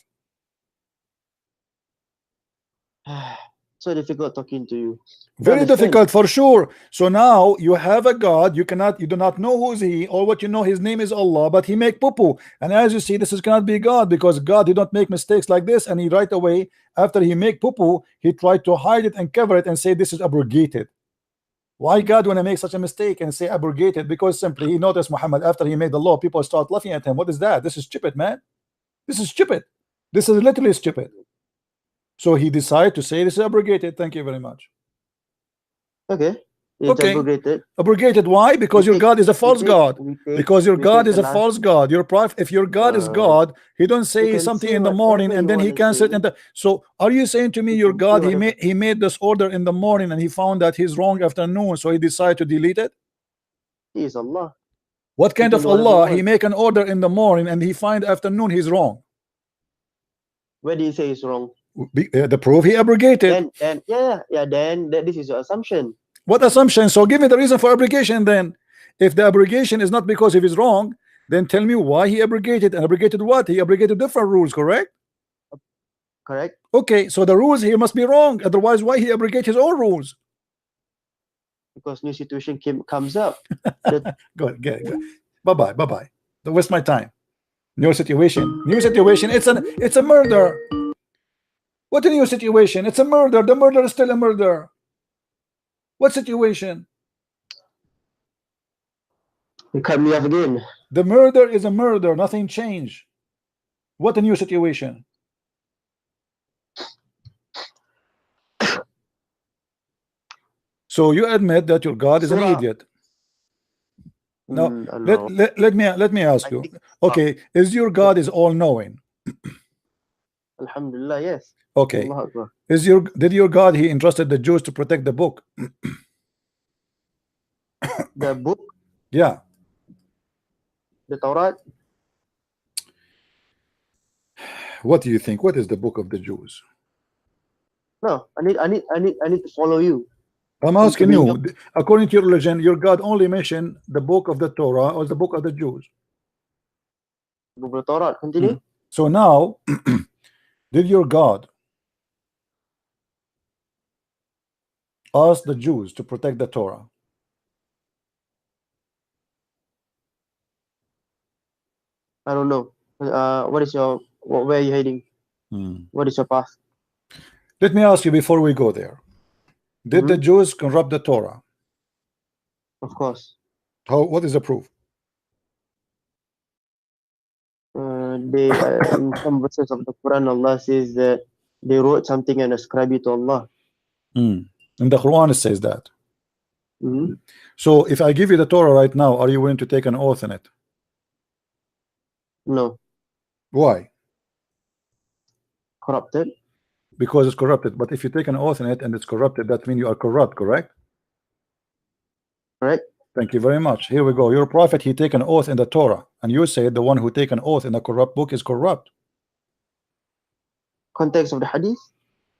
So difficult talking to you. Very Understand? difficult for sure. So now you have a God, you do not know who's he, or what you know, his name is Allah, but he make poo-poo. And as you see, this is cannot be God, because God, he don't make mistakes like this, and he right away after he make poo-poo, he tried to hide it and cover it and say this is abrogated. Why God want to make such a mistake and say abrogated? Because simply he noticed Muhammad after he made the law, people start laughing at him. What is that? This is stupid, man. This is stupid. This is literally stupid. So he decided to say this is abrogated. Thank you very much. Okay. It's Okay. abrogated. Abrogated. Why? Because your God is a false God. Because your God is a false God. Your prophet, if your God is God, he don't say can something say in the morning whatever and you then he wanna cancels say. it. So are you saying to me You your can God say he made this order in the morning and he found that he's wrong afternoon, so he decided to delete it? He is Allah. What kind can of do whatever he Allah? He wants. make an order in the morning and he find afternoon he's wrong. Where do you say it's wrong? The proof he abrogated. Then this is your assumption. What assumption? So give me the reason for abrogation then. If the abrogation is not because he is wrong, then tell me why he abrogated. And abrogated what? He abrogated different rules, correct? Correct? Okay, so the rules here must be wrong. Otherwise, why he abrogate his own rules? Because new situation comes up. Go ahead. Bye-bye. Don't waste my time. New situation. It's a murder. What a new situation? It's a murder. The murder is still a murder. What situation? You cut me off again. The murder is a murder. Nothing changed. What a new situation. So you admit that your God is an Surah. idiot. Now No. let me ask you. Okay, is your God is all knowing? Alhamdulillah, yes. Okay. Allah Akbar. Did your God he entrusted the Jews to protect the book? The book, Yeah. the Torah, What do you think? What is the book of the Jews? No, I need to follow you. I'm And asking to be you, according to your religion, your God only mentioned the book of the Torah or the book of the Jews. Book of Torah. Continue. So now, did your God ask the Jews to protect the Torah? I don't know. What is your where are you heading? What is your path? Let me ask you before we go there. Did the Jews corrupt the Torah? Of course. How? What is the proof? They in some verses of the Quran, Allah says that they wrote something and ascribe it to Allah. In the Quran it says that. Mm-hmm. So if I give you the Torah right now, are you willing to take an oath in it? No. Why? Corrupted. Because it's corrupted. But if you take an oath in it and it's corrupted, that means you are corrupt, correct? Correct. Thank you very much. Here we go. Your prophet, he take an oath in the Torah, and you say the one who take an oath in a corrupt book is corrupt. Context of the hadith?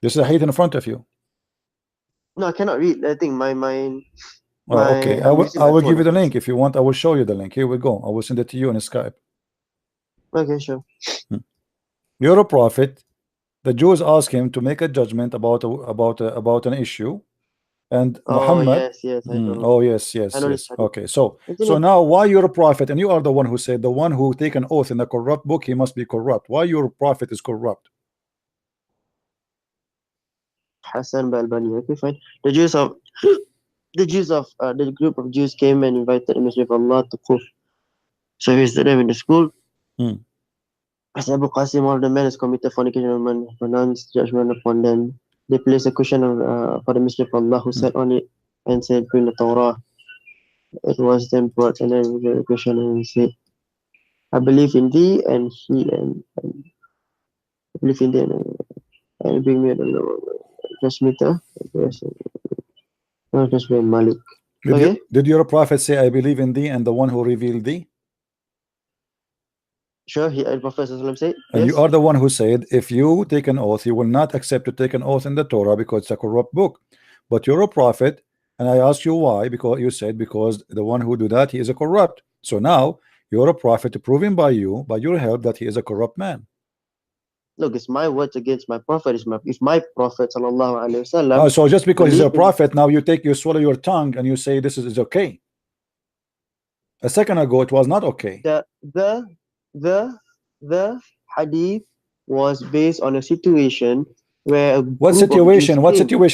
This is a hadith in front of you. No, I cannot read. I think my Oh, okay. I I'm will using my give you the phone. link if you want. I will show you the link. Here we go. I will send it to you on Skype. Okay, sure. You're a prophet. The Jews ask him to make a judgment about an issue, and Oh Muhammad. yes, I know. Oh yes. I know this hadith. Okay, so Continue. now why you're a prophet and you are the one who said the one who take an oath in the corrupt book, he must be corrupt. Why your prophet is corrupt? Hassan Balbani. Okay, fine. The group of Jews came and invited the Messenger of Allah to Kuf. So he visited them in the school. As Abu Qasim, one of the men, has committed fornication and pronounced judgment upon them. They placed a cushion for the Messenger of Allah, who sat on it and said, "Bring the Torah." It was then brought and then the cushion and said, "I believe in thee," and I believe in thee, and bring me the transmitter. Just be Malik. Did your prophet say, "I believe in thee," and the one who revealed thee? Sure, the Prophet said. And Yes. you are the one who said, if you take an oath, you will not accept to take an oath in the Torah because it's a corrupt book. But you're a prophet, and I asked you why, because you said because the one who do that, he is a corrupt. So now you're a prophet, proving by your help, that he is a corrupt man. Look, it's my words against my prophet. If my prophet sallallahu alaihi wasallam. So just because he's a prophet, now you swallow your tongue and you say this is okay. A second ago it was not okay. The hadith was based on a situation where what situation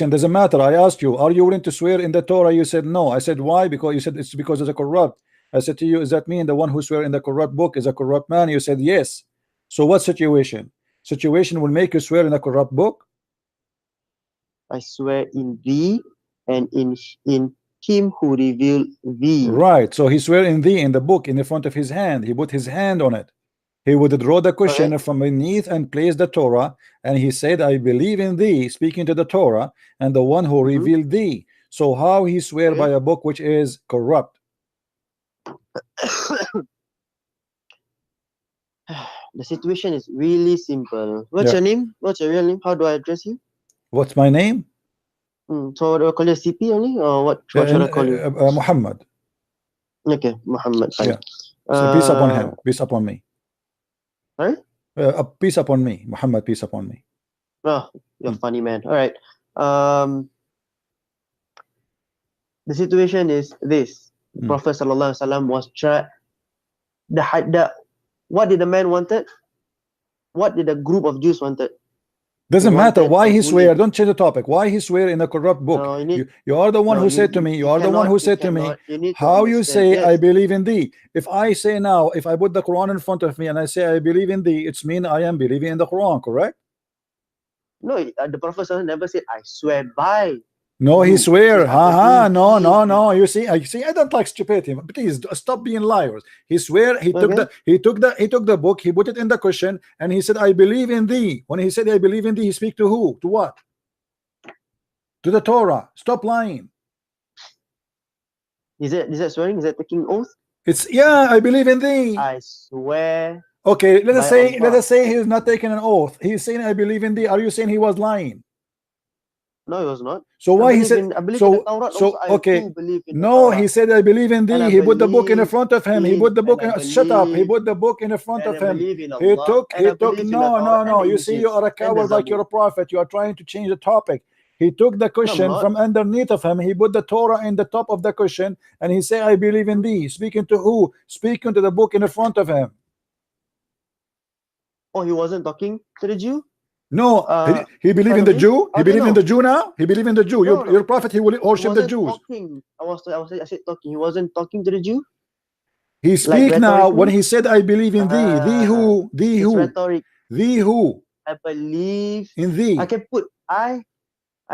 doesn't matter. I asked you, are you willing to swear in the Torah? You said no. I said why? Because you said it's because it's a corrupt. I said to you, does that mean the one who swear in the corrupt book is a corrupt man? You said yes. So what situation will make you swear in a corrupt book? I swear in thee and in him who revealed thee. Right. So he swear in thee in the book in the front of his hand. He put his hand on it. He would draw the cushion from beneath and place the Torah, and he said, I believe in thee, speaking to the Torah and the one who revealed thee. So how he swear by a book which is corrupt? The situation is really simple. What's your name? What's your real name? How do I address you? What's my name? So do I call you CP only, or what should I call you? Muhammad. Okay, Muhammad. Fine. Yeah. So peace upon him. Peace upon me. Sorry? Peace upon me. Muhammad, peace upon me. Oh, you're a funny man. All right. The situation is this. Prophet sallallahu alaihi wasallam was tried. What did the man wanted? What did the group of Jews wanted? Doesn't matter why he swear. Don't change the topic. Why he swear in a corrupt book? No, you are the one who said to me. You are the one who said to me. How you say I believe in thee? If I say now, if I put the Quran in front of me and I say I believe in thee, it's mean I am believing in the Quran, correct? No, the Prophet never said I swear by. No, he swear. No. You see, I don't like stupidity. Please stop being liars. He swear. He took the book. He put it in the cushion, and he said, "I believe in thee." When he said, "I believe in thee," he speak to who? To what? To the Torah. Stop lying. Is that swearing? Is that taking oath? It's I believe in thee. I swear. Okay, let us say he is not taking an oath. He's saying, "I believe in thee." Are you saying he was lying? No, it was not. So why he I said believe in so? the Tawrat So also. I okay, do believe in the no, he Tawrat. said I believe in And thee. I He put the book in the believe front of him. He put the book. and I Shut up. He believe put the book in the front and of I him. believe in He Allah. And I took. believe in the No, no, Tawrat no. and the You see, you Injil are a and the coward like you're a Zabur. prophet. You are trying to change the topic. He took the No, I'm cushion not. from underneath of him. He put the Torah in the top of the cushion, and he said, "I believe in thee." Speaking to who? Speaking to the book in the front of him. Oh, he wasn't talking to the Jew? No, he In believed front in of the him? Jew. He How do you believed in know? the Jew now. He believed in the Jew. No, no. Your prophet, he will He worship the wasn't Jews. talking. I said talking. He wasn't talking to the Jew? He Like speak now when rhetorically? he said, "I believe in thee." Thee who? Thee It's who? rhetoric. Thee who? I believe In I thee.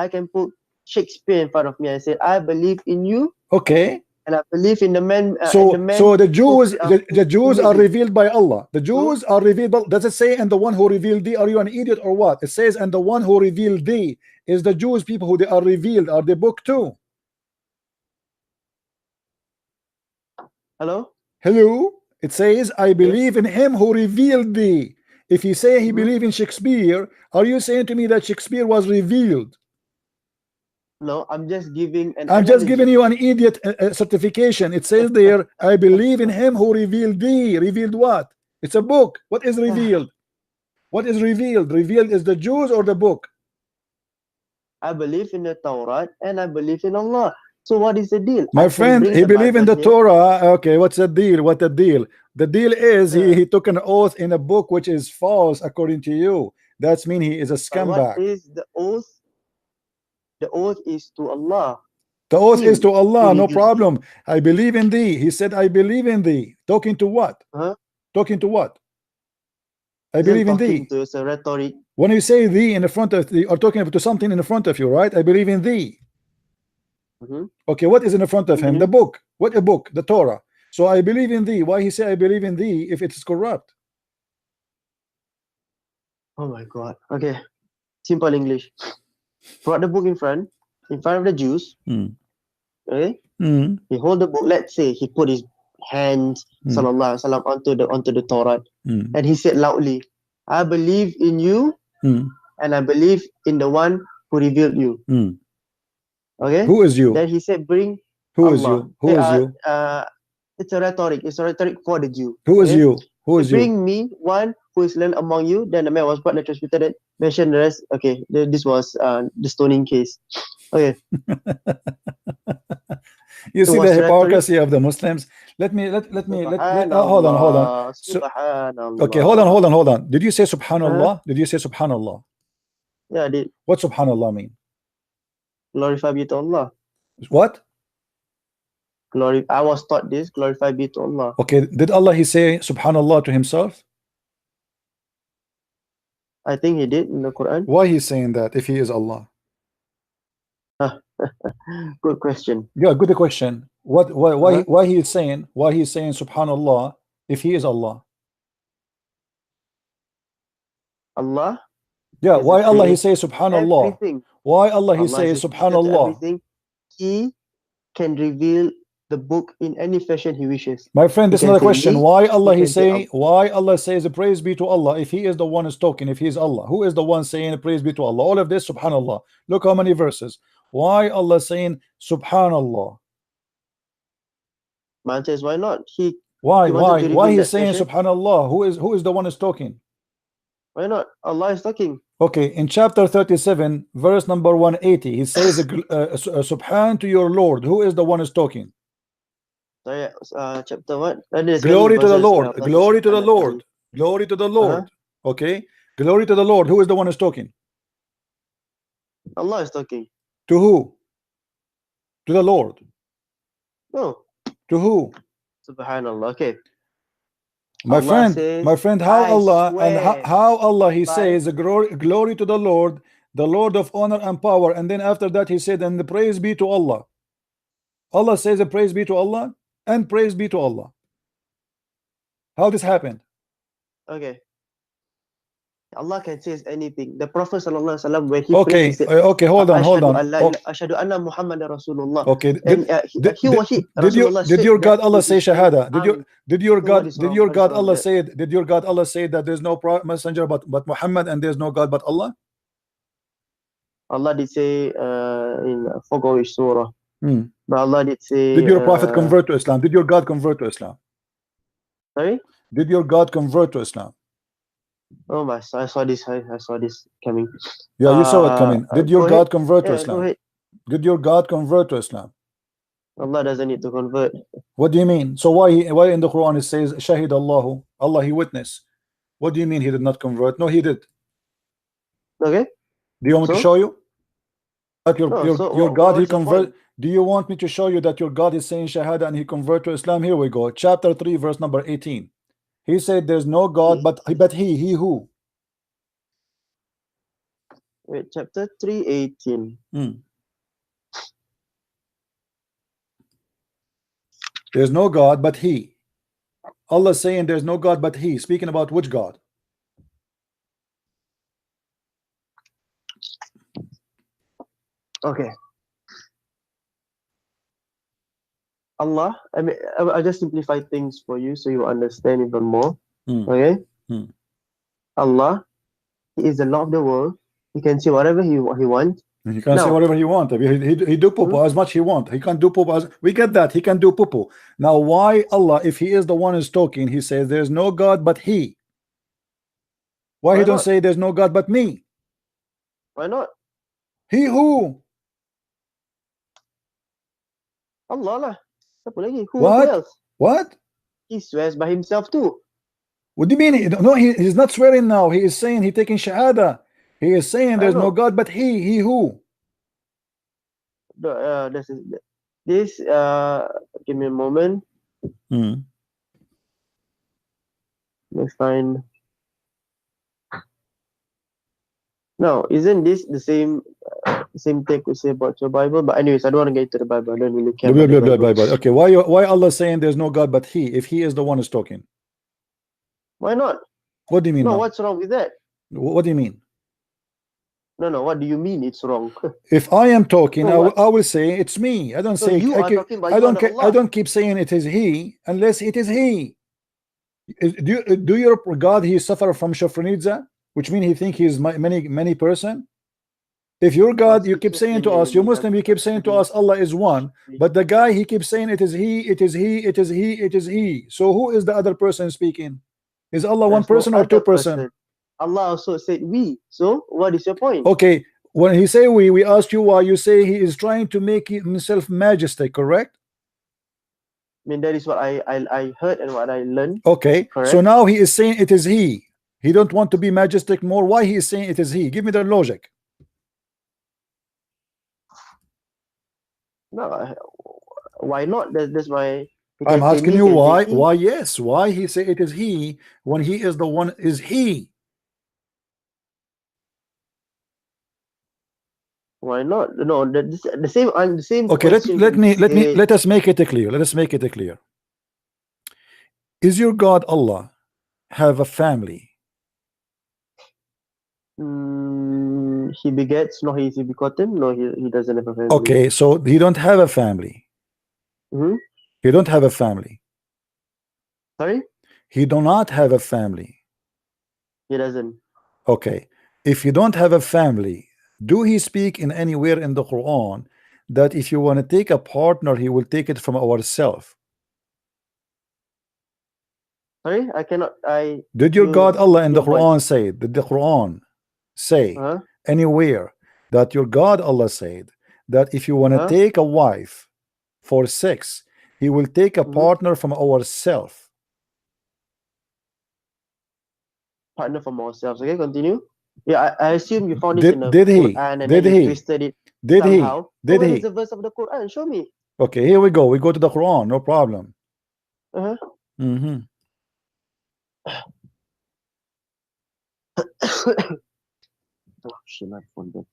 can put Shakespeare in front of me. I said, I believe in you Okay. and I believe in the man So the Jews, the Jews made are you. revealed by Allah. The Jews are revealed by, does it say, and the one who revealed thee? Are you an idiot or what? It says, and the one who revealed thee is the Jews people who they are revealed. Are the book too? Hello? Hello? It says, I believe in him who revealed thee. If you say he Mhm. believe in Shakespeare, are you saying to me that Shakespeare was revealed? No, I'm just giving an I'm just analogy. giving you an idiot certification. It says there, I believe in him who revealed thee. Revealed what? It's a book. What is revealed? What is revealed? Revealed is the Jews or the book? I believe in the Torah and I believe in Allah. So what is the deal? My I can friend, bring he the believed in Bible the here. Torah. Okay, what's the deal? What the deal? The deal is he took an oath in a book which is false according to you. That's mean he is a But what scumbag. is the oath? The oath is to Allah. The oath is Him to Allah, who no revealed problem. I believe in thee. He said, I believe in thee. Talking to what? Huh? Talking to what? I Isn't believe in talking thee. to us a rhetoric. When you say thee in the front of thee, or talking to something in the front of you, right? I believe in thee. Mhm. Okay, what is in the front of him? Continue. The book. What a book? The Torah. So I believe in thee. Why he say I believe in thee if it is corrupt? Oh my God. Okay. Simple English. Brought the book in front of the Jews. Okay. He hold the book. Let's say he put his hands, sallallahu alaihi wasallam, onto the Torah, and he said loudly, "I believe in you, and I believe in the one who revealed you." Okay. Who is you? Then he said, "Bring Who Allah." is you? Who is you? It's a rhetoric. It's a rhetoric for the Jew. Who is okay? you? Who is you? Bring me one who is learned among you. Then the man was brought and transmitted it. Mentioned the rest. Okay, this was the stoning case. Okay. You see was the rhetoric. hypocrisy of the Muslims. Let me hold on. Subhanallah. Okay, hold on. Did you say subhanallah? Did you say subhanallah? Yeah, I did. What subhanallah mean? Glorify be to Allah. What? I was taught this. Glorify be to Allah. Okay, did Allah he say subhanallah to himself? I think he did in the Quran. Why he's saying that if he is Allah? Good question. Yeah, good question. Why he is saying subhanallah if he is Allah? Allah? Yeah, is why the Allah he creator say subhanallah? everything. Why Allah he Allah say is the creator to subhanallah? everything. He can reveal the book in any fashion he wishes. My friend, this is can another say question. me, Why Allah he can say say? Why Allah says praise be to Allah if He is the one who's talking? If He is Allah, who is the one saying praise be to Allah? All of this, subhanallah. Look how many verses. Why Allah saying subhanallah? Man says, why not? Why he wanted to why reveal he's that saying fashion. subhanallah? Who is the one who's talking? Why not? Allah is talking. Okay, in chapter 37, verse number 180, he says subhan to your Lord. Who is the one who's talking? Sorry, chapter what? Glory to the Lord. Glory to the Lord. Glory to the Lord. Okay, glory to the Lord. Who is the one who's talking? Allah is talking. To who? To the Lord. No. To who? Subhanallah. Okay. My Allah friend, says, how I Allah and swear how Allah he by- says glory to the Lord of honor and power, and then after that he said, and the praise be to Allah. Allah says praise be to Allah and praise be to Allah. How this happened? Okay. Allah can say anything. The Prophet sallallahu alaihi wasallam, when he Okay, prayed, he said, okay, hold on. Ashhadu anna Muhammadan Rasulullah. Okay, And Rasulullah did your said God that Allah it say is true. shahada? Did your So what is God wrong Allah with say that there's no messenger but Muhammad and there's no God but Allah? Allah did say in I forgot which surah, Hmm. but Allah did say. Did your prophet convert to Islam? Did your God convert to Islam? Sorry. Did your God convert to Islam? Oh my! I saw this. I saw this coming. Yeah, you saw it coming. Did your Go God ahead. convert to Yeah, go Islam? ahead. Did your God convert to Islam? Allah doesn't need to convert. What do you mean? So why in the Quran it says Shahid Allahu, Allah he witnessed? What do you mean he did not convert? No, he did. Okay. Do you want me to So? show you that your No, your, so your what- God he what's the convert? point? Do you want me to show you that your God is saying Shahada and he convert to Islam? Here we go. Chapter 3, verse number 18. He said there's no God but he who? Wait, chapter 3:18. There's no God but he. Allah saying there's no God but he. Speaking about which God? Okay. Allah, I mean, I'll just simplify things for you so you understand even more. Okay? Allah, He is the Lord of the world. He can say whatever he wants. He can say Now- whatever he want. He do poo as much he want. He can do poo as we get that. He can do poo. Now why Allah, if he is the one who's talking, he says there's no God but he. Why he Why don't not? say there's no God but me? Why not? He who? Allah lah. Siapa lagi? Who What? else? What? He swears by himself too. What do you mean? No, he's not swearing now. He is saying he taking shahada. He is saying there's no know. God but he who? This give me a moment. Let's find. No, isn't this the same take we say about your Bible? But anyways, I don't want to get into the Bible. I don't really care. Blah, about the blah, blah, Bible. blah, blah. Okay, why Allah saying there's no God but he if he is the one who's talking? Why not? What do you mean? No, now? what's wrong with that? What do you mean? No, what do you mean it's wrong? If I am talking, So what? I will say it's me. I don't So say you I are keep- talking, but I you don't are ca- Allah. I don't keep saying it is he unless it is he. Do your God he suffer from shofronidza, which means he think he is many person? If your God you keep saying to us, you Muslim you keep saying to us Allah is one, but the guy he keeps saying it is he, it is he, it is he, it is he. So who is the other person speaking? Is Allah one There's no person or other two person? Allah also said we. So what is your point? Okay, when he say we ask you why, you say he is trying to make himself majestic, correct? I mean, that is what I heard and what I learned. Okay, Correct. so now he is saying it is he. He don't want to be majestic more. Why he is saying it is he? Give me the logic. No, why not? That's why. I'm asking you why. Why yes? Why he say it is he when he is the one is he? Why not? No, the same. Okay, question let us make it clear. Let us make it clear. Is your God Allah have a family? He begets. No, he is begotten. No, he doesn't have a family. Okay, so he don't have a family. Hmm? He don't have a family. Sorry, He do not have a family. he doesn't. Okay, if you don't have a family, do he speak in anywhere in the Quran that if you want to take a partner, he will take it from ourselves? Sorry, I cannot. Did your God Allah in the your voice. Quran say? Did the Quran say anywhere that your God Allah said that if you want to take a wife for sex, he will take a partner from ourselves? Partner from ourselves. Okay, continue. Yeah, I assume you found it Did- in the did he? Quran and Did then you he? twisted it Did he? somehow. Did Where he? is the verse of the Quran? Show me. Okay, here we go. We go to the Quran, no problem. Uh-huh. Oh, shit, my phone died.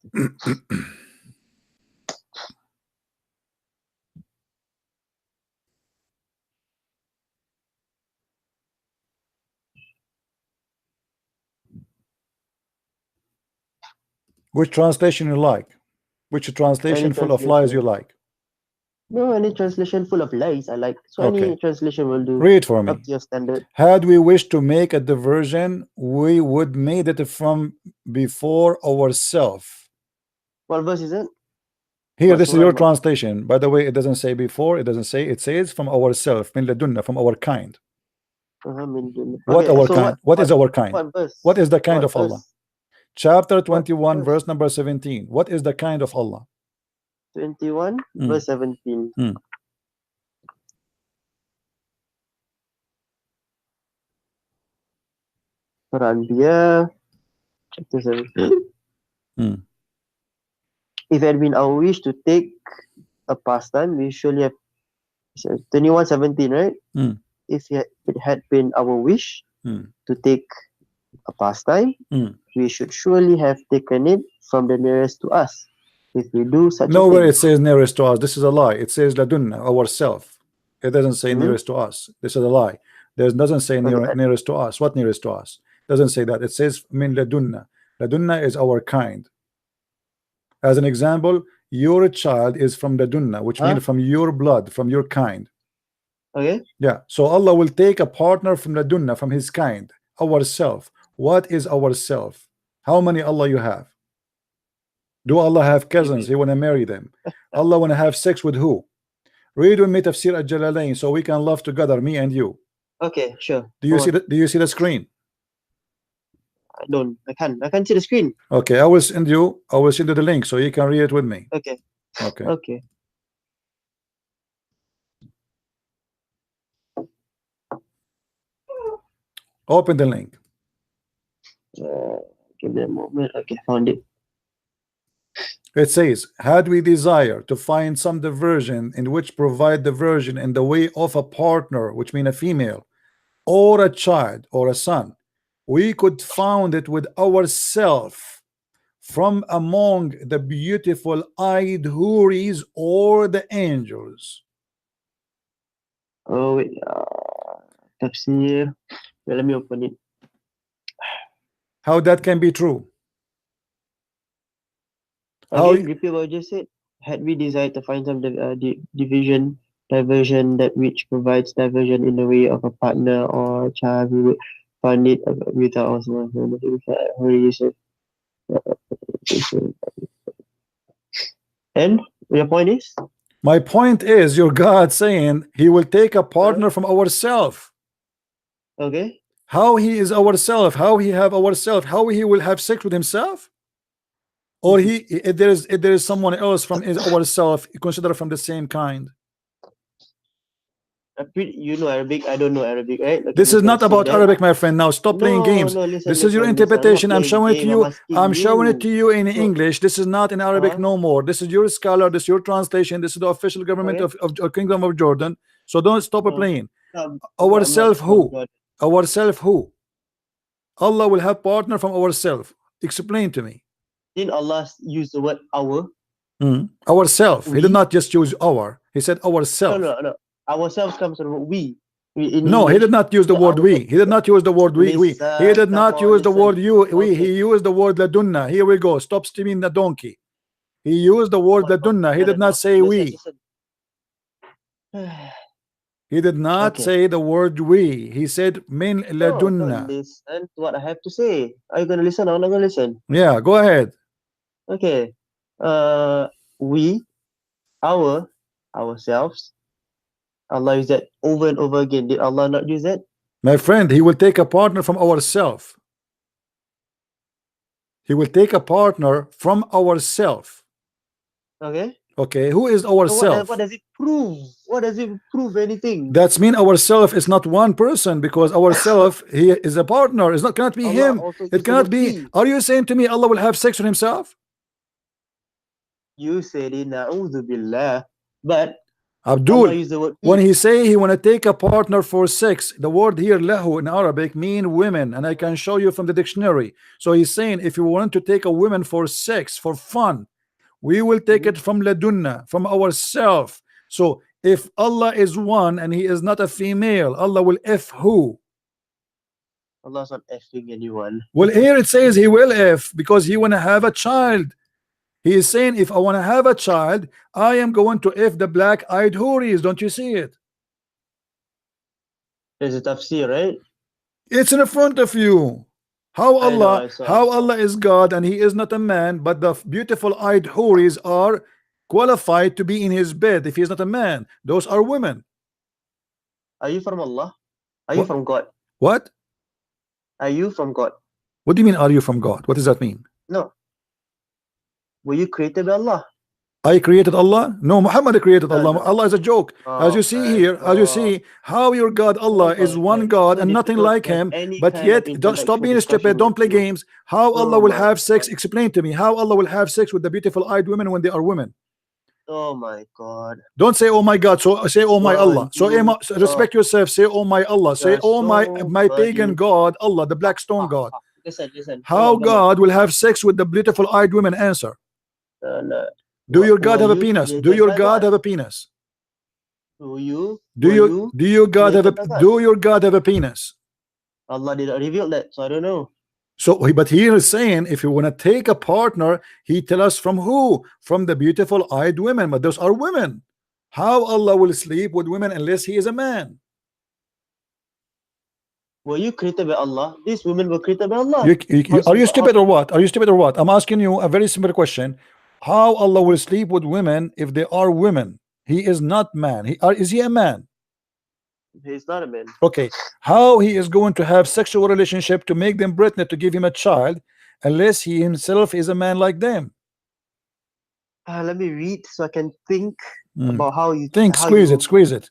Which translation you like? Which translation full of lies you like? No, any translation full of lies I like. So any Okay. translation will do. Read for me. Up to your standard. Had we wished to make a diversion, we would made it from before ourselves. What verse is it? Here, What this is surah your number? translation. By the way, it doesn't say before. It doesn't say. It says from ourself, min ladunna, from our kind. What Okay, our so kind? What is our kind? what verse? What is the kind What of Allah? verse? Chapter 21, verse? verse number 17. What is the kind of Allah? 21, Hmm. verse 17. Hmm. Surah Al-Anbiya, chapter 17. Hmm. If it had been our wish to take a pastime, we surely have 21:17, right? Hmm. If it had been our wish Hmm. to take a pastime, Hmm. we should surely have taken it from the nearest to us. If we do such Nowhere a it says nearest to us. This is a lie. It says ladunna, ourself. It doesn't say Mhm. nearest to us. This is a lie. There doesn't say Okay. nearest to us. What nearest to us? Doesn't say that. It says min ladunna. Ladunna is our kind. As an example, your child is from ladunna, which Huh? means from your blood, from your kind. Okay. Yeah. So Allah will take a partner from ladunna, from his kind, ourself. What is ourself? How many Allah you have? Do Allah have cousins? He want to marry them. Allah want to have sex with who? Read with me Tafsir Al-Jalalain so we can love together, me and you. Okay, sure. Do you Go see on. the, do you see the screen? I can't see the screen. Okay, I will send you the link so you can read it with me. Okay. Okay. Okay. Open the link. Give me a moment. Okay, found it. It says, had we desire to find some diversion in which provide diversion in the way of a partner, which mean a female, or a child or a son, we could found it with ourself from among the beautiful eyed houris or the angels. Oh wait, tafsir. Wait, let me open it. How that can be true? How Again, repeat what you just said. Had we desired to find some diversion that which provides diversion in the way of a partner or a child, we would find it without us. And your point is? my point is, your God saying he will take a partner from ourself. Okay. How he is ourself? How he have ourself? How he will have sex with himself? Or he if there is someone else from ourself considered from the same kind? You know Arabic, I don't know Arabic, right? Okay, This is not about Arabic, my friend. Now stop playing games. No, listen, This is your listen, interpretation. I'm listen. showing it to you. I'm showing it to you in So- English. This is not in Arabic Uh-huh. no more. This is your scholar. This is your translation. This is the official government Okay. of Kingdom of Jordan. So don't stop playing. Ourself I'm who? not- Ourself who? Allah will have partner from ourself. Explain to me. Didn't Allah use the word our? Ourself. He did We? not just use our. He said ourself. No. Ourselves comes from we. No, he did not use the word we. He did not use the word we. Listen, He did not come on, use the word listen. you. We. Okay. He used the word ladunna. Here we go. Stop steaming the donkey. He used the word ladunna. He did not say we. He did not Okay. say the word we. He said min No, ladunna. listen to what I have to say. Are you gonna listen or not gonna listen? Yeah, go ahead. Okay. We, ourselves. Allah used that over and over again. Did Allah not use that? My friend, he will take a partner from ourself. He will take a partner from ourself. Okay. Okay, who is So what, ourself? what does it prove? What does it prove? Anything? That's mean ourself is not one person, because ourself he is a partner. It's not cannot be Allah him. also used It the cannot word be. we. Are you saying to me Allah will have sex with himself? You said it. Na'udhu billah. But Abdul, Allah used the word we. when he say he want to take a partner for sex, the word here lahu in Arabic mean women, and I can show you from the dictionary. So he's saying if you want to take a woman for sex, for fun, we will take it from ladunna, from ourself. So if Allah is one and he is not a female, Allah will F who? Allah's not effing anyone. Well, here it says he will F because he want to have a child. He is saying if I want to have a child, I am going to F the black-eyed houris. Don't you see it? There's a tafsir, right? It's in front of you. How I know, Allah, I saw, I how saw. Allah is God and he is not a man, but the beautiful eyed houris are qualified to be in his bed if he is not a man? Those are women. Are you from Allah? Are you What? from God? What? Are you from God? What do you mean, are you from God? What does that mean? No. Were you created by Allah? I created Allah? No, Muhammad created No, Allah. no. Allah is a joke. As you Oh see my here, as you God. see, how your God Allah Oh is my one God. God So and nothing difficult like to have him, any but kind of yet don't stop intellectual being discussion stupid, don't with play you. games. How Oh Allah will my have sex? God. Explain to me how Allah will have sex with the beautiful eyed women when they are women. Oh my God. Don't say oh my God, so say oh my Wow, Allah. So respect yourself, say oh my Allah, you say are oh so my pagan funny. God, Allah, the black stone God. Listen. Come How on, come on. God will have sex with the beautiful eyed women? Answer. No. Do your God Were have a you penis? Do created your by God God? have a penis? Were you Do your God have a created by God? do your God have a penis? Allah did not reveal that, so I don't know. So but here is saying if you want to take a partner, he tell us from who? From the beautiful eyed women, but those are women. How Allah will sleep with women unless he is a man? Were you created by Allah? These women were created by Allah. Are you stupid or what? Are you stupid or what? I'm asking you a very simple question. How Allah will sleep with women if they are women? He is not man. Is he a man? He's not a man. Okay. How he is going to have sexual relationship to make them pregnant to give him a child unless he himself is a man like them? Let me read so I can think about how you Squeeze it.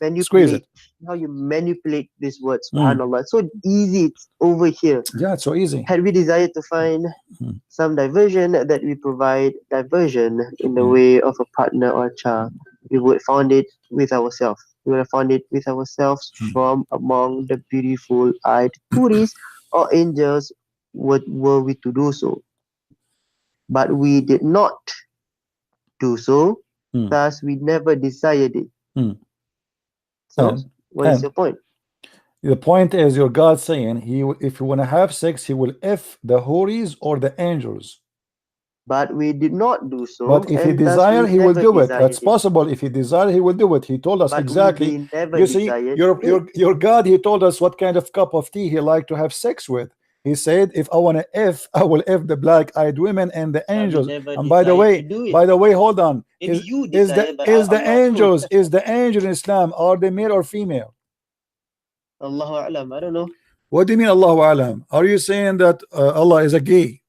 how you manipulate these words. Mm. SubhanAllah. It's so easy. It's over here. Yeah, it's so easy. Had we desired to find some diversion, that we provide diversion in the way of a partner or a child, we would found it with ourselves. We would have found it with ourselves from among the beautiful eyed houris or angels were we to do so. But we did not do so, thus we never desired it. So, what is your point? The point is your God saying if you want to have sex, he will F the houris or the angels. But we did not do so. But if he and thus desire, we he will never do it. desired That's possible. If he desire, he will do it. He told us But exactly. we never You see, desired your God, he told us what kind of cup of tea he liked to have sex with. He said, if I want to F, I will F the black-eyed women and the angels. And by the way, hold on. Is the angel in Islam, are they male or female? Allahu A'lam, I don't know. What do you mean Allahu A'lam? Are you saying that Allah is a gay?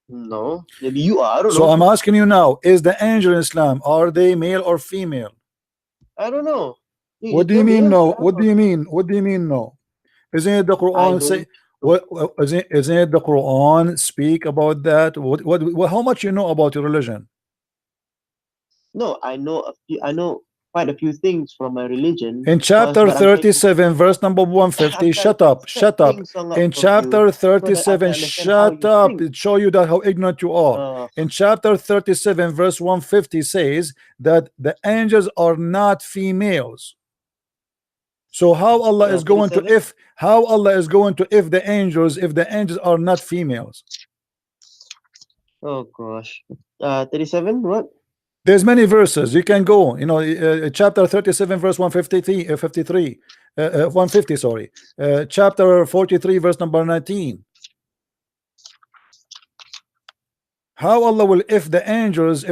No, maybe you are. I don't know. So I'm asking you now, is the angel in Islam, are they male or female? I don't know. What do you mean no? What do you mean? What do you mean no? Isn't it the Quran say what isn't it the Quran speak about that? What how much you know about your religion? No, I know quite a few things from my religion. In chapter 37, verse number 150, shut up. In chapter 37, shut up. It show you that how ignorant you are. In chapter 37, verse 150 says that the angels are not females. So how Allah is going to if the angels if the angels are not females? Oh gosh. 37 what? There's many verses you can go, you know, chapter 37 verse 150 150, sorry, chapter 43 verse number 19. How Allah will if the angels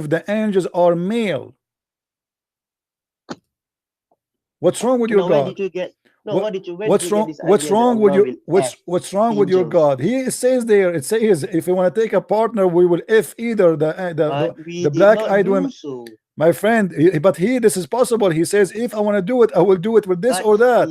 are male? What's wrong with your God? Where did you get what's wrong with your God? He says there, it says if you want to take a partner, we will if either the black-eyed women. My friend, but this is possible. He says if I want to do it, I will do it with this or that.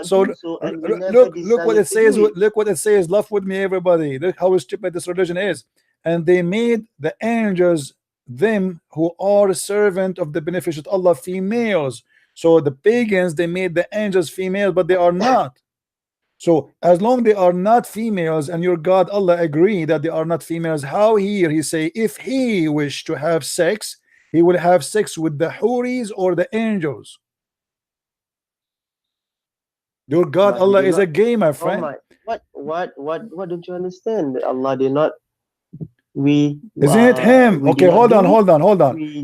So look what it says. Look what it says. Laugh with me, everybody. Look how stupid this religion is. And they made the angels them who are servant of the beneficent Allah females. So the pagans, they made the angels females, but they are not. So as long they are not females, and your God Allah agree that they are not females, how here he say if he wish to have sex, he will have sex with the houris or the angels? Your God Allah is a gay, my friend. What don't you understand? Allah did not. Isn't it him? Okay, hold on.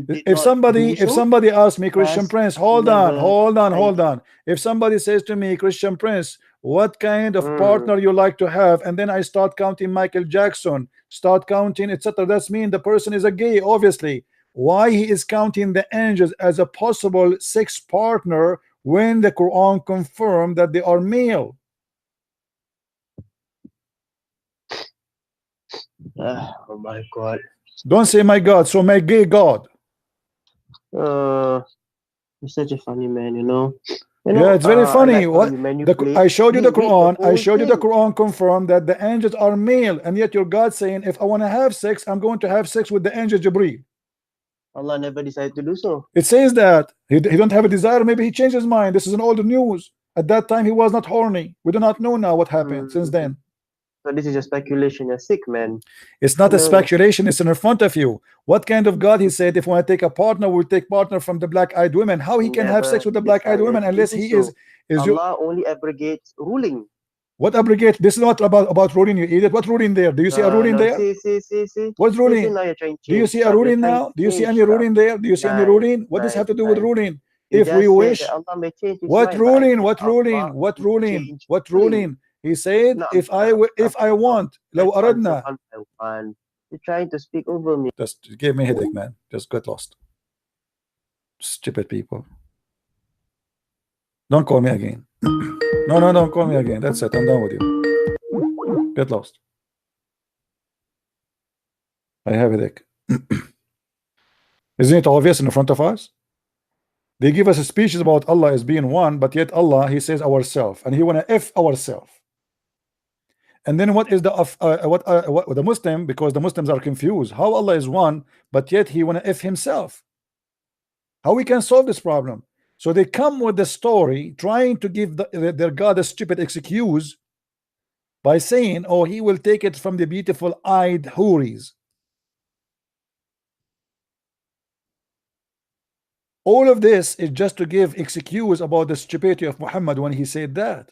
If somebody asks me, Christian Prince, hold on. If somebody says to me, Christian Prince, what kind of partner you like to have, and then I start counting Michael Jackson, start counting, etc. That's mean the person is a gay, obviously. Why he is counting the angels as a possible sex partner when the Quran confirmed that they are male? Oh my God. Don't say my God, so my gay God. You're such a funny man, you know. Yeah, it's very I funny. like how What you manipulate. I showed you the Read the Quran. I whole showed you the thing. Quran confirmed that the angels are male, and yet your God saying, if I want to have sex, I'm going to have sex with the angel Jibreel. Allah never decided to do so. It says that he don't have a desire. Maybe he changed his mind. This is an older news. At that time, he was not horny. We do not know now what happened since then. So this is a speculation. You're sick, man. It's not a No. speculation. It's in front of you. What kind of God he said? If we want to take a partner, we'll take partner from the black-eyed women. How he can have Never sex with the black-eyed decided women to unless do he so. is you? Allah only abrogates ruling. What abrogate? This is not about ruling, you idiot. What ruling there? Do you see a ruling there? See. What's ruling? Now you're trying to Do you change see a stuff. You're ruling trying now? to Do you see change any stuff. ruling there? Do you see any Nice, ruling? What does nice, have to do with nice. ruling? You If just we said wish, that Allah may change his what mind, but I ruling? said What Allah ruling? What will ruling? change What ruling. ruling? He said, No, if I want, لو let's answer أردنا. one by one. You're trying to speak over me. Just gave me a headache, man. Just got lost. Stupid people. Don't call me again. No, don't call me again. That's it. I'm done with you. Get lost. I have a headache. Isn't it obvious in front of us? They give us speeches about Allah as being one, but yet Allah, he says ourself, and he wanna F ourself. And then what is the what the Muslim, because the Muslims are confused, how Allah is one, but yet he wanna F himself. How we can solve this problem? So they come with the story trying to give their God a stupid excuse by saying, oh, he will take it from the beautiful eyed houris. All of this is just to give excuse about the stupidity of Muhammad when he said that.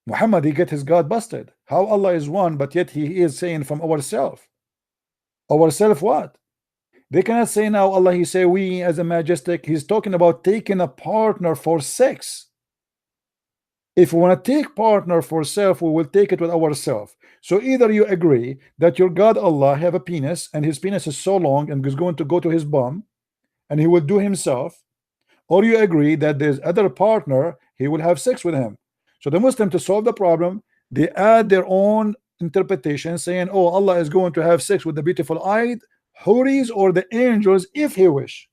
Muhammad, he get his God busted. How Allah is one, but yet he is saying from ourself. Ourself what? They cannot say now Allah, he say we as a majestic. He's talking about taking a partner for sex. If we want to take partner for self, we will take it with ourselves. So either you agree that your God Allah have a penis and his penis is so long and is going to go to his bum and he will do himself, or you agree that there's other partner, he will have sex with him. So the Muslim, to solve the problem, they add their own interpretation saying, oh, Allah is going to have sex with the beautiful eyed houris or the angels if he wish.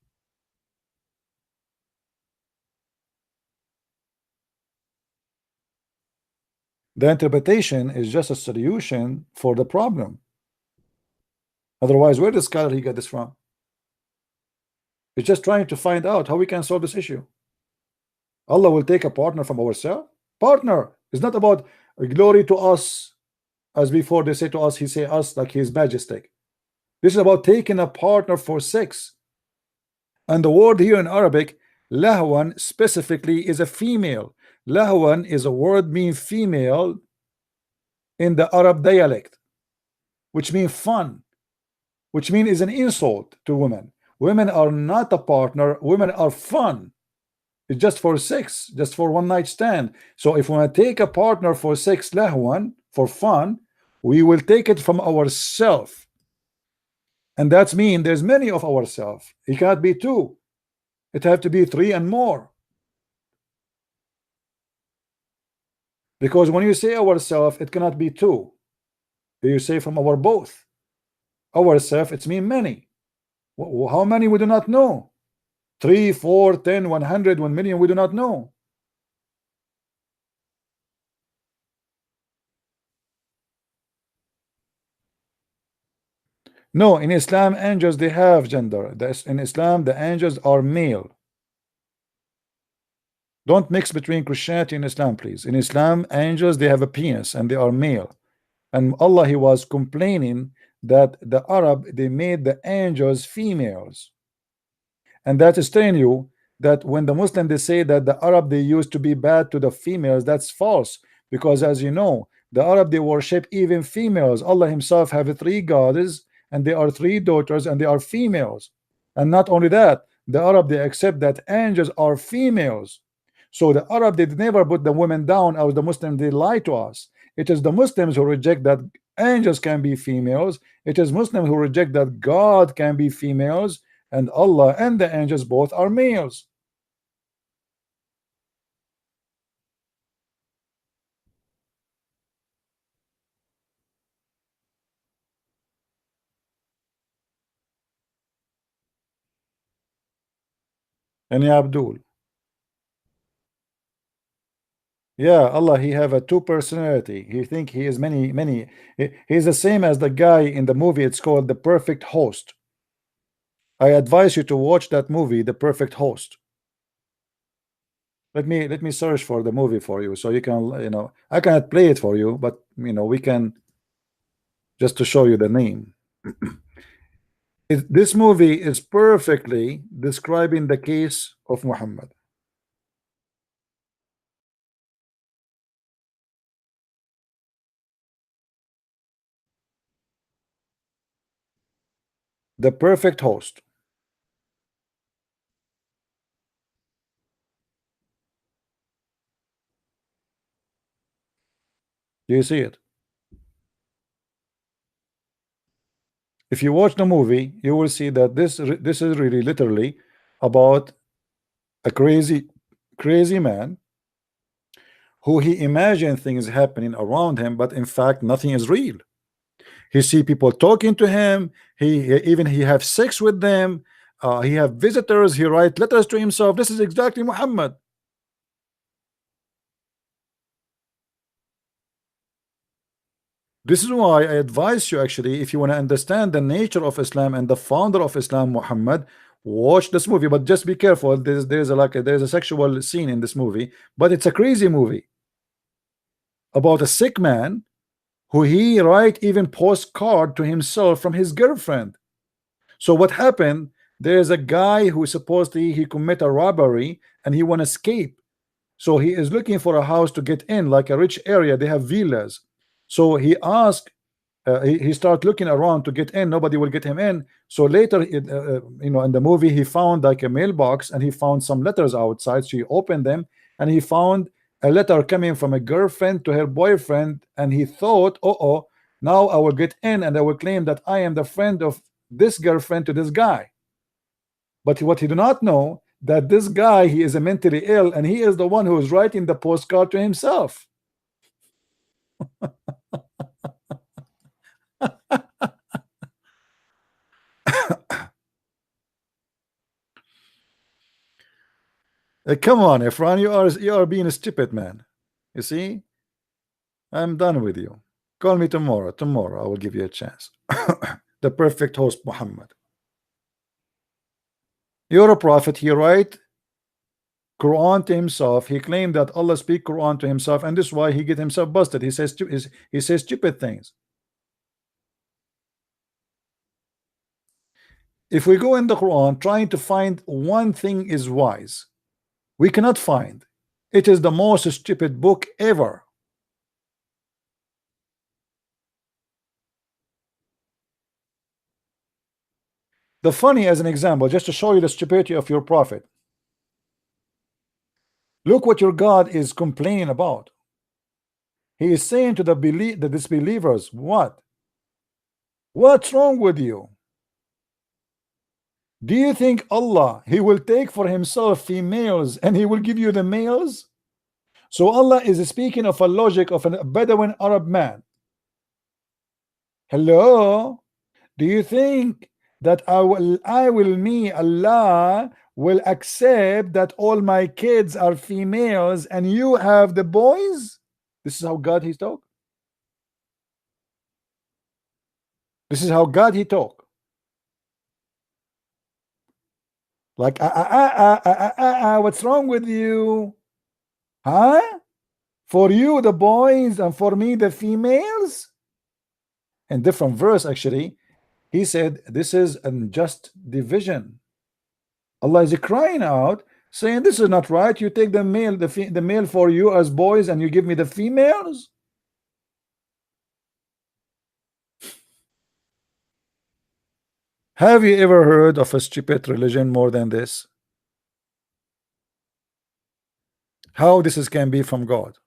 The interpretation is just a solution for the problem. Otherwise, where does scholar he got this from? He's just trying to find out how we can solve this issue. Allah will take a partner from ourselves. Partner is not about glory to us, as before they say to us, he say us like his majestic. This is about taking a partner for sex. And the word here in Arabic, lahwan, specifically is a female. Lahwan is a word mean female in the Arab dialect, which means fun, which means is an insult to women. Women are not a partner, women are fun. It's just for sex, just for one night stand. So if we want to take a partner for sex, lahwan, for fun, we will take it from ourselves. And that's mean there's many of ourselves. It cannot be two. It have to be three and more. Because when you say ourself, it cannot be two. You say from our both. Ourself, it's mean many. How many we do not know? 3, 4, 10, 100, 1 million, we do not know. No, in Islam, angels, they have gender. In Islam, the angels are male. Don't mix between Christianity and Islam, please. In Islam, angels, they have a penis and they are male. And Allah, he was complaining that the Arab, they made the angels females. And that is telling you that when the Muslim, they say that the Arab, they used to be bad to the females, that's false. Because as you know, the Arab, they worship even females. Allah himself have 3 goddesses, and they are 3 daughters, and they are females. And not only that, the Arab, they accept that angels are females. So the Arab, they never put the women down, or the Muslim, they lie to us. It is the Muslims who reject that angels can be females. It is Muslims who reject that God can be females, and Allah and the angels both are males. And ya Abdul, yeah, Allah, he have a two personality. He think he is many. He's the same as the guy in the movie. It's called The Perfect Host. I advise you to watch that movie, The Perfect Host. Let me search for the movie for you, so you can, you know, I cannot play it for you, but you know, we can, just to show you the name. This movie is perfectly describing the case of Muhammad. The Perfect Host. Do you see it? If you watch the movie, you will see that this is really literally about a crazy man who he imagined things happening around him, but in fact nothing is real. He see people talking to him. He have sex with them. He have visitors. He write letters to himself. This is exactly Muhammad. This is why I advise you, actually, if you want to understand the nature of Islam and the founder of Islam, Muhammad, watch this movie. But just be careful. There's a sexual scene in this movie, but it's a crazy movie about a sick man who he write even postcard to himself from his girlfriend. So what happened? There's a guy who supposedly he commit a robbery and he want to escape. So he is looking for a house to get in, like a rich area. They have villas. So he asked, he start looking around to get in. Nobody will get him in. So later, you know, in the movie, he found like a mailbox and he found some letters outside. So he opened them and he found a letter coming from a girlfriend to her boyfriend, and he thought, oh, now I will get in and I will claim that I am the friend of this girlfriend to this guy. But what he do not know, that this guy, he is a mentally ill, and he is the one who is writing the postcard to himself. Come on, Efran, you are being a stupid man. You see, I'm done with you. Call me tomorrow. Tomorrow I will give you a chance. The Perfect Host, Muhammad. You're a prophet. He write Quran to himself. He claimed that Allah speak Quran to himself, and this is why he get himself busted. He says stupid things. If we go in the Quran trying to find one thing is wise, we cannot find. It is the most stupid book ever. The funny, as an example, just to show you the stupidity of your prophet, look what your God is complaining about. He is saying to the disbelievers, what's wrong with you? Do you think Allah, he will take for himself females and he will give you the males? So Allah is speaking of a logic of a Bedouin Arab man. Hello? Do you think that Allah will accept that all my kids are females and you have the boys? This is how God he talk. This is how God he talk. Like, what's wrong with you? Huh? For you the boys and for me the females? In different verse, actually, he said this is unjust division. Allah is crying out, saying this is not right. You take the male for you as boys and you give me the females. Have you ever heard of a stupid religion more than this? How this is can be from God?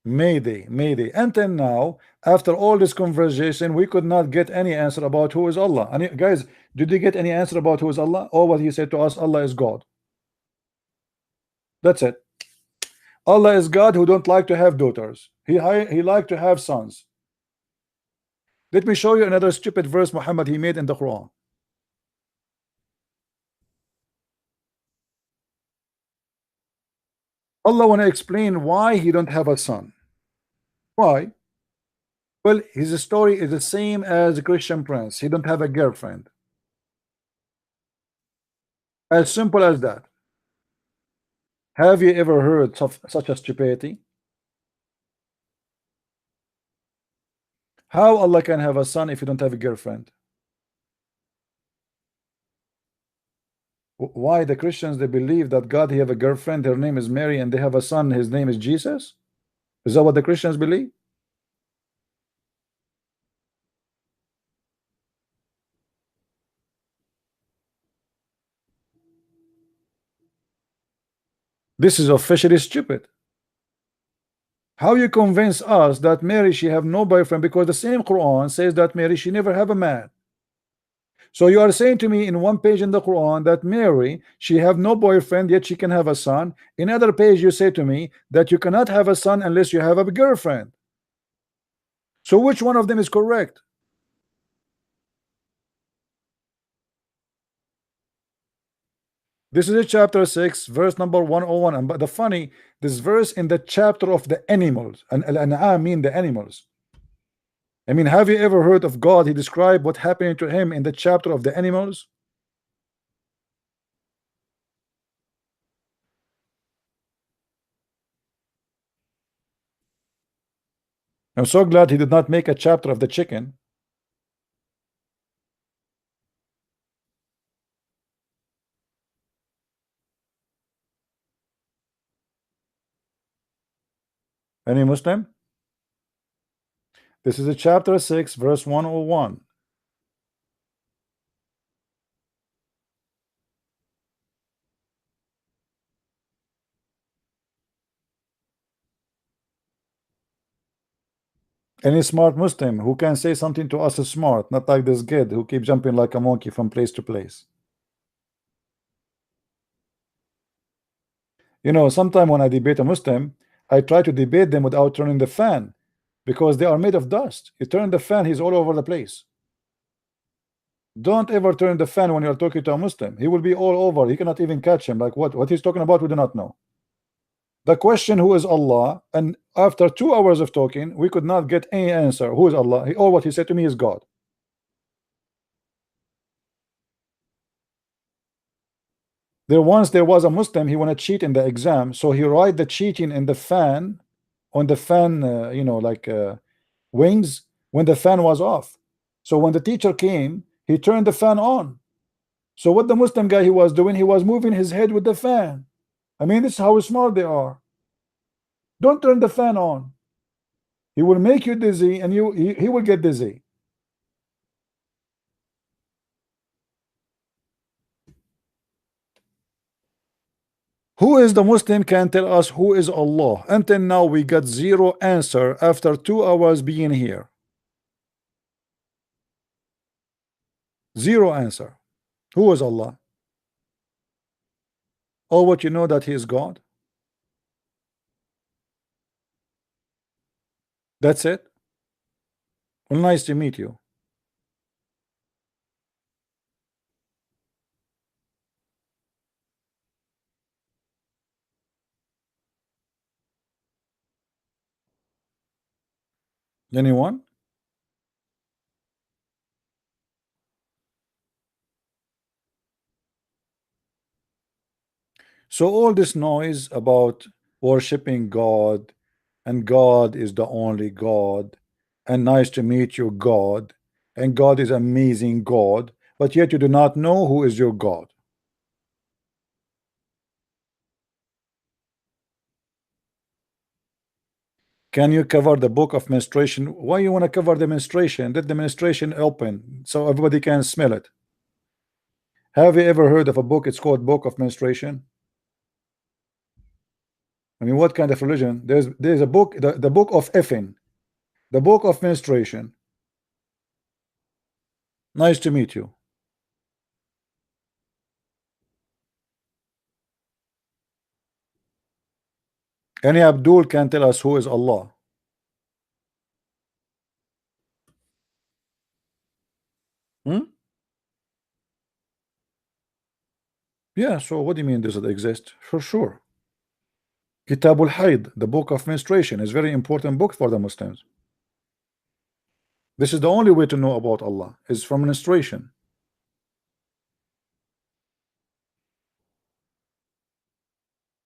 Mayday, mayday. Until now, after all this conversation, we could not get any answer about who is Allah. And guys, did you get any answer about who is Allah? Or what he said to us, Allah is God. That's it. Allah is God who don't like to have daughters. He like to have sons. Let me show you another stupid verse Muhammad he made in the Quran. Allah want to explain why he don't have a son. Why? Well, his story is the same as Christian Prince. He don't have a girlfriend. As simple as that. Have you ever heard of such a stupidity? How Allah can have a son if you don't have a girlfriend? Why the Christians they believe that God he have a girlfriend, her name is Mary, and they have a son, his name is Jesus? Is that what the Christians believe? This is officially stupid. How you convince us that Mary she have no boyfriend, because the same Quran says that Mary she never have a man. So you are saying to me in one page in the Quran that Mary she have no boyfriend yet she can have a son. In other page you say to me that you cannot have a son unless you have a girlfriend. So which one of them is correct? This is a chapter 6 verse number 101. And but the funny, this verse in the chapter of the animals, and I mean the animals. I mean, have you ever heard of God? He described what happened to him in the chapter of the animals. I'm so glad he did not make a chapter of the chicken. Any Muslim? This is a chapter 6 verse 101. Any smart Muslim who can say something to us is smart, not like this kid who keep jumping like a monkey from place to place. You know, sometime when I debate a Muslim, I try to debate them without turning the fan, because they are made of dust. You turn the fan, he's all over the place. Don't ever turn the fan when you're talking to a Muslim. He will be all over. He cannot even catch him. Like what he's talking about, we do not know. The question, who is Allah? And after 2 hours of talking, we could not get any answer. Who is Allah? All what he said to me is God. There was a Muslim, he want to cheat in the exam, so he write the cheating in the fan, on the fan, you know, like wings, when the fan was off. So when the teacher came, he turned the fan on. So what the Muslim guy he was doing, he was moving his head with the fan. I mean, this is how smart they are. Don't turn the fan on. He will make you dizzy, and he will get dizzy. Who is the Muslim can tell us who is Allah? Until now we got zero answer after 2 hours being here. Zero answer. Who is Allah? All what you know that he is God. That's it. Well, nice to meet you. Anyone? So all this noise about worshiping God, and God is the only God, and nice to meet you, God, and God is amazing God, but yet you do not know who is your God. Can you cover the book of menstruation? Why you want to cover the menstruation? Let the menstruation open so everybody can smell it. Have you ever heard of a book? It's called Book of Menstruation. I mean, what kind of religion? There's a book, the book of effing, the book of menstruation. Nice to meet you. Any Abdul can tell us who is Allah. Yeah, so what do you mean does it exist? For sure. Kitabul Haid, the book of menstruation, is very important book for the Muslims. This is the only way to know about Allah, is from menstruation.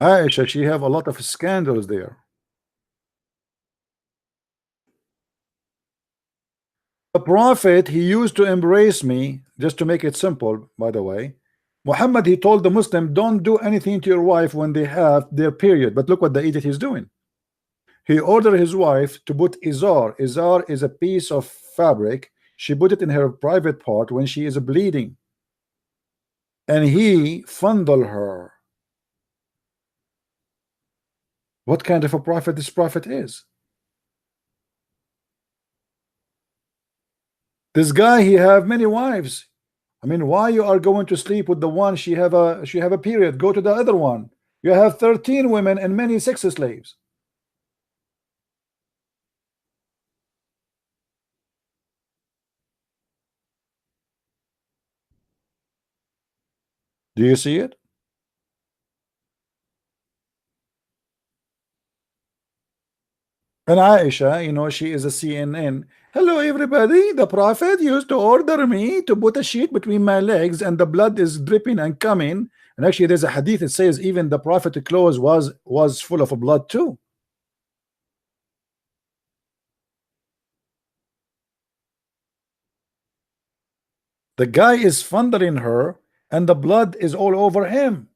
Aisha, she have a lot of scandals there. The Prophet, he used to embrace me, just to make it simple, by the way. Muhammad, he told the Muslim, don't do anything to your wife when they have their period. But look what the idiot is doing. He ordered his wife to put izar. Izar is a piece of fabric. She put it in her private part when she is bleeding. And he fondled her. What kind of a prophet this prophet is? This guy, he have many wives. I mean, why you are going to sleep with the one she have a period? Go to the other one. You have 13 women and many sex slaves. Do you see it? And Aisha, you know, she is a CNN. Hello, everybody. The Prophet used to order me to put a sheet between my legs, and the blood is dripping and coming. And actually, there's a hadith that says even the Prophet's clothes was full of blood too. The guy is fondling her, and the blood is all over him.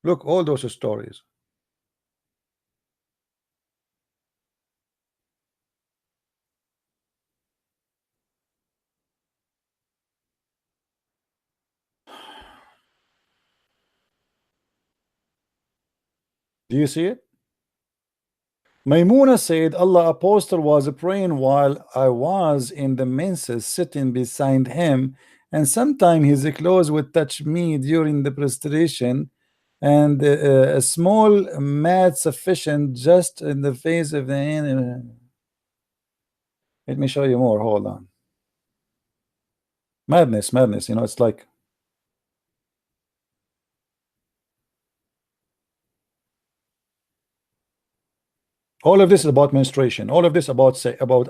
Look, all those stories. Do you see it? Maimuna said, Allah apostle was praying while I was in the menses sitting beside him, and sometime his clothes would touch me during the prostration, and a small mat sufficient just in the face of the hand. Let me show you more. Hold on. Madness, madness. You know, it's like all of this is about menstruation. All of this about say about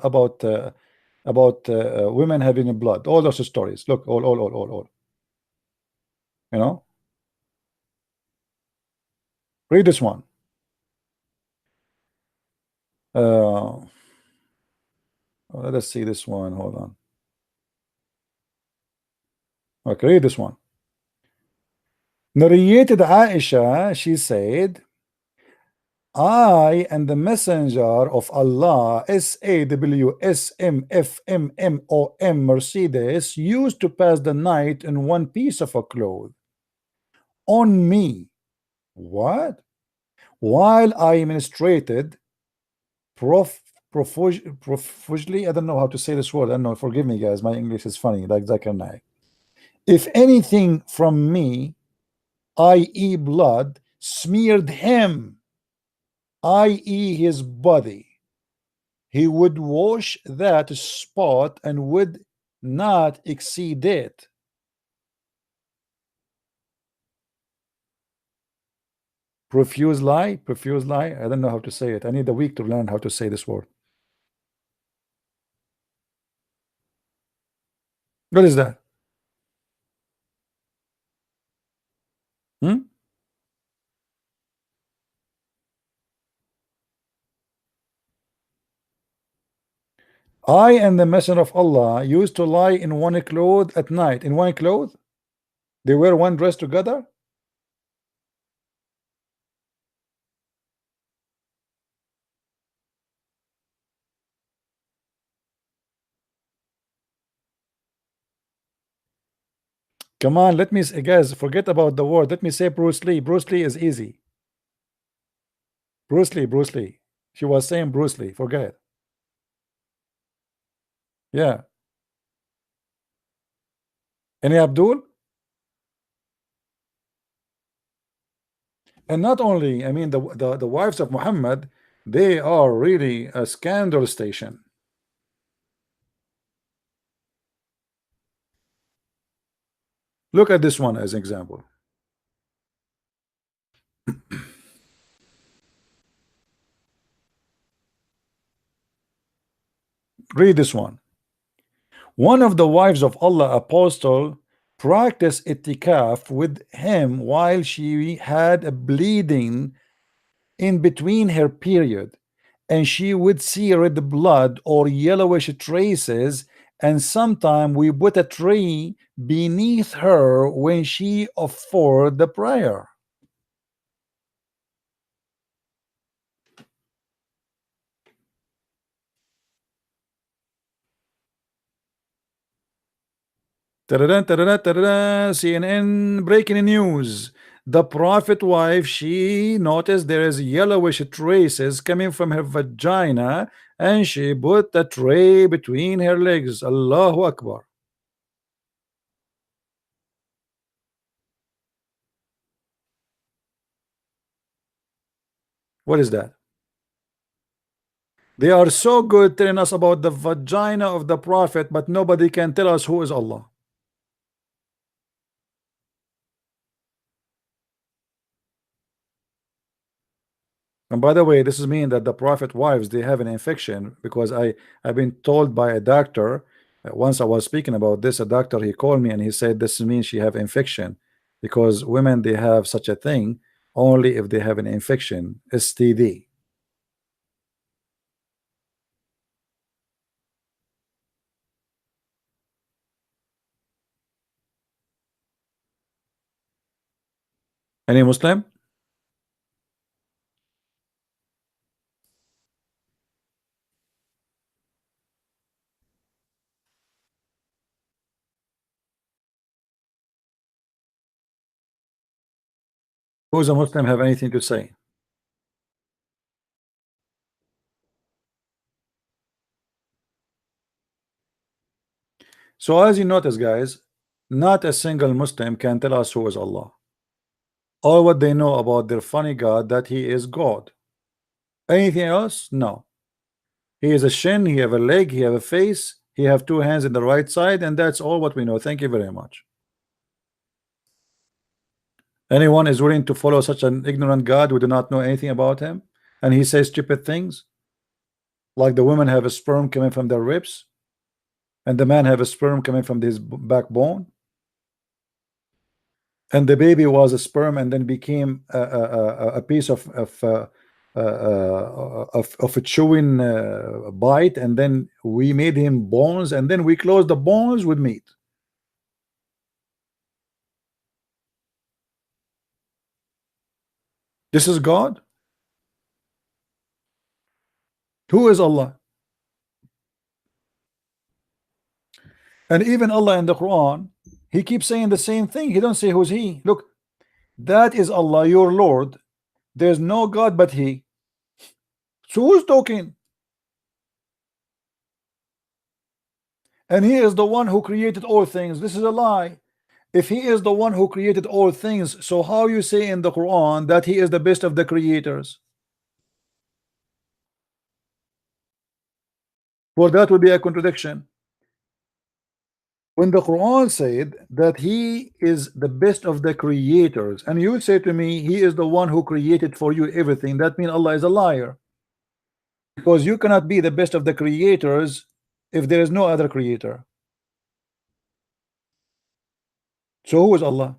women having blood. All those stories. Look, all. You know. Read this one. Let us see this one. Hold on. Okay, read this one. Narrated Aisha, she said, I and the messenger of Allah, SAWSMFMMOM Mercedes, used to pass the night in one piece of a cloth on me. What? While I menstruated profusely. I don't know how to say this word. I don't know. Forgive me, guys. My English is funny, like Zakir Naik. If anything from me, i.e., blood, smeared him, i.e., his body, he would wash that spot and would not exceed it. Profuse lie, profuse lie. I don't know how to say it. I need a week to learn how to say this word. What is that? I and the Messenger of Allah used to lie in one cloth at night. In one cloth? They wear one dress together? Come on, let me guys, forget about the word. Let me say Bruce Lee. Bruce Lee is easy. Bruce Lee, Bruce Lee. She was saying Bruce Lee. Forget. Yeah. Any Abdul? And not only, I mean, the wives of Muhammad, they are really a scandal station. Look at this one as an example. Read this one. One of the wives of Allah apostle practiced itikaf with him while she had a bleeding in between her period, and she would see red blood or yellowish traces, and sometime we put a tree beneath her when she offered the prayer. CNN breaking news. The prophet wife, she noticed there is yellowish traces coming from her vagina, and she put the tray between her legs. Allahu Akbar. What is that? They are so good telling us about the vagina of the prophet, but nobody can tell us who is Allah. And by the way, this is mean that the prophet wives, they have an infection, because I've been told by a doctor, once I was speaking about this, a doctor, he called me and he said this means she have infection, because women, they have such a thing only if they have an infection, STD. Any Muslim? Who's a Muslim have anything to say? So as you notice, guys, not a single Muslim can tell us who is Allah. All what they know about their funny God, that he is God. Anything else? No. He is a shin, he have a leg, he have a face, he have two hands in the right side, and that's all what we know. Thank you very much. Anyone is willing to follow such an ignorant God who do not know anything about him, and he says stupid things like the women have a sperm coming from their ribs and the man have a sperm coming from his backbone, and the baby was a sperm and then became a piece of a chewing bite, and then we made him bones, and then we closed the bones with meat. This is God? Who is Allah? And even Allah in the Quran, he keeps saying the same thing. He don't say who's he. Look, that is Allah, your Lord. There's no God but he. So who's talking? And he is the one who created all things. This is a lie. If he is the one who created all things, so how you say in the Quran that he is the best of the creators? Well, that would be a contradiction. When the Quran said that he is the best of the creators, and you say to me he is the one who created for you everything, that means Allah is a liar, because you cannot be the best of the creators if there is no other creator. So who is Allah?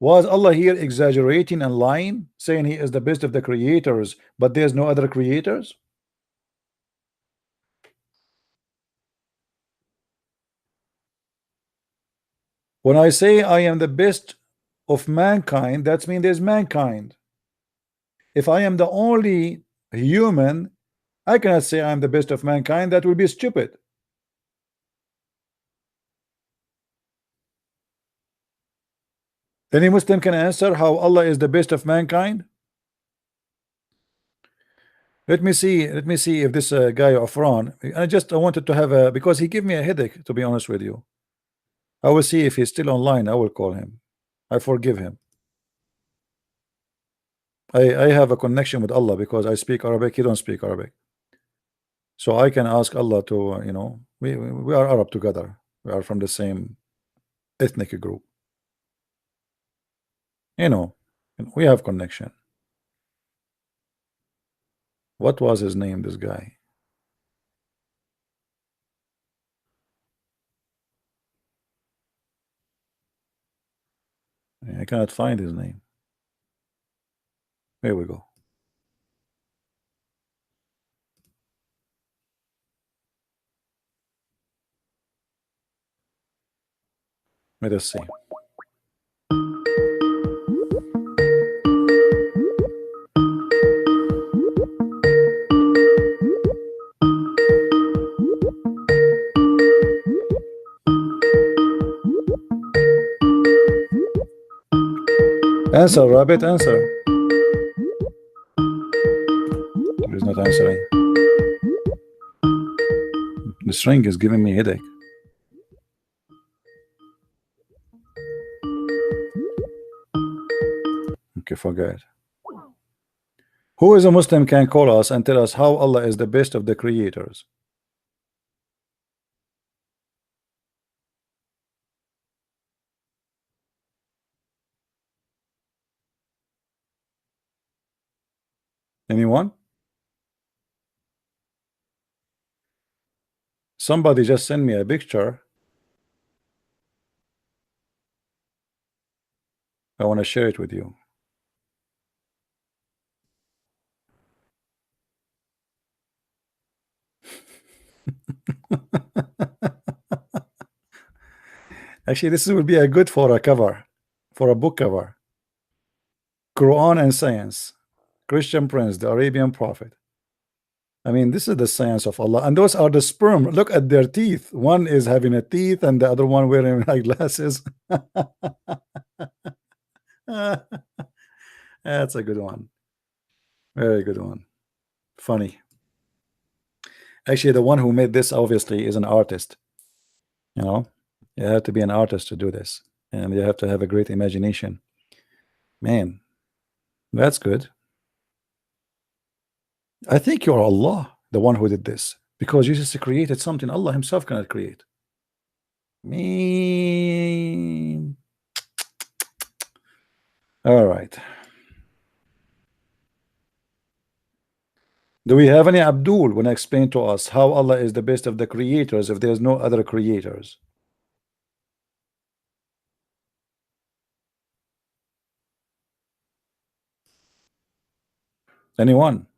Was Allah here exaggerating and lying, saying he is the best of the creators, but there's no other creators? When I say I am the best of mankind, that means there's mankind. If I am the only human, I cannot say I am the best of mankind. That will be stupid. Any Muslim can answer how Allah is the best of mankind? Let me see if this guy Afran, I wanted to have a, because he gave me a headache, to be honest with you. I will see if he's still online. I will call him. I forgive him. I have a connection with Allah because I speak Arabic. He don't speak Arabic, so I can ask Allah to, you know, we are Arab together. We are from the same ethnic group. You know, we have connection. What was his name, this guy? I cannot find his name. Here we go. Let us see. Answer, Rabbit, answer. He's not answering. This ring is giving me a headache. Okay, forget. Who is a Muslim can call us and tell us how Allah is the best of the creators? Anyone? Somebody just sent me a picture. I want to share it with you. Actually, this will be a good for a cover, for a book cover. Quran and science. Christian Prince, the Arabian prophet. I mean, this is the science of Allah, and those are the sperm. Look at their teeth. One is having a teeth, and the other one wearing like glasses. That's a good one. Very good one. Funny. Actually, the one who made this obviously is an artist. You know, you have to be an artist to do this, and you have to have a great imagination. Man, that's good. I think you're Allah, the one who did this, because you just created something Allah himself cannot create. Me. All right. Do we have any Abdul when explain to us how Allah is the best of the creators if there's no other creators? Anyone?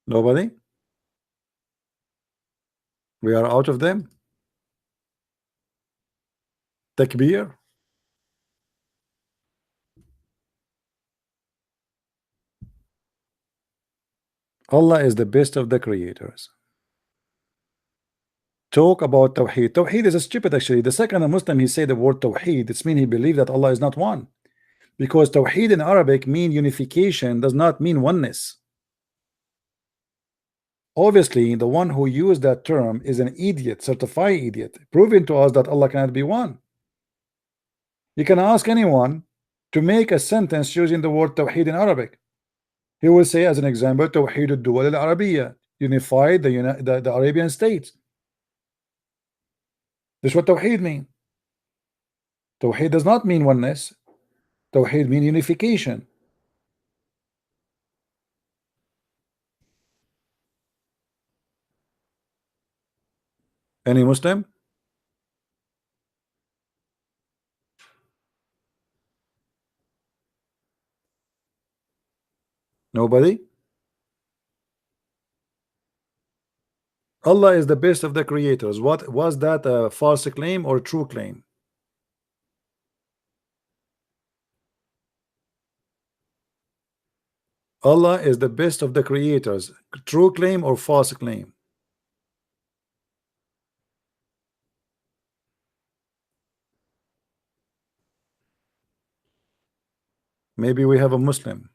Nobody? We are out of them. Takbir. Allah is the best of the creators. Talk about Tawheed. Tawheed is a stupid actually. The second a Muslim he say the word Tawheed, it's mean he believe that Allah is not one. Because Tawheed in Arabic mean unification, does not mean oneness. Obviously, the one who used that term is an idiot, certified idiot, proving to us that Allah cannot be one. You can ask anyone to make a sentence using the word Tawheed in Arabic. He will say, as an example, Tawheed al-Duwal al-Arabiya, unify the Arabian states. This is what Tawheed mean. Tawheed does not mean oneness. Tawheed mean unification. Any Muslim? Nobody? Allah is the best of the creators. What was that, a false claim or true claim? Allah is the best of the creators. True claim or false claim? Maybe we have a Muslim.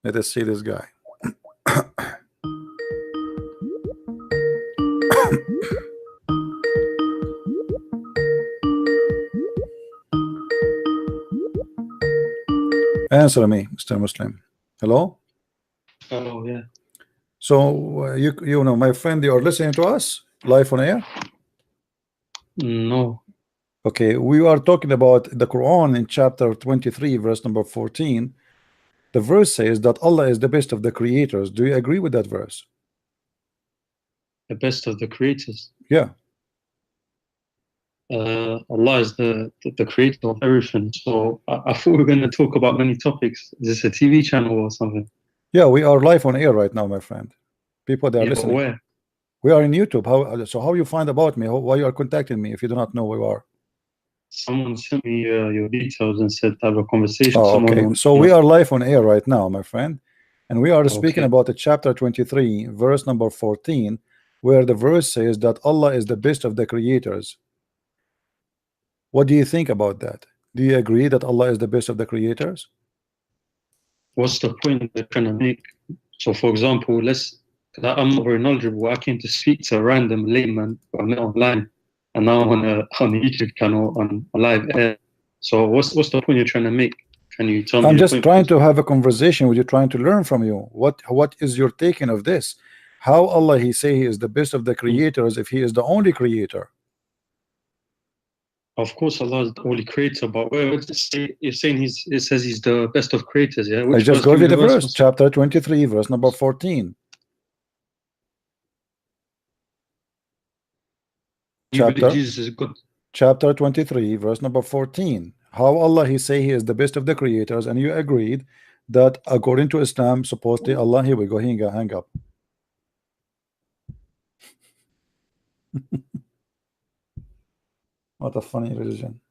Let us see this guy. Answer me, Mr. Muslim. Hello? Oh, yeah. So you know, my friend, you are listening to us live on air? No. Okay, we are talking about the Quran in chapter 23, verse number 14. The verse says that Allah is the best of the creators. Do you agree with that verse? The best of the creators. Yeah. Allah is the creator of everything. So I thought we were going to talk about many topics. Is this a TV channel or something? Yeah, we are live on air right now, my friend. People that are Yeah, but listening. where? We are in YouTube. How you find about me? Why you are contacting me if you do not know who you are? Someone sent me your details and said have a conversation. Oh, Someone okay. wants So to we know. are live on air right now, my friend, and we are speaking Okay. about the chapter 23, verse number 14, where the verse says that Allah is the best of the creators. What do you think about that? Do you agree that Allah is the best of the creators? What's the point they're trying to make? So, for example, I'm not very knowledgeable. I came to speak to a random layman I met online, and now I'm on a YouTube channel on a live air. So, what's the point you're trying to make? Can you tell me? I'm your just point, trying please? to have a conversation with you, trying to learn from you. What is your taking of this? How Allah He say He is the best of the creators if He is the only creator? Of course, Allah is the only creator, but where does it say? You're saying it says He's the best of creators, yeah? I Which just verse? gave Give me you the verse, first. chapter 23, verse number 14. You believe Chapter Jesus is good. chapter 23, verse number 14. How Allah He say He is the best of the creators, and you agreed that according to Islam, supposedly Allah, here we go, hang up. What a funny religion.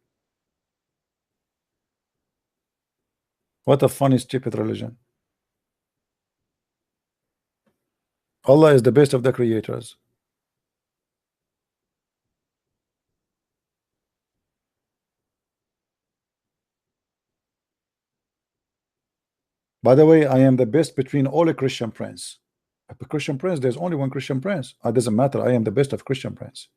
What a funny, stupid religion. Allah is the best of the creators. By the way, I am the best between all the Christian prince. A Christian prince, there's only one Christian prince. It doesn't matter. I am the best of Christian prince.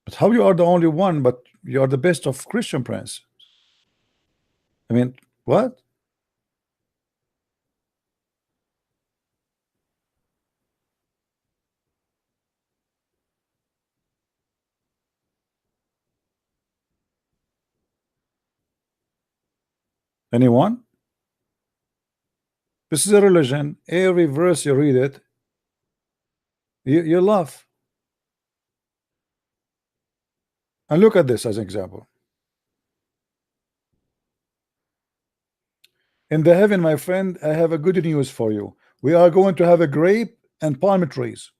But how you are the only one, but you are the best of Christian prince? I mean, what? Anyone? This is a religion. Every verse you read it, you laugh. And look at this as an example. In the heaven, my friend, I have a good news for you. We are going to have a grape and palm trees,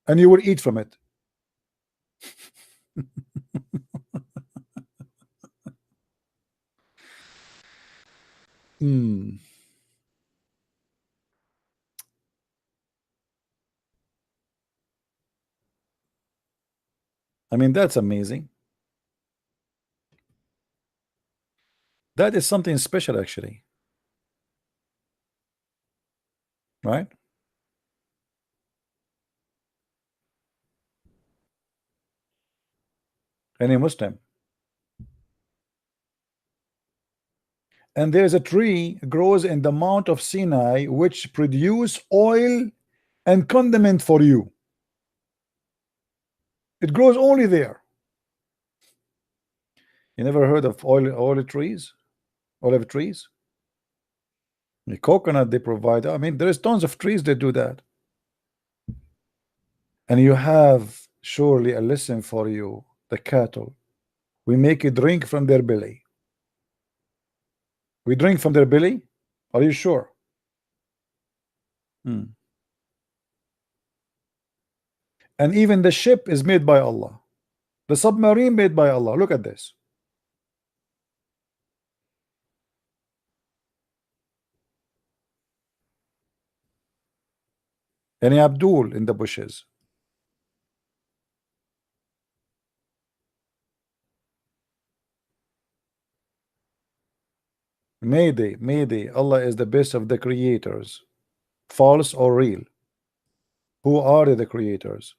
and you will eat from it. Hmm. I mean, that's amazing. That is something special, actually. Right? Any Muslim. And there's a tree grows in the Mount of Sinai which produce oil and condiment for you. It grows only there. You never heard of olive trees? Olive trees? The coconut they provide. I mean, there is tons of trees that do that. And you have surely a lesson for you. The cattle, we make a drink from their belly. We drink from their belly. Are you sure? And even the ship is made by Allah. The submarine made by Allah. Look at this. Any Abdul in the bushes? Mayday, Mayday. Allah is the best of the creators. False or real? Who are the creators?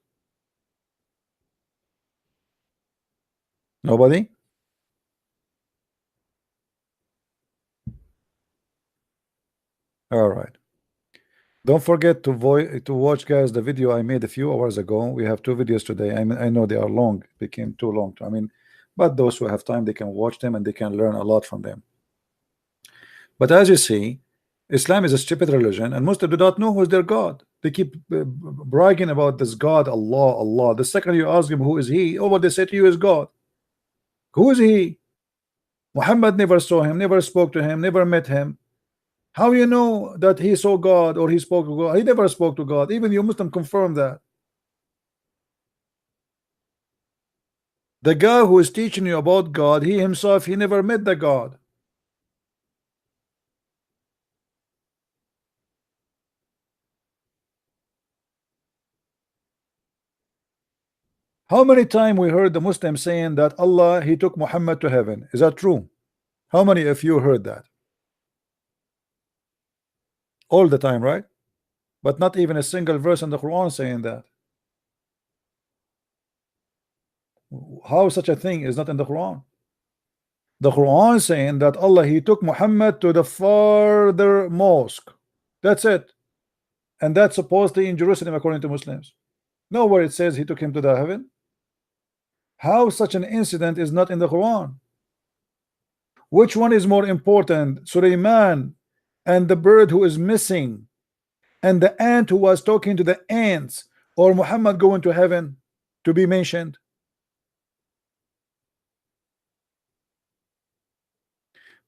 Nobody? All right. Don't forget to watch, guys, the video I made a few hours ago. We have 2 videos today. I mean, I know they are long, became too long. I mean, but those who have time, they can watch them and they can learn a lot from them. But as you see, Islam is a stupid religion, and Muslims do not know who is their God. They keep bragging about this God, Allah, Allah. The second you ask him who is he, what they say to you is God. Who is he? Muhammad never saw him, never spoke to him, never met him. How you know that he saw God or he spoke to God? He never spoke to God. Even you Muslim confirm that. The guy who is teaching you about God, he himself, he never met the God. How many times we heard the Muslims saying that Allah, he took Muhammad to heaven? Is that true? How many of you heard that? All the time, right? But not even a single verse in the Quran saying that. How such a thing is not in the Quran? The Quran saying that Allah, he took Muhammad to the farther mosque. That's it. And that's supposedly in Jerusalem according to Muslims. Nowhere it says he took him to the heaven. How such an incident is not in the Quran? Which one is more important, Sulaiman and the bird who is missing and the ant who was talking to the ants, or Muhammad going to heaven to be mentioned?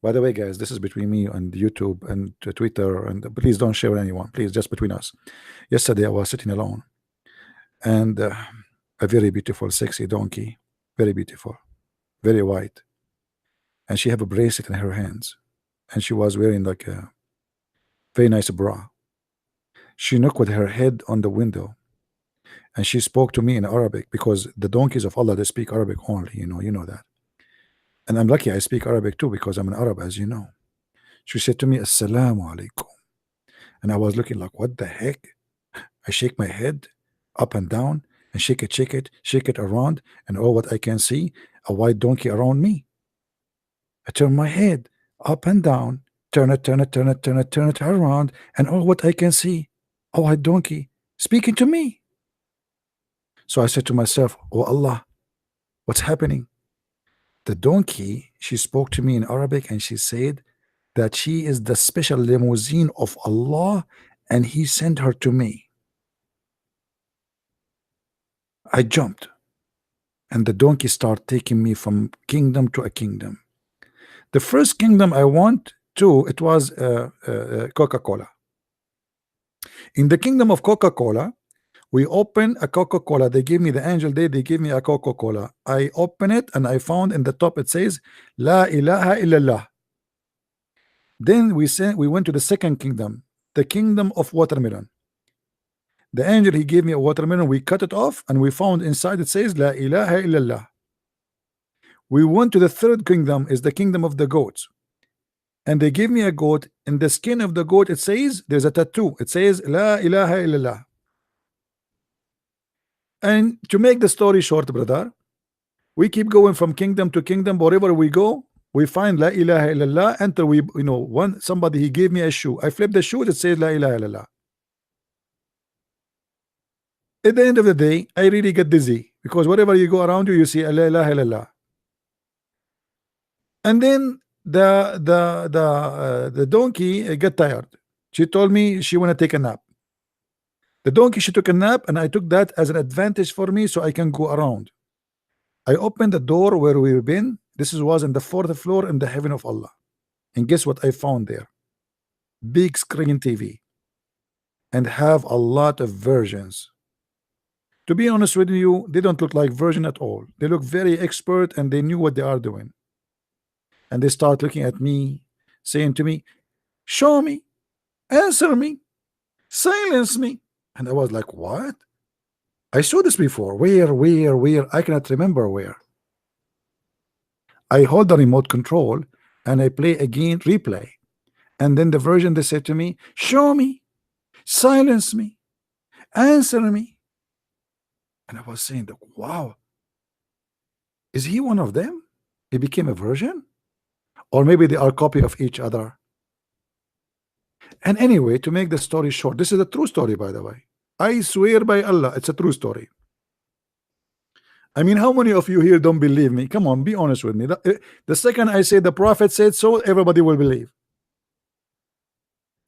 By the way, guys, this is between me and YouTube and Twitter, and please don't share with anyone, please, just between us. Yesterday I was sitting alone, and a very beautiful sexy donkey, very beautiful, very white, and she have a bracelet in her hands, and she was wearing like a very nice bra. She knocked with her head on the window, and she spoke to me in Arabic, because the donkeys of Allah, they speak Arabic only, you know that. And I'm lucky I speak Arabic too, because I'm an Arab, as you know. She said to me, Assalamu alaikum. And I was looking like, what the heck? I shake my head up and down and shake it around, and all what I can see, a white donkey around me. I turn my head up and down, turn it around, and all what I can see, a white donkey speaking to me. So I said to myself, oh Allah, what's happening? The donkey, she spoke to me in Arabic, and she said that she is the special limousine of Allah, and he sent her to me. I jumped, and the donkey started taking me from kingdom to a kingdom. The first kingdom I went to, it was Coca-Cola. In the kingdom of Coca-Cola, we open a Coca-Cola. They give me the angel day. They give me a Coca-Cola. I open it, and I found in the top it says La ilaha illallah. Then we went to the second kingdom, the kingdom of watermelon. The angel, he gave me a watermelon. We cut it off, and we found inside it says La ilaha illallah. We went to the third kingdom, is the kingdom of the goats, and they gave me a goat. In the skin of the goat, it says, there's a tattoo, it says La ilaha illallah. And to make the story short, brother, we keep going from kingdom to kingdom. Wherever we go, we find La ilaha illallah. Until we, somebody, he gave me a shoe. I flip the shoe, it says La ilaha illallah. At the end of the day, I really get dizzy, because wherever you go around you, you see La ilaha illallah. And then the donkey got tired. She told me she want to take a nap. The donkey, she took a nap, and I took that as an advantage for me so I can go around. I opened the door where we've been. This was in the 4th floor in the heaven of Allah. And guess what I found there? Big screen TV. And have a lot of versions. To be honest with you, they don't look like version at all. They look very expert and they knew what they are doing. And they start looking at me, saying to me, show me, answer me, silence me. And I was like, what? I saw this before. Where? I cannot remember where. I hold the remote control and I play again, replay. And then the version they said to me, show me, silence me, answer me. And I was saying, wow, is he one of them? He became a version? Or maybe they are a copy of each other. And anyway, to make the story short, this is a true story, by the way. I swear by Allah, it's a true story. I mean, how many of you here don't believe me? Come on, be honest with me. The second I say the Prophet said so, everybody will believe.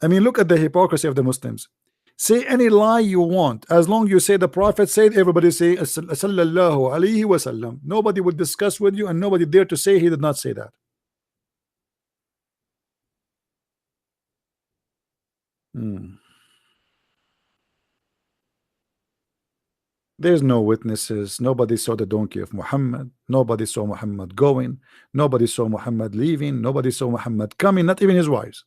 I mean, look at the hypocrisy of the Muslims. Say any lie you want. As long you say the Prophet said, everybody say sallallahu alaihi wasallam. Nobody will discuss with you, and nobody dare to say he did not say that. There's no witnesses. Nobody saw the donkey of Muhammad. Nobody saw Muhammad going. Nobody saw Muhammad leaving. Nobody saw Muhammad coming, not even his wives.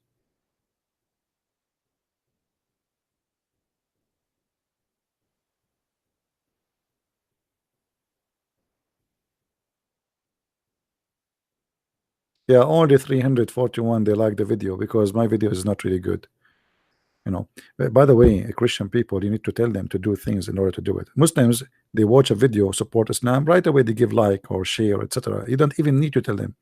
Yeah, only 341 they like the video because my video is not really good. You know, by the way, Christian people, you need to tell them to do things in order to do it. Muslims, they watch a video, support Islam, right away they give like or share, etc. You don't even need to tell them.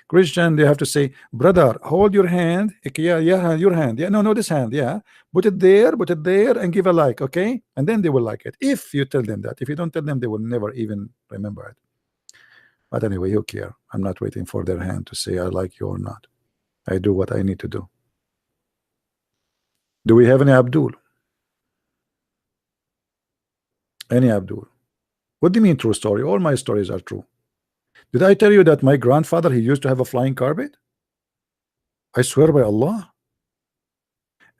Christian, they have to say, brother, hold your hand. Okay, yeah, your hand. Yeah, no, this hand. Yeah, put it there, and give a like. Okay, and then they will like it. If you tell them that. If you don't tell them, they will never even remember it. But anyway, who care? I'm not waiting for their hand to say I like you or not. I do what I need to do. Do we have any Abdul? Any Abdul? What do you mean true story? All my stories are true. Did I tell you that my grandfather, he used to have a flying carpet? I swear by Allah.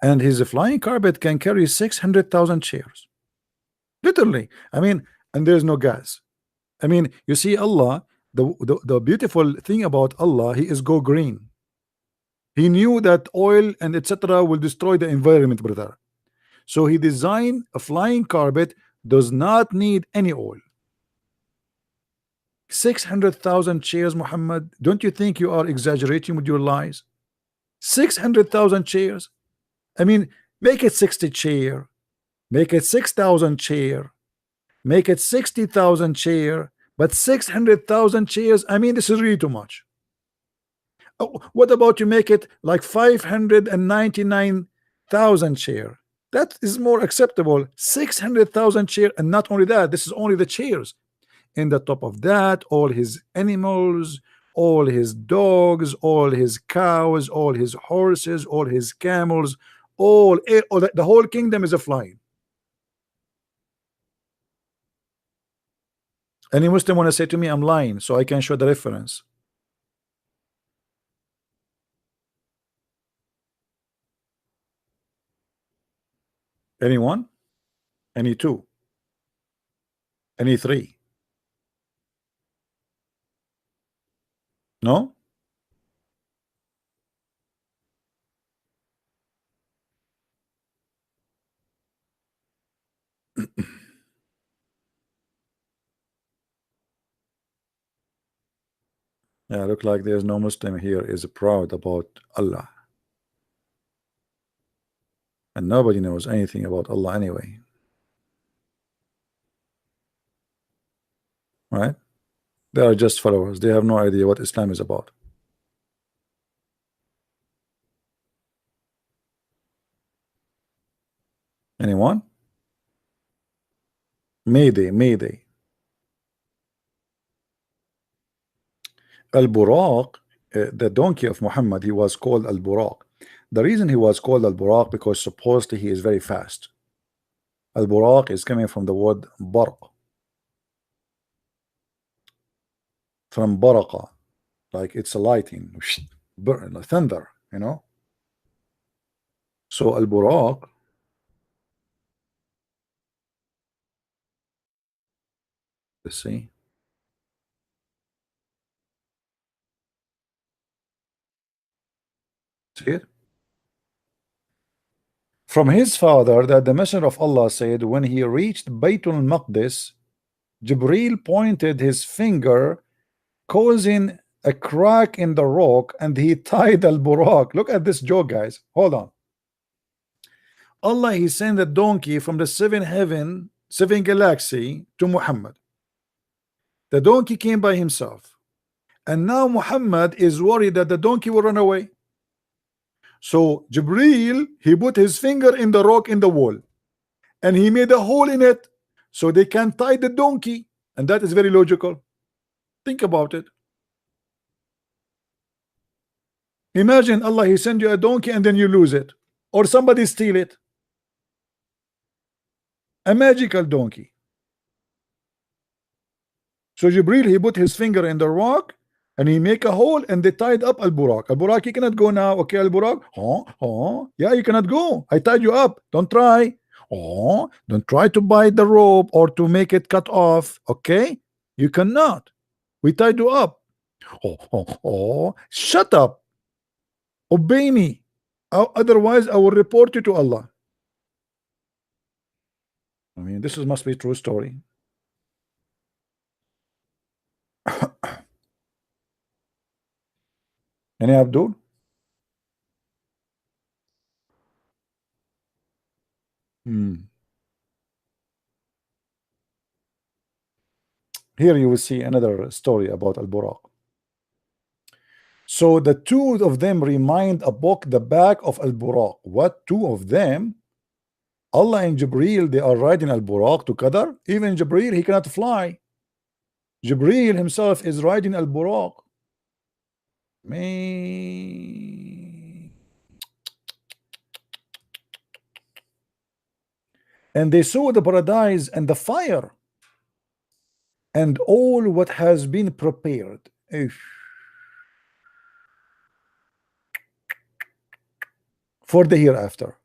And his flying carpet can carry 600,000 chairs. Literally. I mean, and there's no gas. I mean, you see Allah, the beautiful thing about Allah, he is go green. He knew that oil and etc. will destroy the environment, brother. So he designed a flying carpet, does not need any oil. 600,000 chairs, Muhammad. Don't you think you are exaggerating with your lies? 600,000 chairs. I mean, make it 60 chair, make it 6,000 chair, make it 60,000 chair, but 600,000 chairs. I mean, this is really too much. Oh, what about you make it like 599,000 chair? That is more acceptable. 600,000 chair, and not only that, this is only the chairs. In the top of that, all his animals, all his dogs, all his cows, all his horses, all his camels, all the whole kingdom is a flying. Any Muslim want to say to me I'm lying so I can show the reference? Anyone? Any two? Any three? No? Yeah, look like there's no Muslim here is proud about Allah. And nobody knows anything about Allah anyway. Right? They are just followers. They have no idea what Islam is about. Anyone? Mayday. Al-Buraq the donkey of Muhammad, he was called Al-Buraq. The reason he was called Al-Buraq because supposedly he is very fast. Al-Buraq is coming from the word Barq, from Baraqa, like it's a lightning, thunder, you know. So Al-Buraq, let's see. See it? From his father, that the Messenger of Allah said, when he reached Baytul Maqdis, Jibril pointed his finger, causing a crack in the rock, and he tied Al-Buraq. Look at this joke, guys. Hold on. Allah, he sent a donkey from the seventh heaven, seven galaxy to Muhammad. The donkey came by himself, and now Muhammad is worried that the donkey will run away. So Jibril, he put his finger in the rock in the wall, and he made a hole in it so they can tie the donkey. And that is very logical. Think about it. Imagine Allah, he send you a donkey and then you lose it, or somebody steal it. A magical donkey. So Jibril, he put his finger in the rock and he make a hole, and they tied up Al-Buraq. Al-Buraq, you cannot go now. Okay, Al-Buraq. Yeah, you cannot go. I tied you up. Don't try. Don't try to bite the rope or to make it cut off. Okay, you cannot. We tied you up. Shut up. Obey me. Otherwise, I will report you to Allah. I mean, this must be a true story. Any Abdul? Here you will see another story about Al-Buraq. So the two of them remind about the back of Al-Buraq. What, two of them? Allah and Jibril, they are riding Al-Buraq together. Even Jibril, he cannot fly. Jibril himself is riding Al-Buraq. And they saw the paradise and the fire and all what has been prepared for the hereafter.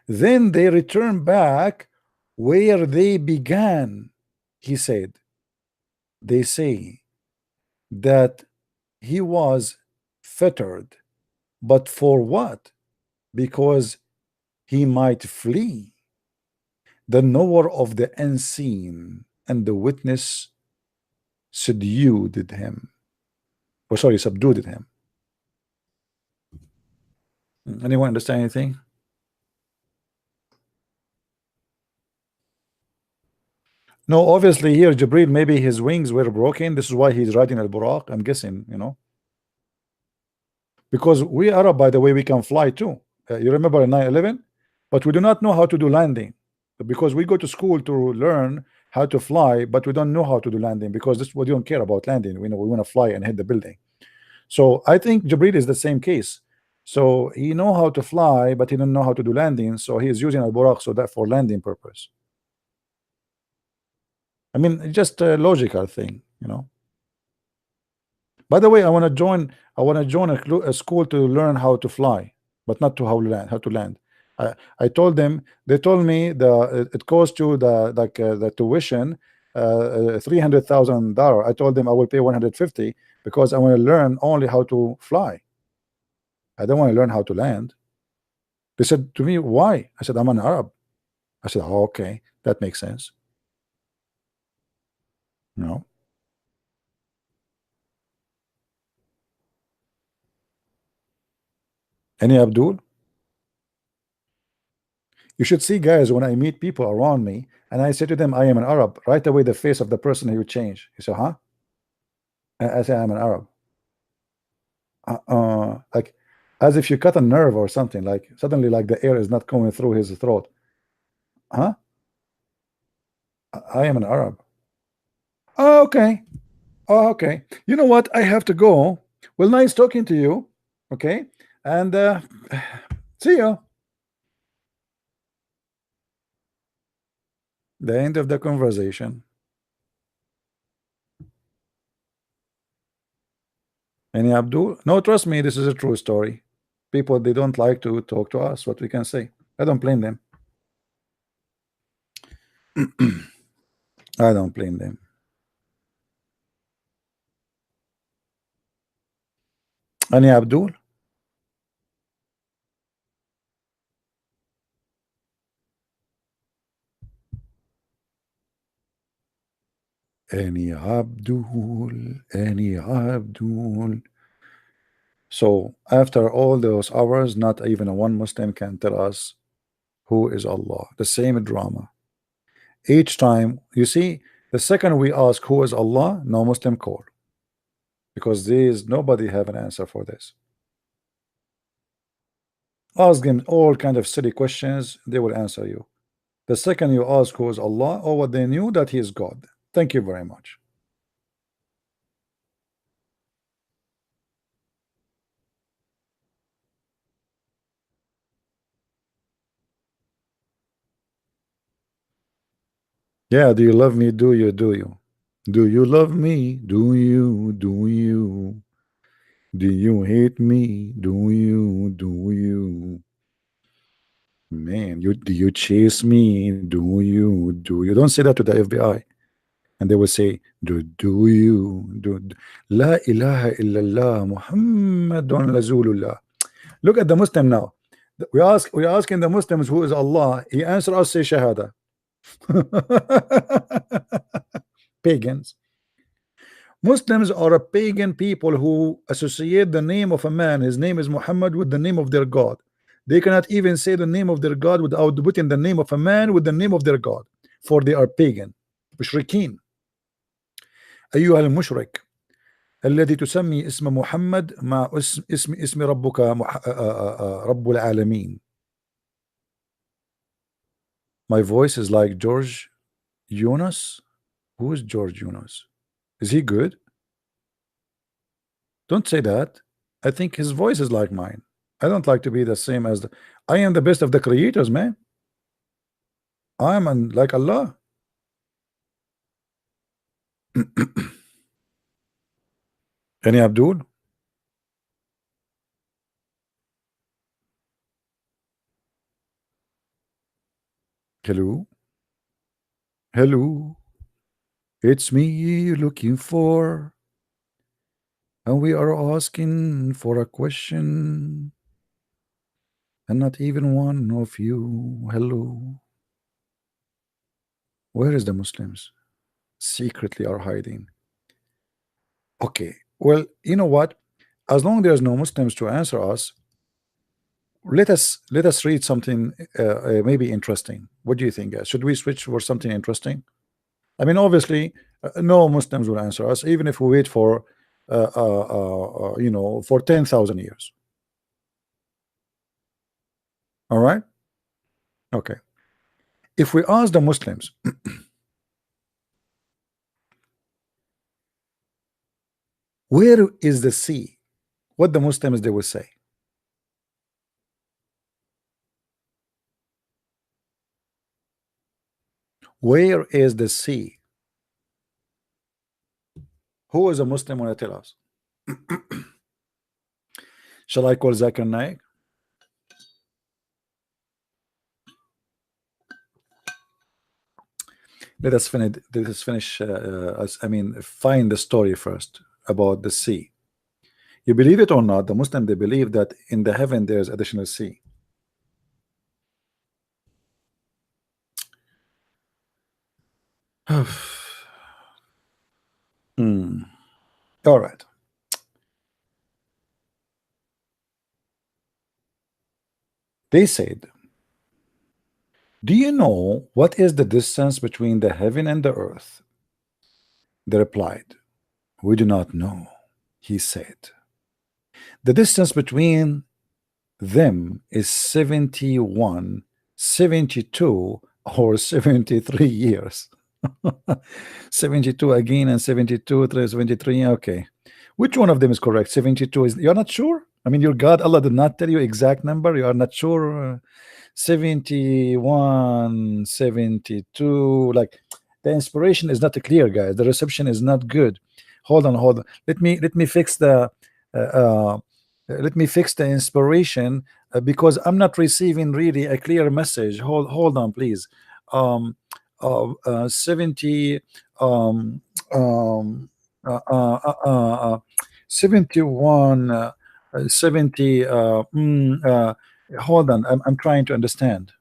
Then they return back where they began. He said, they say that he was fettered, but for what? Because he might flee. The knower of the unseen and the witness subdued him. Subdued him. Anyone understand anything? No, obviously here Jibril, maybe his wings were broken. This is why he's riding Al-Buraq. I'm guessing, you know. Because we Arab, by the way, we can fly too. You remember 9/11? But we do not know how to do landing. Because we go to school to learn how to fly, but we don't know how to do landing, because this we don't care about landing. We know we want to fly and hit the building. So I think Jibril is the same case. So he know how to fly, but he don't know how to do landing. So he is using Al-Buraq so that for landing purpose. I mean, it's just a logical thing, you know. By the way, I want to join a school to learn how to fly, but not to how to land. I told them, they told me it costs you the tuition $300,000. I told them I will pay 150 because I want to learn only how to fly. I don't want to learn how to land. They said to me, why? I said, I'm an Arab. I said, oh, okay, that makes sense. No. Any Abdul? You should see, guys, when I meet people around me and I say to them, I am an Arab, right away the face of the person he would change. He said, huh? I say, I'm an Arab. Like as if you cut a nerve or something, like suddenly like the air is not going through his throat. Huh? I am an Arab. Oh, okay. Oh, okay. You know what? I have to go. Well, nice talking to you. Okay, and see you. The end of the conversation. Any Abdul? No, trust me, this is a true story. People, they don't like to talk to us. What we can say, I don't blame them. I don't blame them. Any Abdul? Any Abdul? Any Abdul? So after all those hours, not even a one Muslim can tell us who is Allah. The same drama. Each time, you see, the second we ask who is Allah, no Muslim call. Because there is nobody have an answer for this. Ask them all kind of silly questions, they will answer you. The second you ask who is Allah, or what they knew that he is God. Thank you very much. Yeah, do you love me? Do you? Do you? Do you love me? Do you? Do you? Do you hate me? Do you? Do you? Man, do you chase me? Do you? Do you? Don't say that to the FBI. And they will say, do you? La ilaha illallah Muhammadun Rasulullah. Look at the Muslim now. We're asking the Muslims who is Allah. He answers us, say Shahada. Pagans. Muslims are a pagan people who associate the name of a man, his name is Muhammad, with the name of their God. They cannot even say the name of their God without putting the name of a man with the name of their God, for they are pagan. مشركين. أيها المشرك الذي تسمي اسم محمد مع اسم ربك رب العالمين. My voice is like George Yunus. Who is George Yunus? Is he good? Don't say that. I think his voice is like mine. I don't like to be the same as I am the best of the creators, man. I'm like Allah. Any Abdul? Hello? Hello? It's me you're looking for. And we are asking for a question. And not even one of you. Hello? Where is the Muslims? Secretly are hiding. Okay. Well, you know what? As long as there's no Muslims to answer us, let us read something maybe interesting. What do you think, guys? Should we switch for something interesting? I mean, obviously, no Muslims will answer us, even if we wait for you know, for 10,000 years. All right. Okay. If we ask the Muslims, where is the sea? What the Muslims they will say? Where is the sea? Who is a Muslim want to tell us? Shall I call Zakir Naik? Let us finish. I mean, find the story first about the sea. You believe it or not, the Muslim they believe that in the heaven there's additional sea. All right. They said, do you know what is the distance between the heaven and the earth? They replied, we do not know. He said, the distance between them is 71, 72, or 73 years. 72 again and 72, 73. Okay. Which one of them is correct? 72 is, you're not sure? I mean, your God, Allah did not tell you exact number. You are not sure. 71, 72. Like, the inspiration is not clear, guys. The reception is not good. Hold on, hold on. Let me fix the inspiration, because I'm not receiving really a clear message. Hold on, please. 70 71 70 hold on, I'm trying to understand.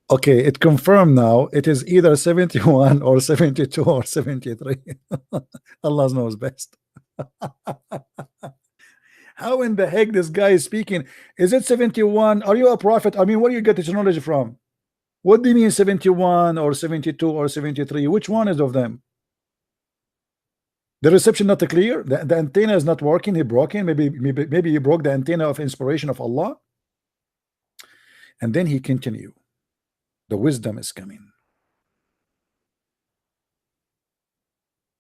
Okay, it confirmed now. It is either 71 or 72 or 73. Allah knows best. How in the heck this guy is speaking? Is it 71? Are you a prophet? I mean, where do you get this knowledge from? What do you mean 71 or 72 or 73? Which one is of them? The reception not clear. The antenna is not working. He broke it. Maybe he broke the antenna of inspiration of Allah. And then he continued. The wisdom is coming.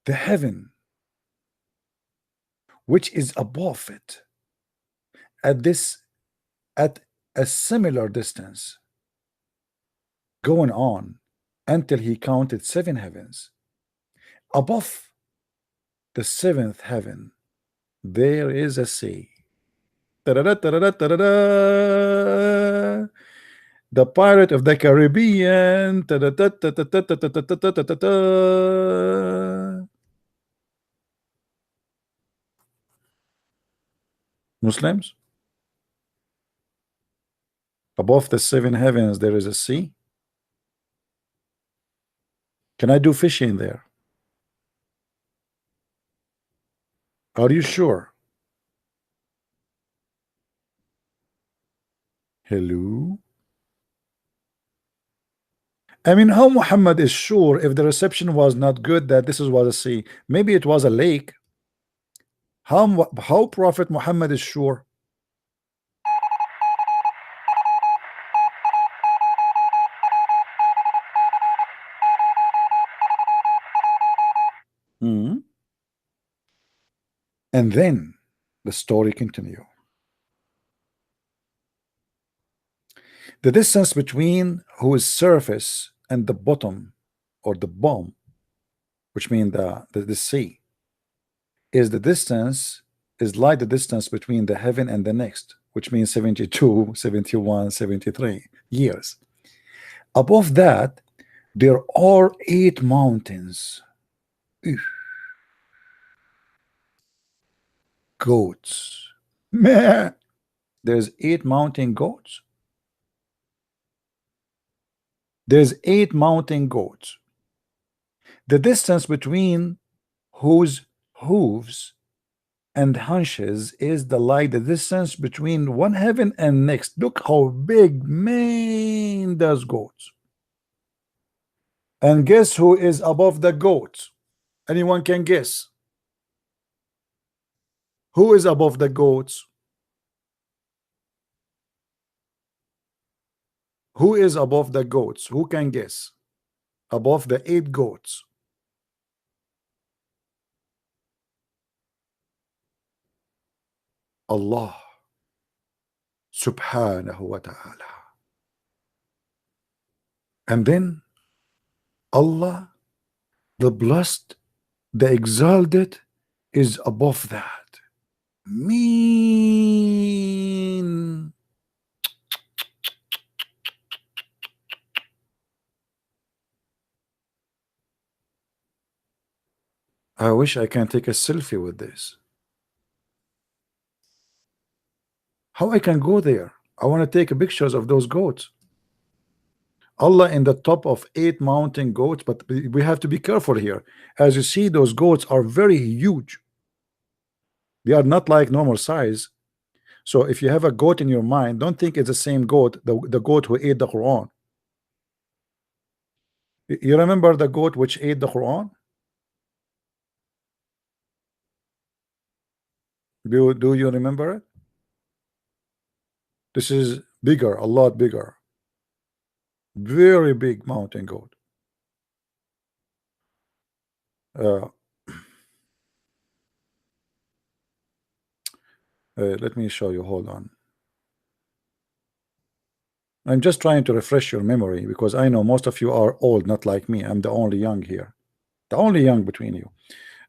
The heaven, which is above it, at a similar distance, going on until he counted 7 heavens. Above the 7th heaven, there is a sea. The Pirate of the Caribbean. Muslims, above the 7 heavens there is a sea. Can I do fishing there? Are you sure? Hello? I mean, how Muhammad is sure if the reception was not good that this was a sea? Maybe it was a lake. How Prophet Muhammad is sure? And then the story continues. The distance between whose surface and the bottom, or the bomb, which means the sea, is the distance, is like the distance between the heaven and the next, which means 72, 71, 73 years. Above that, there are 8 mountains. Goats. Meh. There's 8 mountain goats. There's 8 mountain goats. The distance between whose hooves and hunches is like the distance between one heaven and next. Look how big, man, those goats. And guess who is above the goats? Anyone can guess? Who is above the goats? Who is above the goats? Who can guess? Above the 8 goats. Allah subhanahu wa ta'ala. And then Allah, the blessed, the exalted, is above that. Mean. I wish I can take a selfie with this. How I can go there? I want to take pictures of those goats. Allah in the top of 8 mountain goats, but we have to be careful here. As you see, those goats are very huge. They are not like normal size. So if you have a goat in your mind, don't think it's the same goat, the goat who ate the Quran. You remember the goat which ate the Quran? Do you remember it? This is bigger, a lot bigger. very big mountain goat. Let me show you. Hold on. I'm just trying to refresh your memory because I know most of you are old, not like me. I'm the only young here, the only young between you.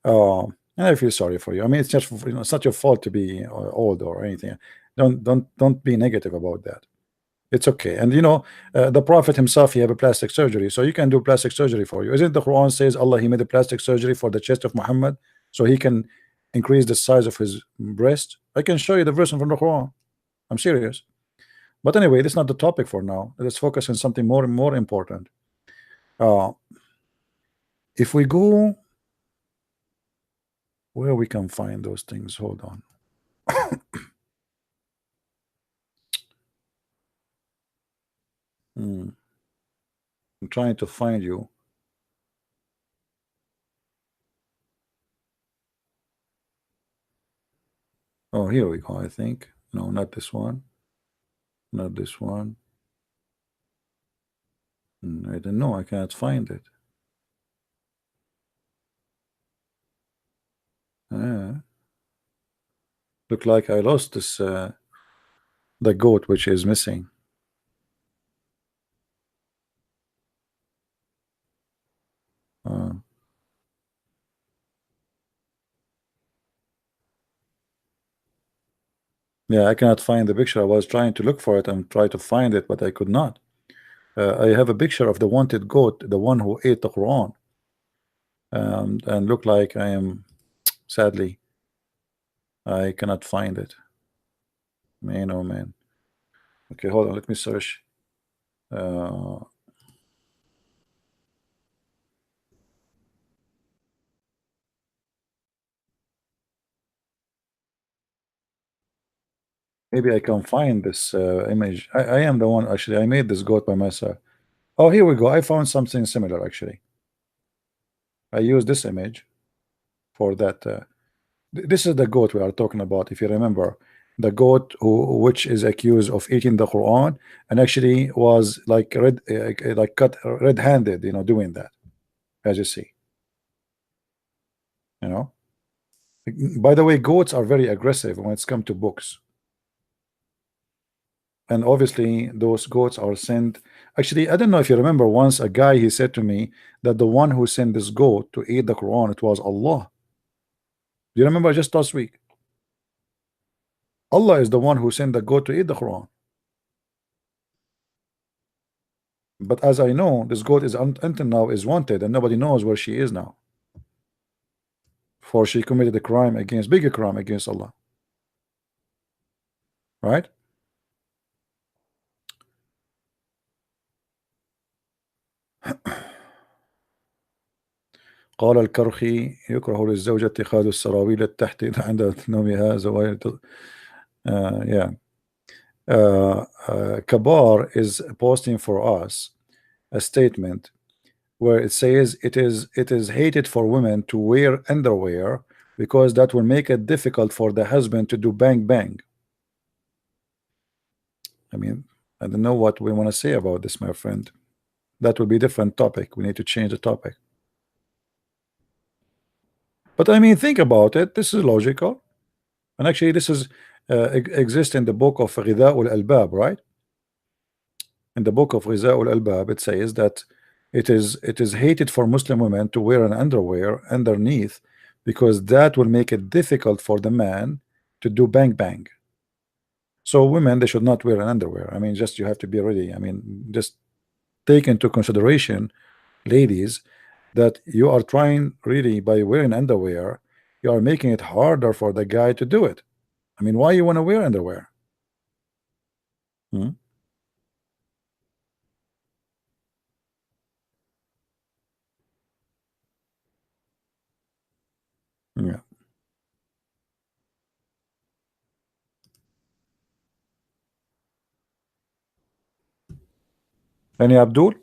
And I feel sorry for you. I mean, it's just, you know, it's not your fault to be old or anything. Don't be negative about that. It's okay. And you know, the Prophet himself, he have a plastic surgery, so you can do plastic surgery for you. Isn't the Quran says Allah, he made a plastic surgery for the chest of Muhammad so he can increase the size of his breast? I can show you the verse from the Quran. I'm serious. But anyway, this is not the topic for now. Let's focus on something more important. If we go where we can find those things, hold on. I'm trying to find you. Oh, here we go. I think no, not this one, not this one. I don't know. I can't find it. Look like I lost this the goat which is missing. Yeah, I cannot find the picture. I was trying to look for it and try to find it, but I could not. I have a picture of the wanted goat, the one who ate the Quran, and look like I am, sadly, I cannot find it. Man, oh man. Okay, hold on. Let me search. Maybe I can find this image. I am the one, actually. I made this goat by myself. Oh, here we go. I found something similar, actually. I used this image for that. This is the goat we are talking about. If you remember, the goat which is accused of eating the Quran and actually was like cut red-handed, you know, doing that, as you see. You know. By the way, goats are very aggressive when it's come to books. And obviously those goats are sent. Actually, I don't know if you remember, once a guy, he said to me that the one who sent this goat to eat the Quran, it was Allah. Do you remember just last week? Allah is the one who sent the goat to eat the Quran. But as I know, this goat is until now is wanted and nobody knows where she is now, for she committed a crime against, bigger crime against Allah, right? قال الكرخي يكره للزوجة اتخاذ السراويل التحت عند نومها زوايا. Yeah. Kabar is posting for us a statement where it says it is hated for women to wear underwear because that will make it difficult for the husband to do bang bang. I mean, I don't know what we want to say about this, my friend. That will be a different topic. We need to change the topic. But I mean, think about it. This is logical, and actually, this is exists in the book of Ghidha'ul Albab, right? In the book of Ghidha'ul Albab, it says that it is hated for Muslim women to wear an underwear underneath because that will make it difficult for the man to do bang bang. So women, they should not wear an underwear. I mean, just you have to be ready. I mean, just take into consideration, ladies, that you are trying really, by wearing underwear, you are making it harder for the guy to do it. I mean, why you want to wear underwear? Yeah. Any Abdul?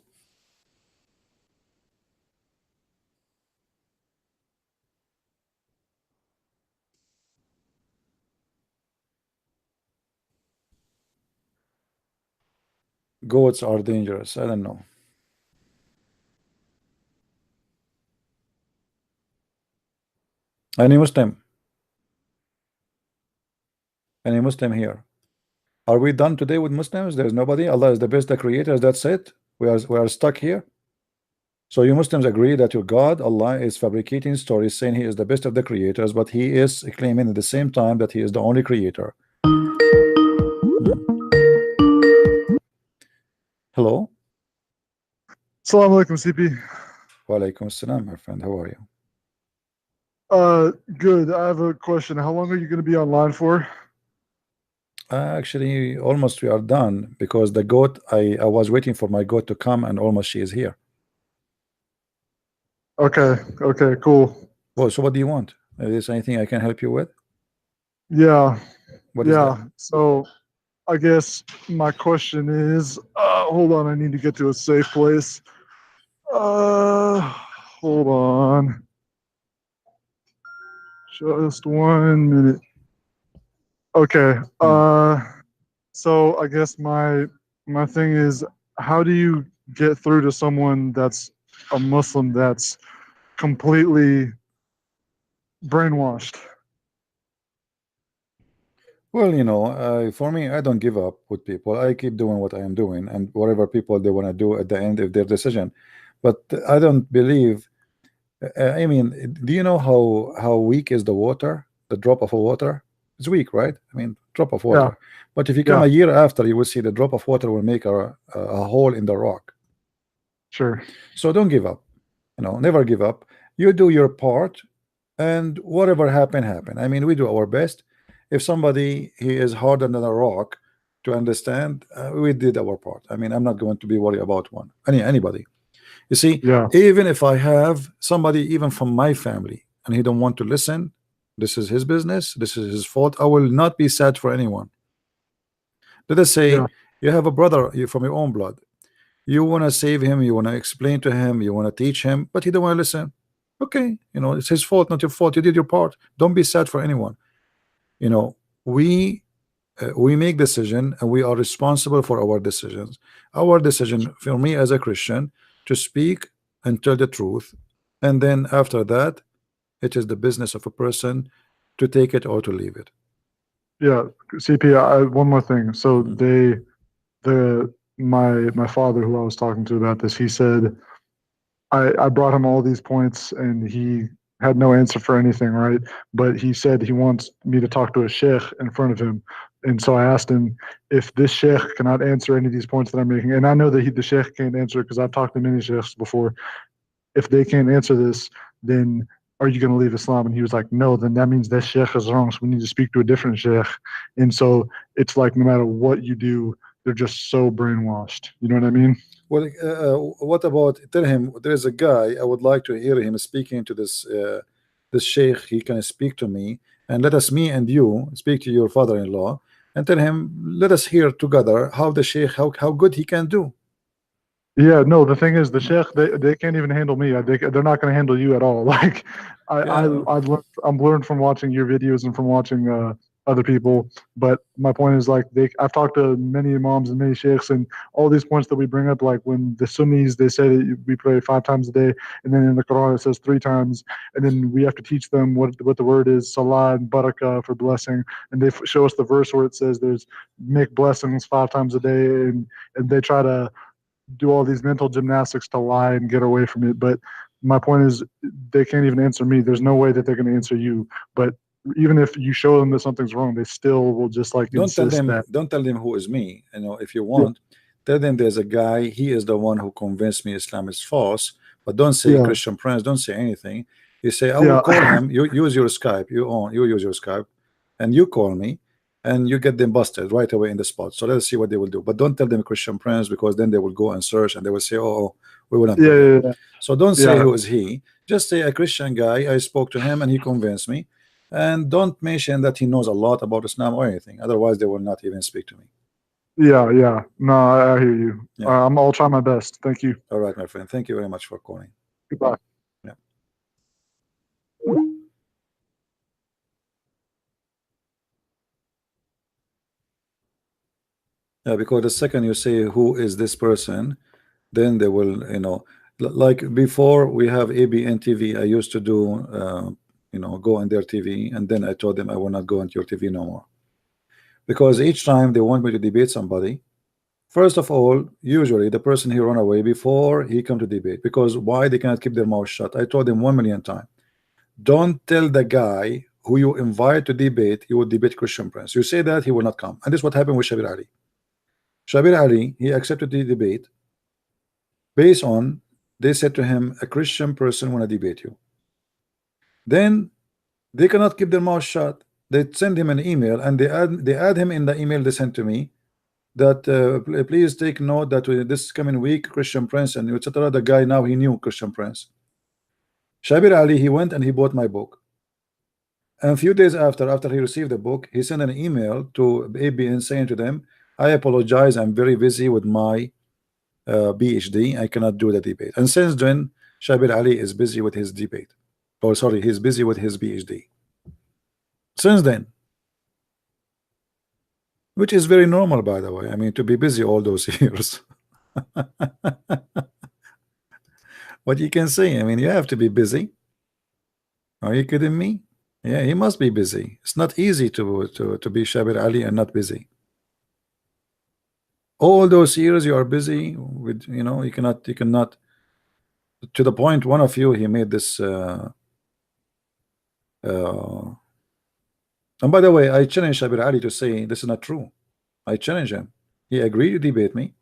goats are dangerous. I don't know. Any Muslim? Any Muslim here? Are we done today with Muslims? There's nobody. Allah is the best, the creator. That's it. We are stuck here. So you Muslims agree that your God, Allah, is fabricating stories saying he is the best of the creators, but he is claiming at the same time that he is the only creator. Hello. Assalamu alaikum, CP. Wa alaikum assalam, my friend. How are you? Good. I have a question. How long are you going to be online for? Actually, almost we are done because the goat, I was waiting for my goat to come and almost she is here. Okay. Okay, cool. Well, so what do you want? Is there anything I can help you with? Yeah. What is Yeah. So I guess my question is, hold on. I need to get to a safe place. Hold on. Just 1 minute. Okay. So I guess my thing is, how do you get through to someone that's a Muslim that's completely brainwashed? Well, you know, for me, I don't give up with people. I keep doing what I am doing, and whatever people they want to do at the end of their decision. But I don't believe. I mean, do you know how weak is the water? The drop of water. It's weak, right? I mean, drop of water. Yeah. But if you come Yeah. a year after, you will see the drop of water will make a hole in the rock. Sure. So don't give up. You know, never give up. You do your part, and whatever happen. I mean, we do our best. If somebody he is harder than a rock to understand, we did our part. I mean, I'm not going to be worried about anybody. You see, Yeah. even if I have somebody even from my family and he don't want to listen, this is his business, this is his fault. I will not be sad for anyone. Let us say Yeah. you have a brother from your own blood. You want to save him, you want to explain to him, you want to teach him, but he don't want to listen. Okay, you know, it's his fault, not your fault. You did your part. Don't be sad for anyone. You know, we make decision and we are responsible for our decisions. Our decision for me as a Christian to speak and tell the truth, and then after that it is the business of a person to take it or to leave it. Yeah. CP, one more thing. So my father, who I was talking to about this, he said I brought him all these points and he had no answer for anything, right? But he said he wants me to talk to a sheikh in front of him. And so I asked him if this sheikh cannot answer any of these points that I'm making. And I know that the sheikh can't answer it because I've talked to many sheikhs before. If they can't answer this, then are you going to leave Islam? And he was like, no, then that means that sheikh is wrong. So we need to speak to a different sheikh. And so it's like, no matter what you do, they're just so brainwashed. You know what I mean? Well, what about tell him there is a guy I would like to hear him speaking to this sheikh. He can speak to me, and let us, me and you, speak to your father-in-law and tell him, let us hear together how the sheikh, how good he can do. Yeah, no, the thing is, the sheikh, they can't even handle me. They're not going to handle you at all. Like, I'm learned from watching your videos and from watching other people. But my point is, like, I've talked to many imams and many sheikhs, and all these points that we bring up, like when the Sunnis, they say that we pray 5 times a day, and then in the Quran it says 3 times, and then we have to teach them what the word is, salah and barakah for blessing, and they show us the verse where it says there's make blessings 5 times a day, and they try to do all these mental gymnastics to lie and get away from it. But my point is, they can't even answer me. There's no way that they're going to answer you. But even if you show them that something's wrong, they still will just like Don't tell insist them. that. Don't tell them who is me. You know, if you want, tell them there's a guy. He is the one who convinced me Islam is false. But don't say Yeah. Christian Prince. Don't say anything. You say I will call him. You use your Skype. You use your Skype, and you call me, and you get them busted right away in the spot. So let's see what they will do. But don't tell them Christian Prince, because then they will go and search and they will say, oh, we will not. Yeah. So don't say who is he. Just say a Christian guy. I spoke to him and he convinced me. And don't mention that he knows a lot about Islam or anything. Otherwise, they will not even speak to me. Yeah. No, I hear you. Yeah. I'll try my best. Thank you. All right, my friend. Thank you very much for calling. Goodbye. Yeah. because the second you say who is this person, then they will, you know, like before we have ABN TV, I used to do you know, go on their TV, and then I told them I will not go on your TV no more, because each time they want me to debate somebody, first of all, usually the person he run away before he come to debate, because why they cannot keep their mouth shut. I told them 1,000,000 times, don't tell the guy who you invite to debate you will debate Christian Prince. You say that, he will not come. And this is what happened with Shabir Ali. Shabir Ali, he accepted the debate based on, they said to him, a Christian person want to debate you. Then they cannot keep their mouth shut. They send him an email, and they add him in the email they sent to me, that please take note that this coming week Christian Prince and etc. The guy now, he knew Christian Prince. Shabir Ali, he went and he bought my book, and a few days after he received the book, he sent an email to ABN saying to them, I apologize, I'm very busy with my PhD, I cannot do the debate. And since then Shabir Ali is busy with his debate, or sorry, he's busy with his PhD since then, which is very normal, by the way. I mean, to be busy all those years. What you can say, I mean, you have to be busy. Are you kidding me? Yeah, he must be busy. It's not easy to be Shabir Ali and not busy. All those years you are busy with, you know, you cannot, to the point one of you, he made this and by the way, I challenge Shabir Ali to say this is not true. I challenge him. He agreed to debate me.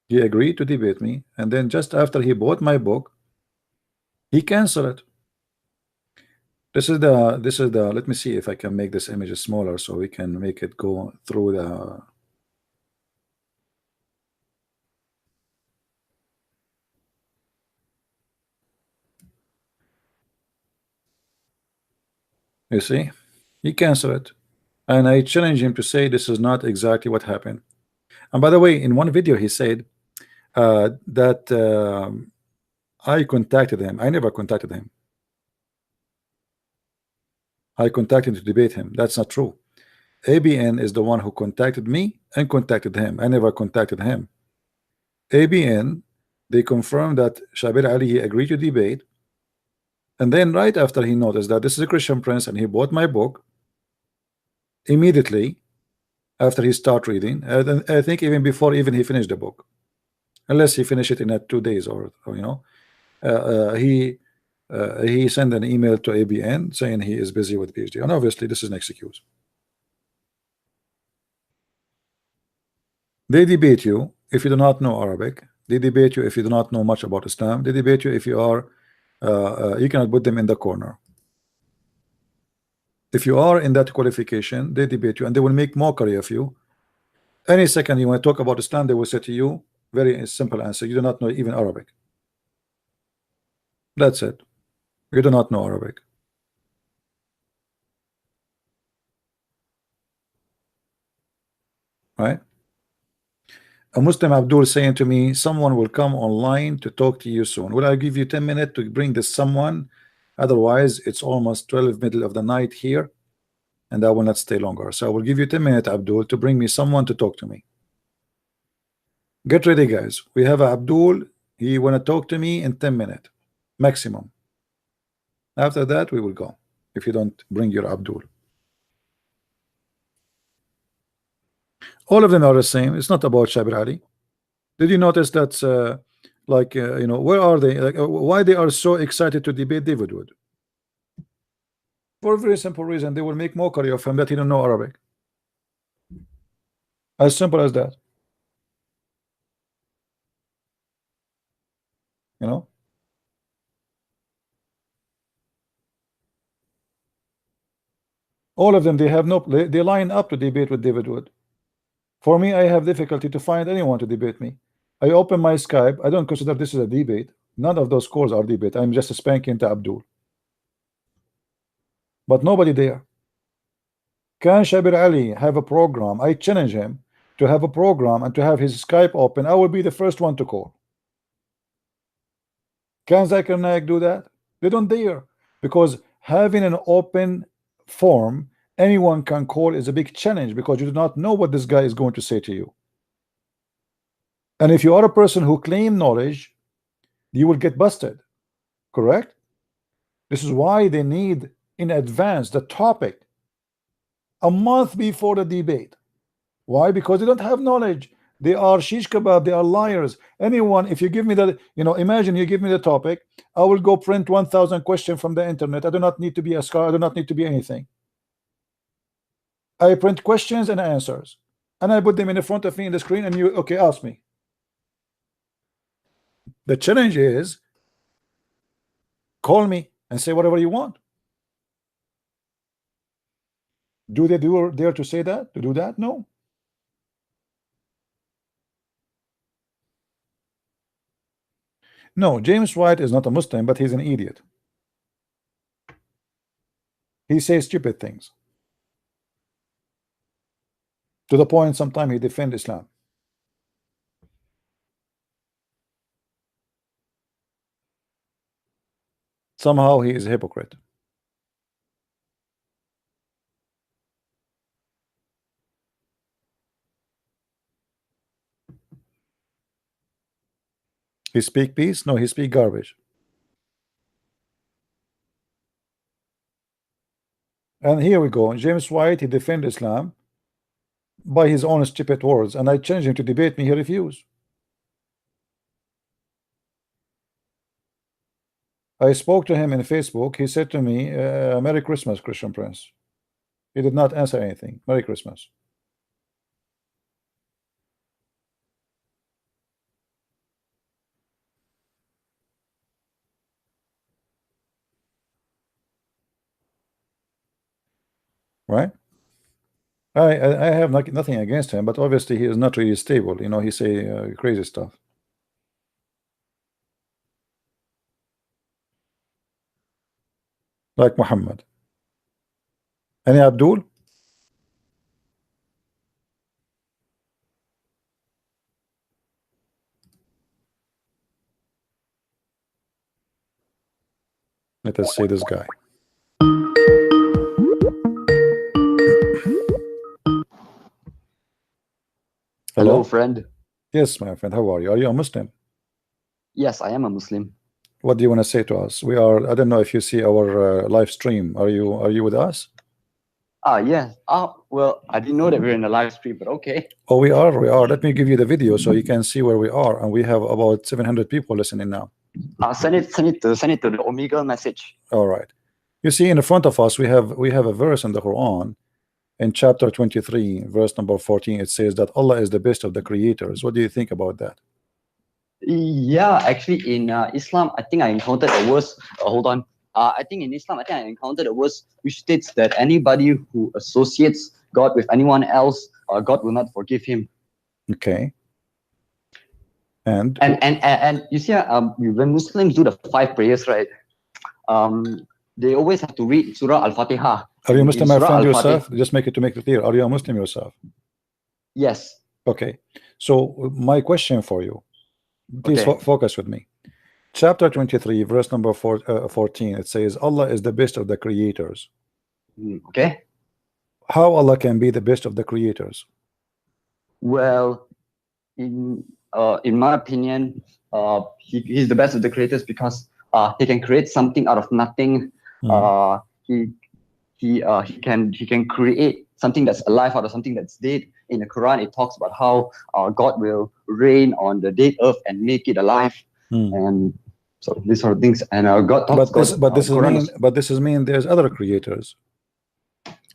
He agreed to debate me, and then just after he bought my book, he canceled it. This is the let me see if I can make this image smaller so we can make it go through the. You see, he canceled it, and I challenge him to say this is not exactly what happened. And by the way, in one video he said that I contacted him. I never contacted him. I contacted him to debate him. That's not true. ABN is the one who contacted me and contacted him. I never contacted him. ABN, they confirmed that Shabir Ali, he agreed to debate, and then right after he noticed that this is a Christian Prince and he bought my book, immediately after he started reading, I think even before even he finished the book, unless he finished it in 2 days or you know, he sent an email to ABN saying he is busy with PhD, and obviously this is an excuse. They debate you if you do not know Arabic. They debate you if you do not know much about Islam. They debate you if you are you cannot put them in the corner. If you are in that qualification, they debate you and they will make mockery of you. Any second you want to talk about Islam, they will say to you, very simple answer, you do not know even Arabic. That's it. You do not know Arabic. Right? A Muslim Abdul saying to me, someone will come online to talk to you soon. Will I give you 10 minutes to bring this someone? Otherwise, it's almost 12 middle of the night here, and I will not stay longer. So I will give you 10 minutes, Abdul, to bring me someone to talk to me. Get ready, guys. We have Abdul. He want to talk to me in 10 minutes maximum. After that, we will go. If you don't bring your Abdul. All of them are the same. It's not about Shabir Ali. Did you notice that you know, where are they, like, why they are so excited to debate David Wood? For a very simple reason, they will make mockery of him that he don't know Arabic. As simple as that. You know, all of them, they have no, they line up to debate with David Wood. For me, I have difficulty to find anyone to debate me. I open my Skype. I don't consider this is a debate. None of those calls are debate. I'm just spanking to Abdul. But nobody there. Can Shabir Ali have a program? I challenge him to have a program and to have his Skype open. I will be the first one to call. Can Zakir Naik do that? They don't dare, because having an open forum anyone can call is a big challenge because you do not know what this guy is going to say to you. And if you are a person who claim knowledge, you will get busted. Correct? This is why they need in advance the topic a month before the debate. Why? Because they don't have knowledge. They are shish kebab, they are liars. Anyone, if you give me the, imagine you give me the topic, I will go print 1,000 questions from the internet. I do not need to be a scholar, I do not need to be anything. I print questions and answers, and I put them in front of me in the screen, and you, okay, ask me. The challenge is call me and say whatever you want. Do they dare to say that? To do that? No. No, James White is not a Muslim, but he's an idiot. He says stupid things. To the point sometimes he defends Islam. Somehow he is a hypocrite. He speak peace? No, he speak garbage. And here we go. James White, he defend Islam by his own stupid words, and I challenge him to debate me. He refused. I spoke to him in Facebook. He said to me, Merry Christmas, Christian Prince. He did not answer anything. Merry Christmas. Right? I have nothing against him, but obviously he is not really stable. He say crazy stuff. Like Muhammad. Any Abdul? Let us see this guy. Hello, friend. Yes, my friend. How are you? Are you a Muslim? Yes, I am a Muslim. What do you want to say to us? We are. I don't know if you see our live stream. Are you with us? Yes. Well, I didn't know that we were in a live stream, but okay. Oh, we are. We are. Let me give you the video so you can see where we are, and we have about 700 people listening now. Send it to the Omegle message. All right. You see, in front of us, we have a verse in the Quran, in chapter 23, verse number 14. It says that Allah is the best of the creators. What do you think about that? Yeah, actually, in Islam, I think I encountered a verse. Hold on. I think in Islam, I encountered a verse which states that anybody who associates God with anyone else, God will not forgive him. Okay. And you see, when Muslims do the 5 prayers, right? They always have to read Surah Al-Fatiha. Are you Muslim, my friend, yourself? Just make it clear. Are you a Muslim yourself? Yes. Okay. So my question for you, please focus with me. Chapter 23, verse number 14. It says Allah is the best of the creators. Okay. How Allah can be the best of the creators? Well, in my opinion, he's the best of the creators because he can create something out of nothing. He can create something that's alive out of something that's dead. In the Quran, it talks about how God will rain on the dead earth and make it alive, and so these sort of things. And God talks. But this is mean there's other creators.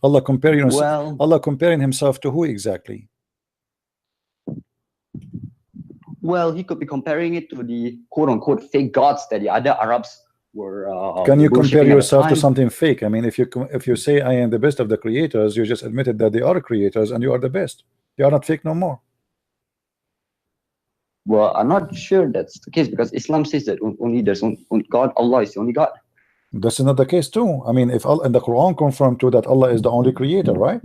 Allah comparing himself to who exactly? Well, he could be comparing it to the quote-unquote fake gods that the other Arabs were. Can you compare yourself to something fake? I mean, if you say I am the best of the creators, you just admitted that they are creators and you are the best. You are not fake no more. Well, I'm not sure that's the case because Islam says that only there's one God. Allah is the only God. That's not the case too. I mean, if Allah and the Quran confirm too that Allah is the only creator, right?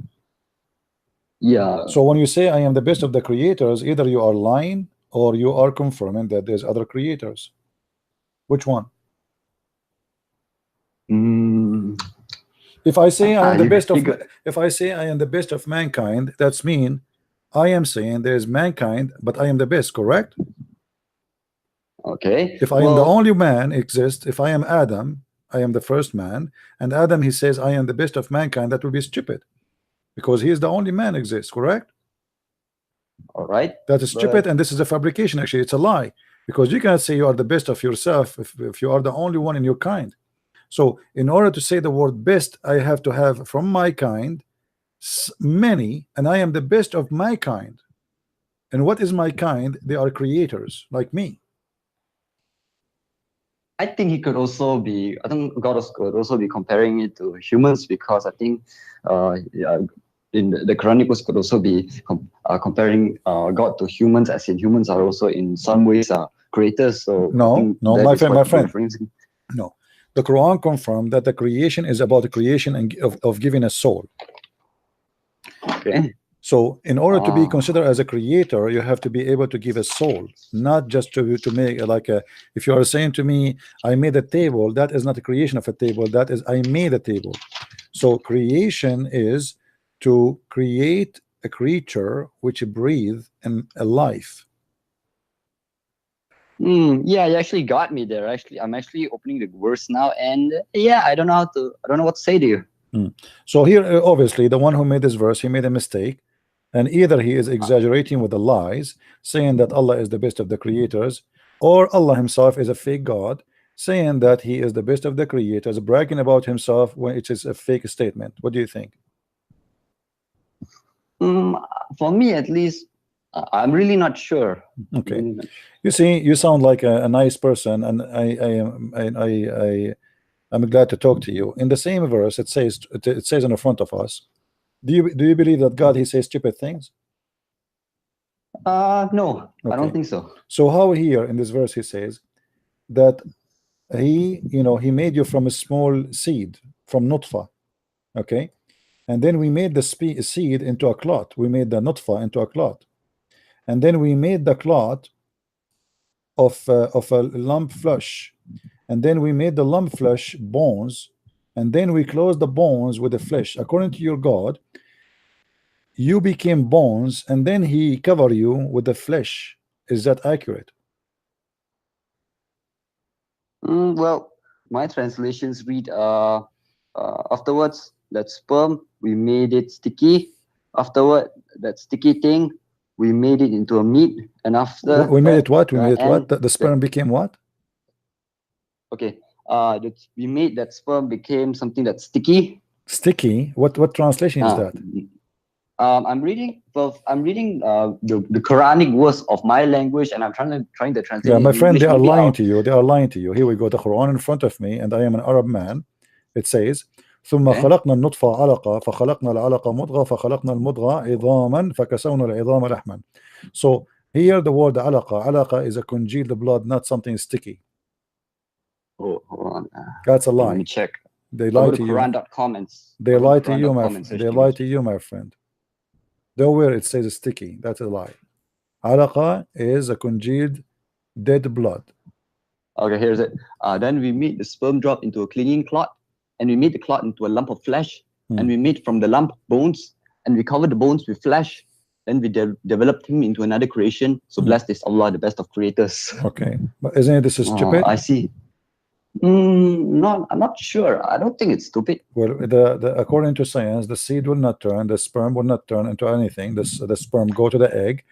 Yeah. So when you say I am the best of the creators, either you are lying or you are confirming that there's other creators. Which one? If I say I am the You- best you of, got- if I say I am the best of mankind, that's mean I am saying there is mankind, but I am the best, correct? Okay. If I am the Well, only man exist, if I am Adam, I am the first man, and Adam he says I am the best of mankind, that would be stupid, because he is the only man exists, correct? all right. That is stupid, and this is a fabrication. Actually, it's a lie, because you cannot say you are the best of yourself if you are the only one in your kind. So in order to say the word best, I have to have from my kind many, and I am the best of my kind. And what is my kind? They are creators like me. I think he could also be. I think God could also be comparing it to humans, because I think yeah, in the Chronicles could also be comparing God to humans, as in humans are also in some ways creators. So No, I think no, that my is friend, what my friend. referring to. No, the Quran confirmed that the creation is about the creation and of giving a soul. Okay. So in order to be Ah. considered as a creator, you have to be able to give a soul, not just to make like a, if you are saying to me I made a table, that is not a creation of a table, that is I made a table. So creation is to create a creature which breathe and a life. Yeah, you actually got me there. I'm actually opening the verse now, and yeah, I don't know what to say to you. So here obviously the one who made this verse, he made a mistake, and either he is exaggerating with the lies, saying that Allah is the best of the creators, or Allah himself is a fake God, saying that he is the best of the creators, bragging about himself when it is a fake statement. What do you think? For me, at least, I'm really not sure. Okay, Really not- you see, you sound like a nice person, and I'm glad to talk to you. In the same verse, it says in the front of us, do you believe that God he says stupid things? No, I don't Okay. think so. So how here in this verse he says that he made you from a small seed, from nutfa, okay, and then we made the seed into a clot, we made the nutfa into a clot, and then we made the clot of a lump flesh, and then we made the lump flesh bones, and then we closed the bones with the flesh. According to your God, you became bones, and then he covered you with the flesh. Is that accurate? Well, my translations read afterwards that sperm we made it sticky. Afterward, that sticky thing we made it into a meat, and after We made it what? We made it and what? The sperm became what? Okay. We made that sperm became something that's sticky. Sticky? What translation is that? I'm reading the Quranic words of my language, and I'm trying to translate. Yeah, my in friend, English. they are Maybe lying I'll- to you. They are lying to you. Here we go. The Quran in front of me, and I am an Arab man. It says, ثم Okay. خلقنا النطفة علقة فخلقنا العلقة مضغة فخلقنا المضغة عظاما فكسونا العظام لحما. So here the word علقة is a congealed blood, not something sticky. Oh, hold on. That's a Let lie. me check. They I'll lie go to to you. Quran.com and They go to lie to you, Quran.com my and friend. search They the lie image. to you, my friend. Nowhere it says sticky. That's a lie. Alaqa is a congealed dead blood. Okay, here's it. Then we made the sperm drop into a clinging clot, and we made the clot into a lump of flesh, and we made from the lump bones, and we covered the bones with flesh. Then we developed him into another creation. So blessed is Allah, the best of creators. Okay, but isn't it this is stupid? I see. I'm not sure. I don't think it's stupid. Well, according to science, the seed will not turn, the sperm will not turn into anything. The sperm go to the egg,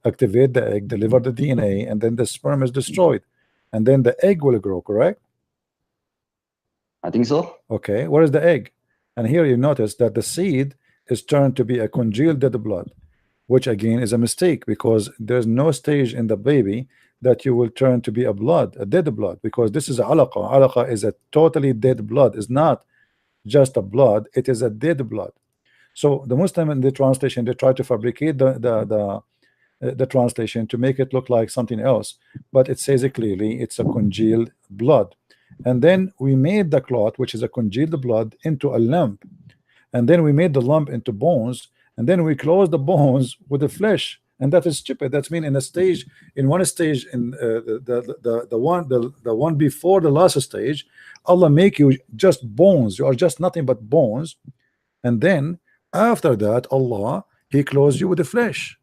activate the egg, deliver the DNA, and then the sperm is destroyed, and then the egg will grow. Correct? I think so. Okay, where is the egg? And here you notice that the seed is turned to be a congealed dead blood, which again is a mistake, because there's no stage in the baby that you will turn to be a dead blood, because this is alaqa. Alaqa is a totally dead blood. It's not just a blood, it is a dead blood. So the Muslim in the translation, they try to fabricate the translation to make it look like something else, but it says it clearly, it's a congealed blood. And then we made the clot, which is a congealed blood, into a lump, and then we made the lump into bones, and then we closed the bones with the flesh. and that is stupid. That's mean in a stage, in one stage, in the one before the last stage, Allah make you just bones. You are just nothing but bones, and then after that, Allah He clothes you with the flesh.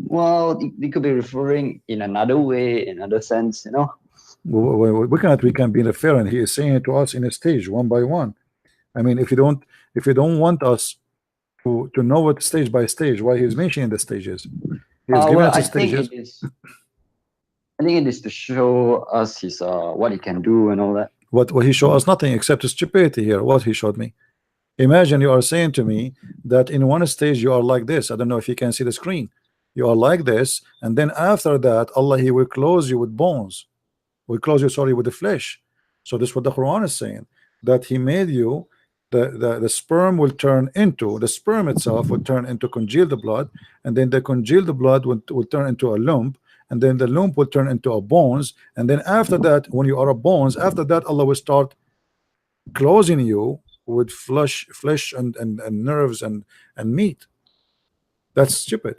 Well, they could be referring in another way, in another sense, you know. We can be referring. He is saying it to us in a stage, one by one. I mean, if you don't want us to know what stage by stage, why he's mentioning the stages? He's giving Well, us the I think stages. it is. I think it is to show us his what he can do and all that. What he showed us nothing except stupidity here. What he showed me. Imagine you are saying to me that in one stage you are like this. I don't know if you can see the screen. You are like this, and then after that, Allah He will close you with bones. Will close you, sorry, with the flesh. So this is what the Quran is saying. That He made you. The sperm will turn into, the sperm itself will turn into congealed blood, and then the congealed blood will turn into a lump, and then the lump will turn into a bones, and then after that, when you are a bones, after that Allah will start closing you with flesh and nerves and meat. That's stupid.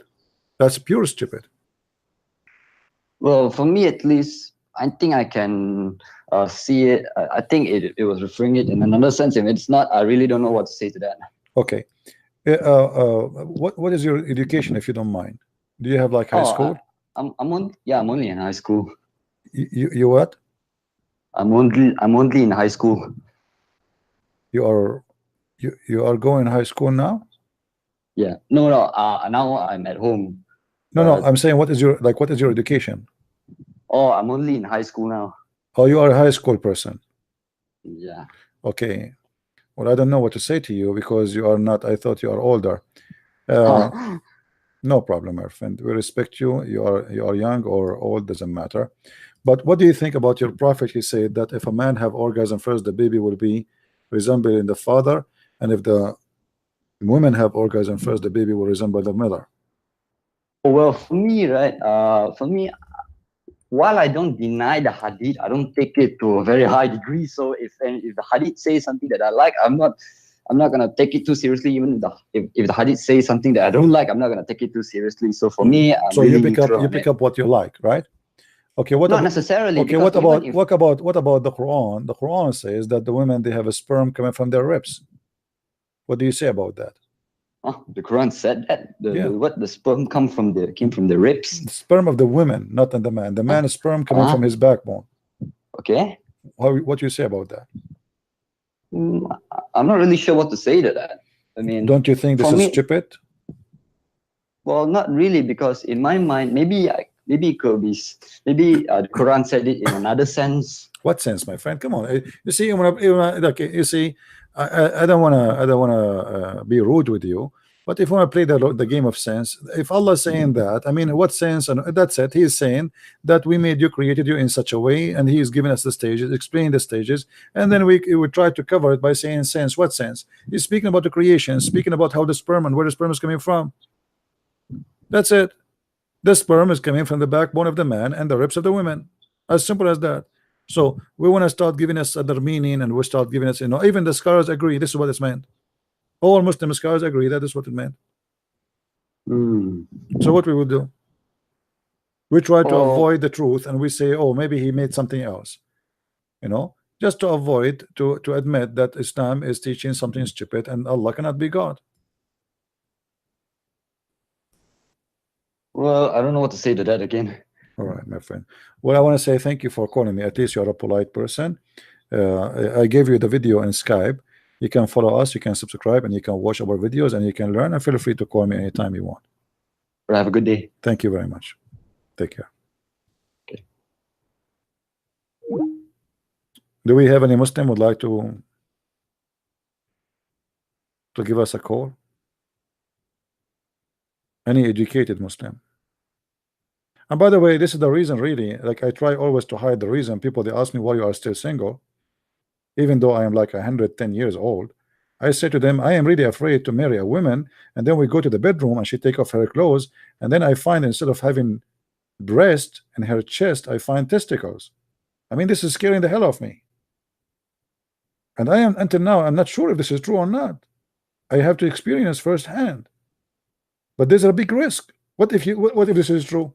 That's pure stupid. Well, for me at least, I think I can see it. I think it was referring it in another sense. If it's not, I really don't know what to say to that. Okay. What is your education, if you don't mind? Do you have like high school? I'm only in high school. You what? I'm only in high school. You are going high school now? Yeah. No. Now I'm at home. No. I'm saying what is your education? Oh, I'm only in high school now. Oh, you are a high school person. Yeah. Okay. Well, I don't know what to say to you because you are not. I thought you are older. No problem, my friend. We respect you. You are young or old, doesn't matter. But what do you think about your prophet? He said that if a man have orgasm first, the baby will be resembling the father, and if the women have orgasm first, the baby will resemble the mother. Well, for me, right? While I don't deny the hadith, I don't take it to a very high degree. So if the hadith says something that I like, I'm not gonna take it too seriously. Even if the hadith says something that I don't like, I'm not gonna take it too seriously. So for me, so you pick up what you like, right? Okay. Not necessarily. Okay. What about the Quran? The Quran says that the women, they have a sperm coming from their ribs. What do you say about that? Oh, the Quran said that the sperm came from the ribs. The sperm of the women, not in the man. The man is sperm coming from his backbone. Okay. What do you say about that? I'm not really sure what to say to that. I mean, don't you think this is stupid? Well, not really, because in my mind, maybe it could be. Maybe the Quran said it in another sense. What sense, my friend? Come on. You see, you see, I don't wanna be rude with you, but if you want to play the game of sense, if Allah is saying that, I mean, what sense? And that's it. He is saying that we made you, created you in such a way, and He is giving us the stages, explaining the stages, and then we try to cover it by saying sense. What sense? He's speaking about the creation, speaking about how the sperm and where the sperm is coming from. That's it. The sperm is coming from the backbone of the man and the ribs of the women. As simple as that. So we want to start giving us other meaning, and we start giving us, even the scholars agree this is what it's meant. All Muslim scholars agree that is what it meant. So what we would do? We try to avoid the truth, and we say, oh, maybe he made something else. Just to avoid to admit that Islam is teaching something stupid, and Allah cannot be God. Well, I don't know what to say to that again. All right, my friend. Well, I want to say thank you for calling me. At least you're a polite person. I gave you the video in Skype. You can follow us, you can subscribe, and you can watch our videos, and you can learn. And feel free to call me anytime you want. Have a good day. Thank you very much. Take care. Okay. Do we have any Muslim would like to give us a call? Any educated Muslim? And by the way, this is the reason, really, like I try always to hide the reason. People, they ask me why you are still single, even though I am like 110 years old. I say to them, I am really afraid to marry a woman, and then we go to the bedroom and she take off her clothes, and then I find instead of having breast in her chest, I find testicles. I mean, this is scaring the hell of me. And I am, until now, I'm not sure if this is true or not. I have to experience firsthand. But there's a big risk. What if this is true?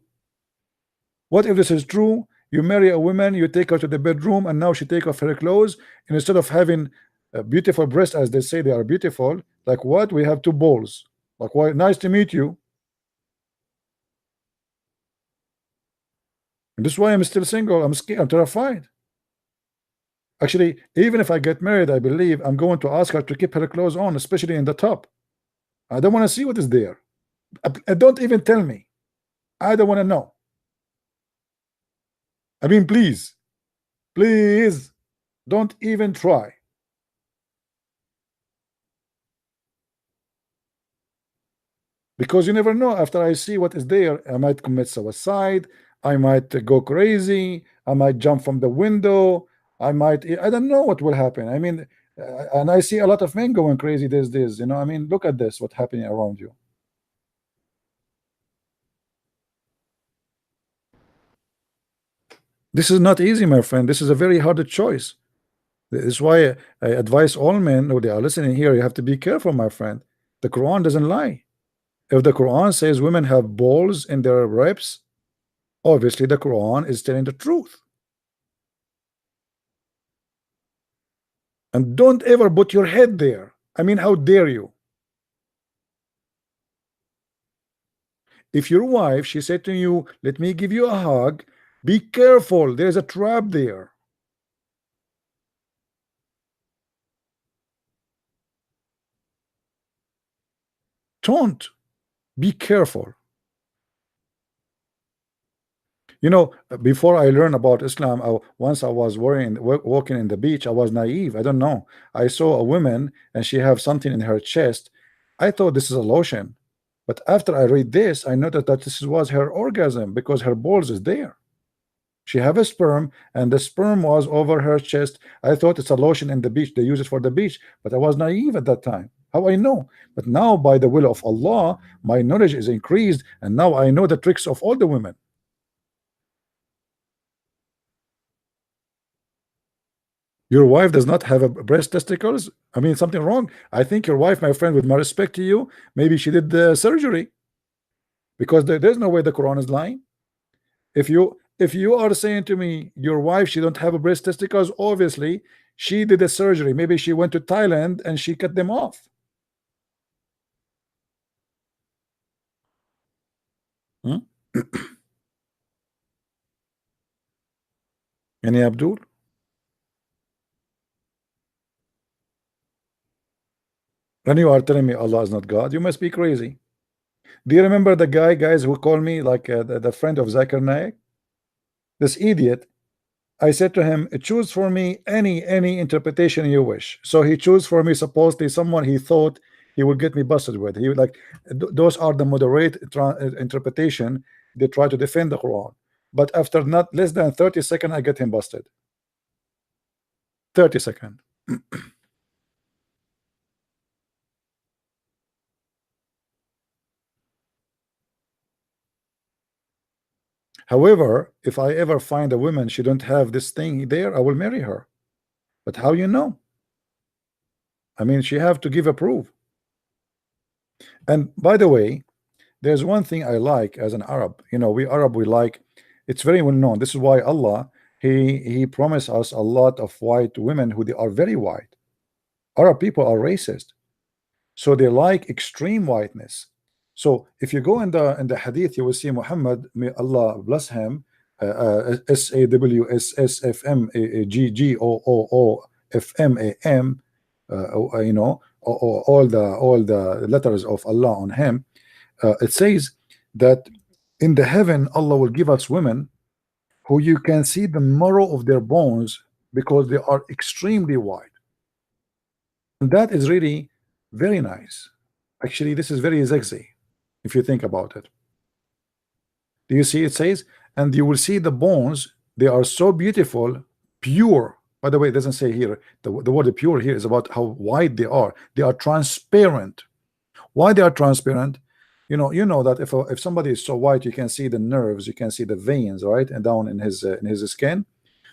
What if this is true? You marry a woman, you take her to the bedroom, and now she take off her clothes, and instead of having a beautiful breast, as they say they are beautiful, like what? We have two balls. Like, why? Nice to meet you. And this is why I'm still single. I'm scared. I'm terrified. Actually, even if I get married, I believe I'm going to ask her to keep her clothes on, especially in the top. I don't want to see what is there. Don't even tell me. I don't want to know. I mean, please, don't even try. Because you never know. After I see what is there, I might commit suicide. I might go crazy. I might jump from the window. I don't know what will happen. I mean, and I see a lot of men going crazy these days. You know, I mean, look at this, what's happening around you. This is not easy, my friend. This is a very hard choice. This is why I advise all men who they are listening here, you have to be careful, my friend. The Quran doesn't lie. If the Quran says women have balls in their ribs, obviously the Quran is telling the truth. And don't ever put your head there. I mean, how dare you? If your wife, she said to you, let me give you a hug, be careful, there's a trap there. Don't. Be careful. You know, before I learned about Islam, once I was walking in the beach, I was naive. I don't know. I saw a woman and she have something in her chest. I thought this is a lotion. But after I read this, I noticed that this was her orgasm because her balls is there. She have a sperm and the sperm was over her chest. I thought it's a lotion in the beach. They use it for the beach. But I was naive at that time. How I know? But now by the will of Allah, my knowledge is increased. And now I know the tricks of all the women. Your wife does not have a breast testicles? I mean, something wrong. I think your wife, my friend, with my respect to you, maybe she did the surgery. Because there's no way the Quran is lying. If you are saying to me your wife, she don't have a breast testicles, obviously she did a surgery. Maybe she went to Thailand and she cut them off. Any Abdul? Then you are telling me Allah is not God. You must be crazy. Do you remember the guys who called me like the friend of Zakir Naik? This idiot. I said to him, choose for me any interpretation you wish. So he chose for me supposedly someone he thought he would get me busted with. He would like those are the moderate interpretation. They try to defend the Quran. But after not less than 30 seconds, I get him busted. 30 seconds. However, if I ever find a woman she don't have this thing there, I will marry her. But how you know? I mean, she have to give a proof. And by the way, there's one thing I like as an Arab. You know, we Arab, we like, it's very well known. This is why Allah, he promised us a lot of white women who they are very white. Arab people are racist, so they like extreme whiteness. So if you go in the hadith, you will see Muhammad, may Allah bless him, SAWSSFMAGGOOOFMAM, you know, all the letters of Allah on him. It says that in the heaven Allah will give us women who you can see the marrow of their bones because they are extremely white. And that is really very nice. Actually, this is very sexy if you think about it. Do you see? It says, and you will see the bones, they are so beautiful, pure. By the way, it doesn't say here, the word pure here is about how white they are. They are transparent. Why they are transparent? You know that if somebody is so white, you can see the nerves, you can see the veins, right, and down in his skin.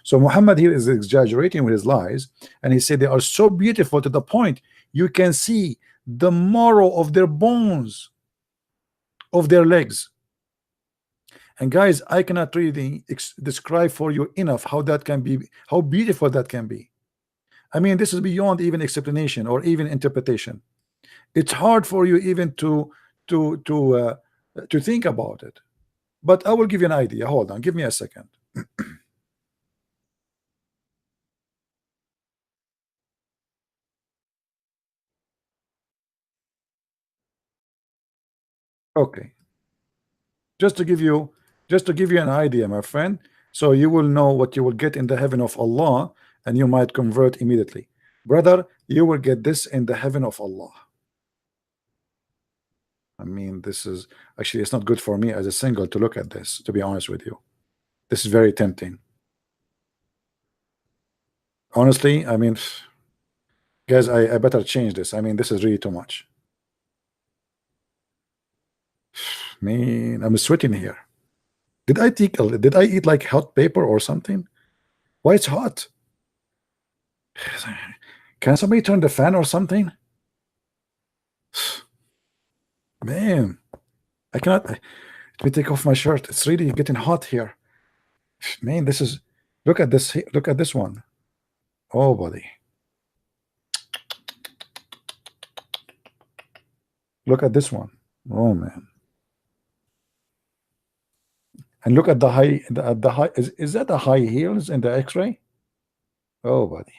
So Muhammad here is exaggerating with his lies, and he said they are so beautiful to the point you can see the marrow of their bones. of their legs. And guys, I cannot really describe for you enough how that can be, how beautiful that can be. I mean, this is beyond even explanation or even interpretation. It's hard for you even to think about it. But I will give you an idea. Hold on, give me a second. Okay, just to give you an idea, my friend, so you will know what you will get in the heaven of Allah, and you might convert immediately. Brother, you will get this in the heaven of Allah. I mean, this is actually, it's not good for me as a single to look at this, to be honest with you. This is very tempting. Honestly, I mean, guys, I better change this. I mean, this is really too much. Man, I'm sweating here. Did I eat like hot paper or something? Why it's hot? Can somebody turn the fan or something? Man, I cannot. Let me take off my shirt. It's really getting hot here. Man, this is. Look at this. Look at this one. Oh, buddy. Look at this one. Oh, man. And look at the high. The high. Is that the high heels in the X-ray? Oh, buddy.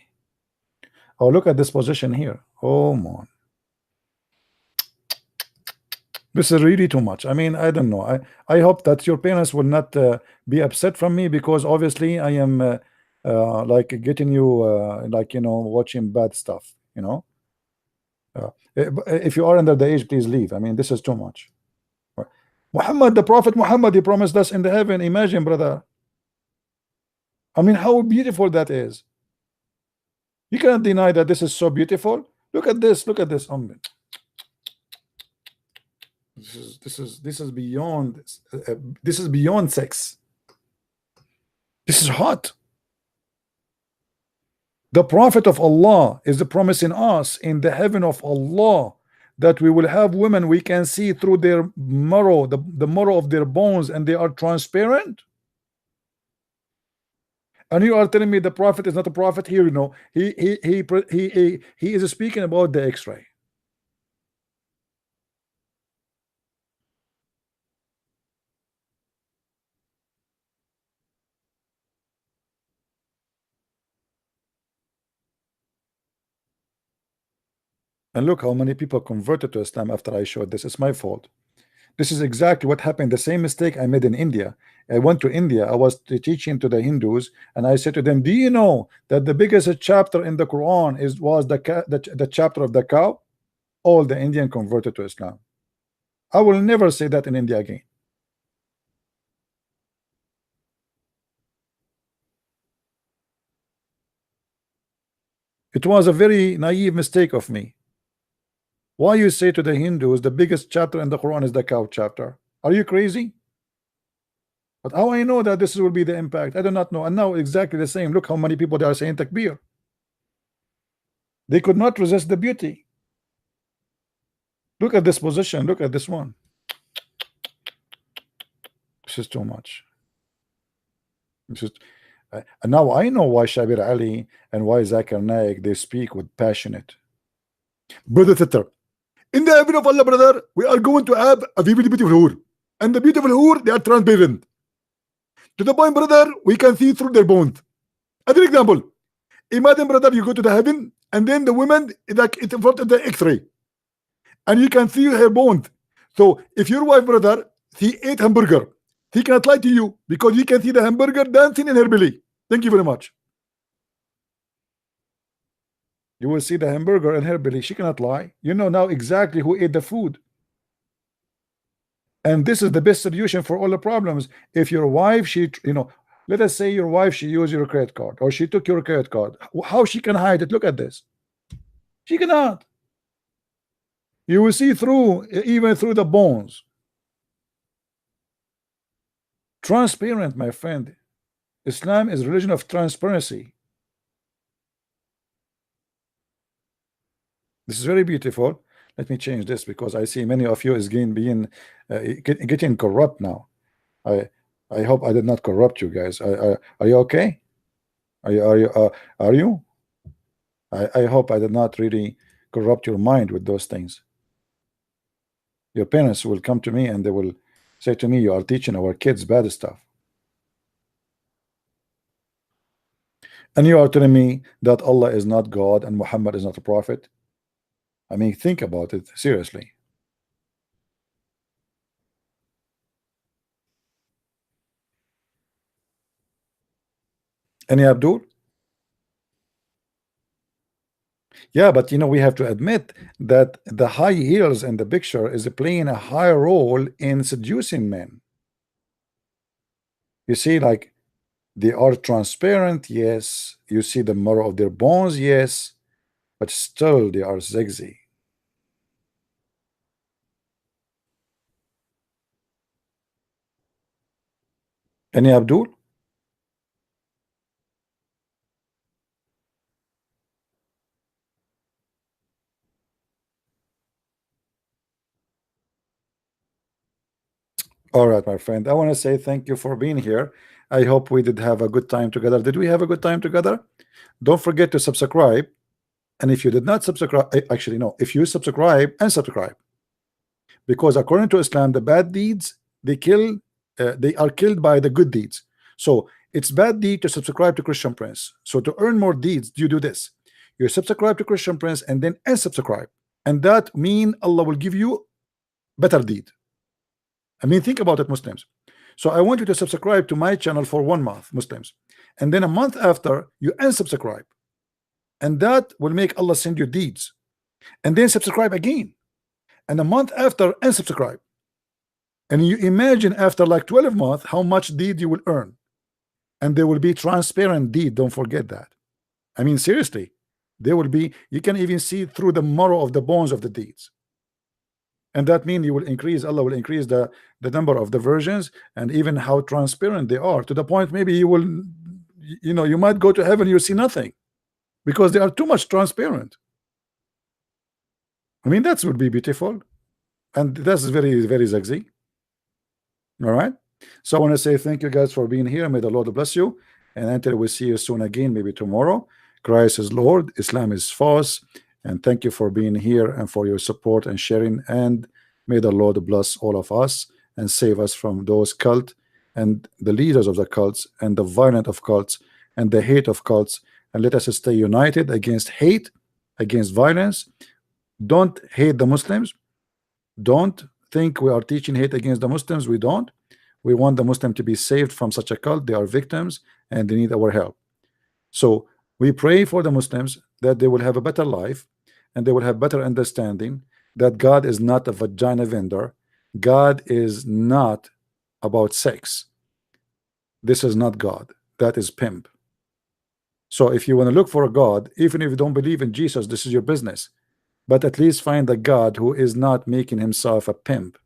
Oh, look at this position here. Oh, man. This is really too much. I mean, I don't know. I hope that your parents will not be upset from me, because obviously I am like getting you like, you know, watching bad stuff, you know. If you are under the age, please leave. I mean, this is too much. Muhammad, the Prophet Muhammad, he promised us in the heaven. Imagine, brother. I mean, how beautiful that is. You cannot deny that this is so beautiful. Look at this. Look at this. This is beyond this is beyond sex. This is hot. The Prophet of Allah is promising us in the heaven of Allah that we will have women we can see through their marrow, the marrow of their bones, and they are transparent. And you are telling me the Prophet is not a prophet here? You know, he is speaking about the X-ray. And look how many people converted to Islam after I showed this. It's my fault. This is exactly what happened. The same mistake I made in India. I went to India. I was teaching to the Hindus, and I said to them, "Do you know that the biggest chapter in the Quran was the chapter of the cow?" All the Indian converted to Islam. I will never say that in India again. It was a very naive mistake of me. Why you say to the Hindus the biggest chapter in the Quran is the cow chapter? Are you crazy? But how I know that this will be the impact? I do not know. And now exactly the same. Look how many people they are saying takbir. They could not resist the beauty. Look at this position. Look at this one. This is too much. This is, and now I know why Shabir Ali and why Zakir Naik, they speak with passionate. Brother Sitter, in the heaven of Allah, brother, we are going to have a very beautiful hur. And the beautiful hur, they are transparent. To the point, brother, we can see through their bones. As an example, imagine, brother, you go to the heaven, and then the woman is like it's in front of the X-ray, and you can see her bones. So if your wife, brother, she ate hamburger, he cannot lie to you, because you can see the hamburger dancing in her belly. Thank you very much. You will see the hamburger in her belly. She cannot lie. You know now exactly who ate the food. And this is the best solution for all the problems. If your wife, she, you know, let us say your wife, she used your credit card, or she took your credit card. How she can hide it? Look at this. She cannot. You will see through, even through the bones. Transparent, my friend. Islam is a religion of transparency. This is very beautiful. Let me change this because I see many of you is getting corrupt now. I hope I did not corrupt you guys. Are you okay? Are you? I hope I did not really corrupt your mind with those things. Your parents will come to me and they will say to me, you are teaching our kids bad stuff. And you are telling me that Allah is not God and Muhammad is not a prophet. I mean, think about it seriously. Any Abdul? Yeah, but you know, we have to admit that the high heels in the picture is playing a high role in seducing men. You see, like, they are transparent, yes. You see the marrow of their bones, yes, but still they are sexy. Any Abdul? All right, my friend. I want to say thank you for being here. I hope we did have a good time together. Did we have a good time together? Don't forget to subscribe. And if you did not subscribe, actually, no, if you subscribe and subscribe, because according to Islam, the bad deeds they are killed by the good deeds. So it's bad deed to subscribe to Christian Prince. So to earn more deeds, you do this: you subscribe to Christian Prince and then unsubscribe, and that mean Allah will give you better deed. I mean, think about it, Muslims. So I want you to subscribe to my channel for 1 month, Muslims, and then a month after you unsubscribe, and that will make Allah send you deeds, and then subscribe again, and a month after unsubscribe, and you imagine after like 12 months how much deed you will earn, and there will be transparent deed. Don't forget that. I mean, seriously, there will be, you can even see through the marrow of the bones of the deeds. And that means you will increase, Allah will increase the number of the versions and even how transparent they are, to the point maybe you will, you know, you might go to heaven, you see nothing because they are too much transparent. I mean, that would be beautiful, and that's very, very sexy. All right. So I want to say thank you guys for being here. May the Lord bless you, and until we see you soon again, maybe tomorrow. Christ is Lord, Islam is false. And thank you for being here and for your support and sharing. And may the Lord bless all of us and save us from those cults and the leaders of the cults and the violence of cults and the hate of cults. And let us stay united against hate, against violence. Don't hate the Muslims. Don't think we are teaching hate against the Muslims. We don't. We want the Muslim to be saved from such a cult. They are victims and they need our help. So we pray for the Muslims that they will have a better life, and they will have better understanding that God is not a vagina vendor. God is not about sex. This is not God. That is pimp. So if you want to look for a God, even if you don't believe in Jesus, this is your business. But at least find a God who is not making himself a pimp.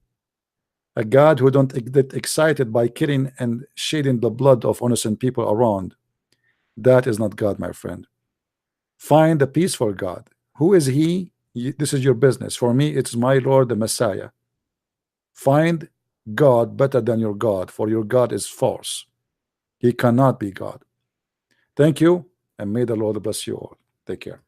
A God who don't get excited by killing and shedding the blood of innocent people around. That is not God, my friend. Find a peaceful God. Who is he? This is your business. For me, it's my Lord, the Messiah. Find God better than your God, for your God is false. He cannot be God. Thank you, and may the Lord bless you all. Take care.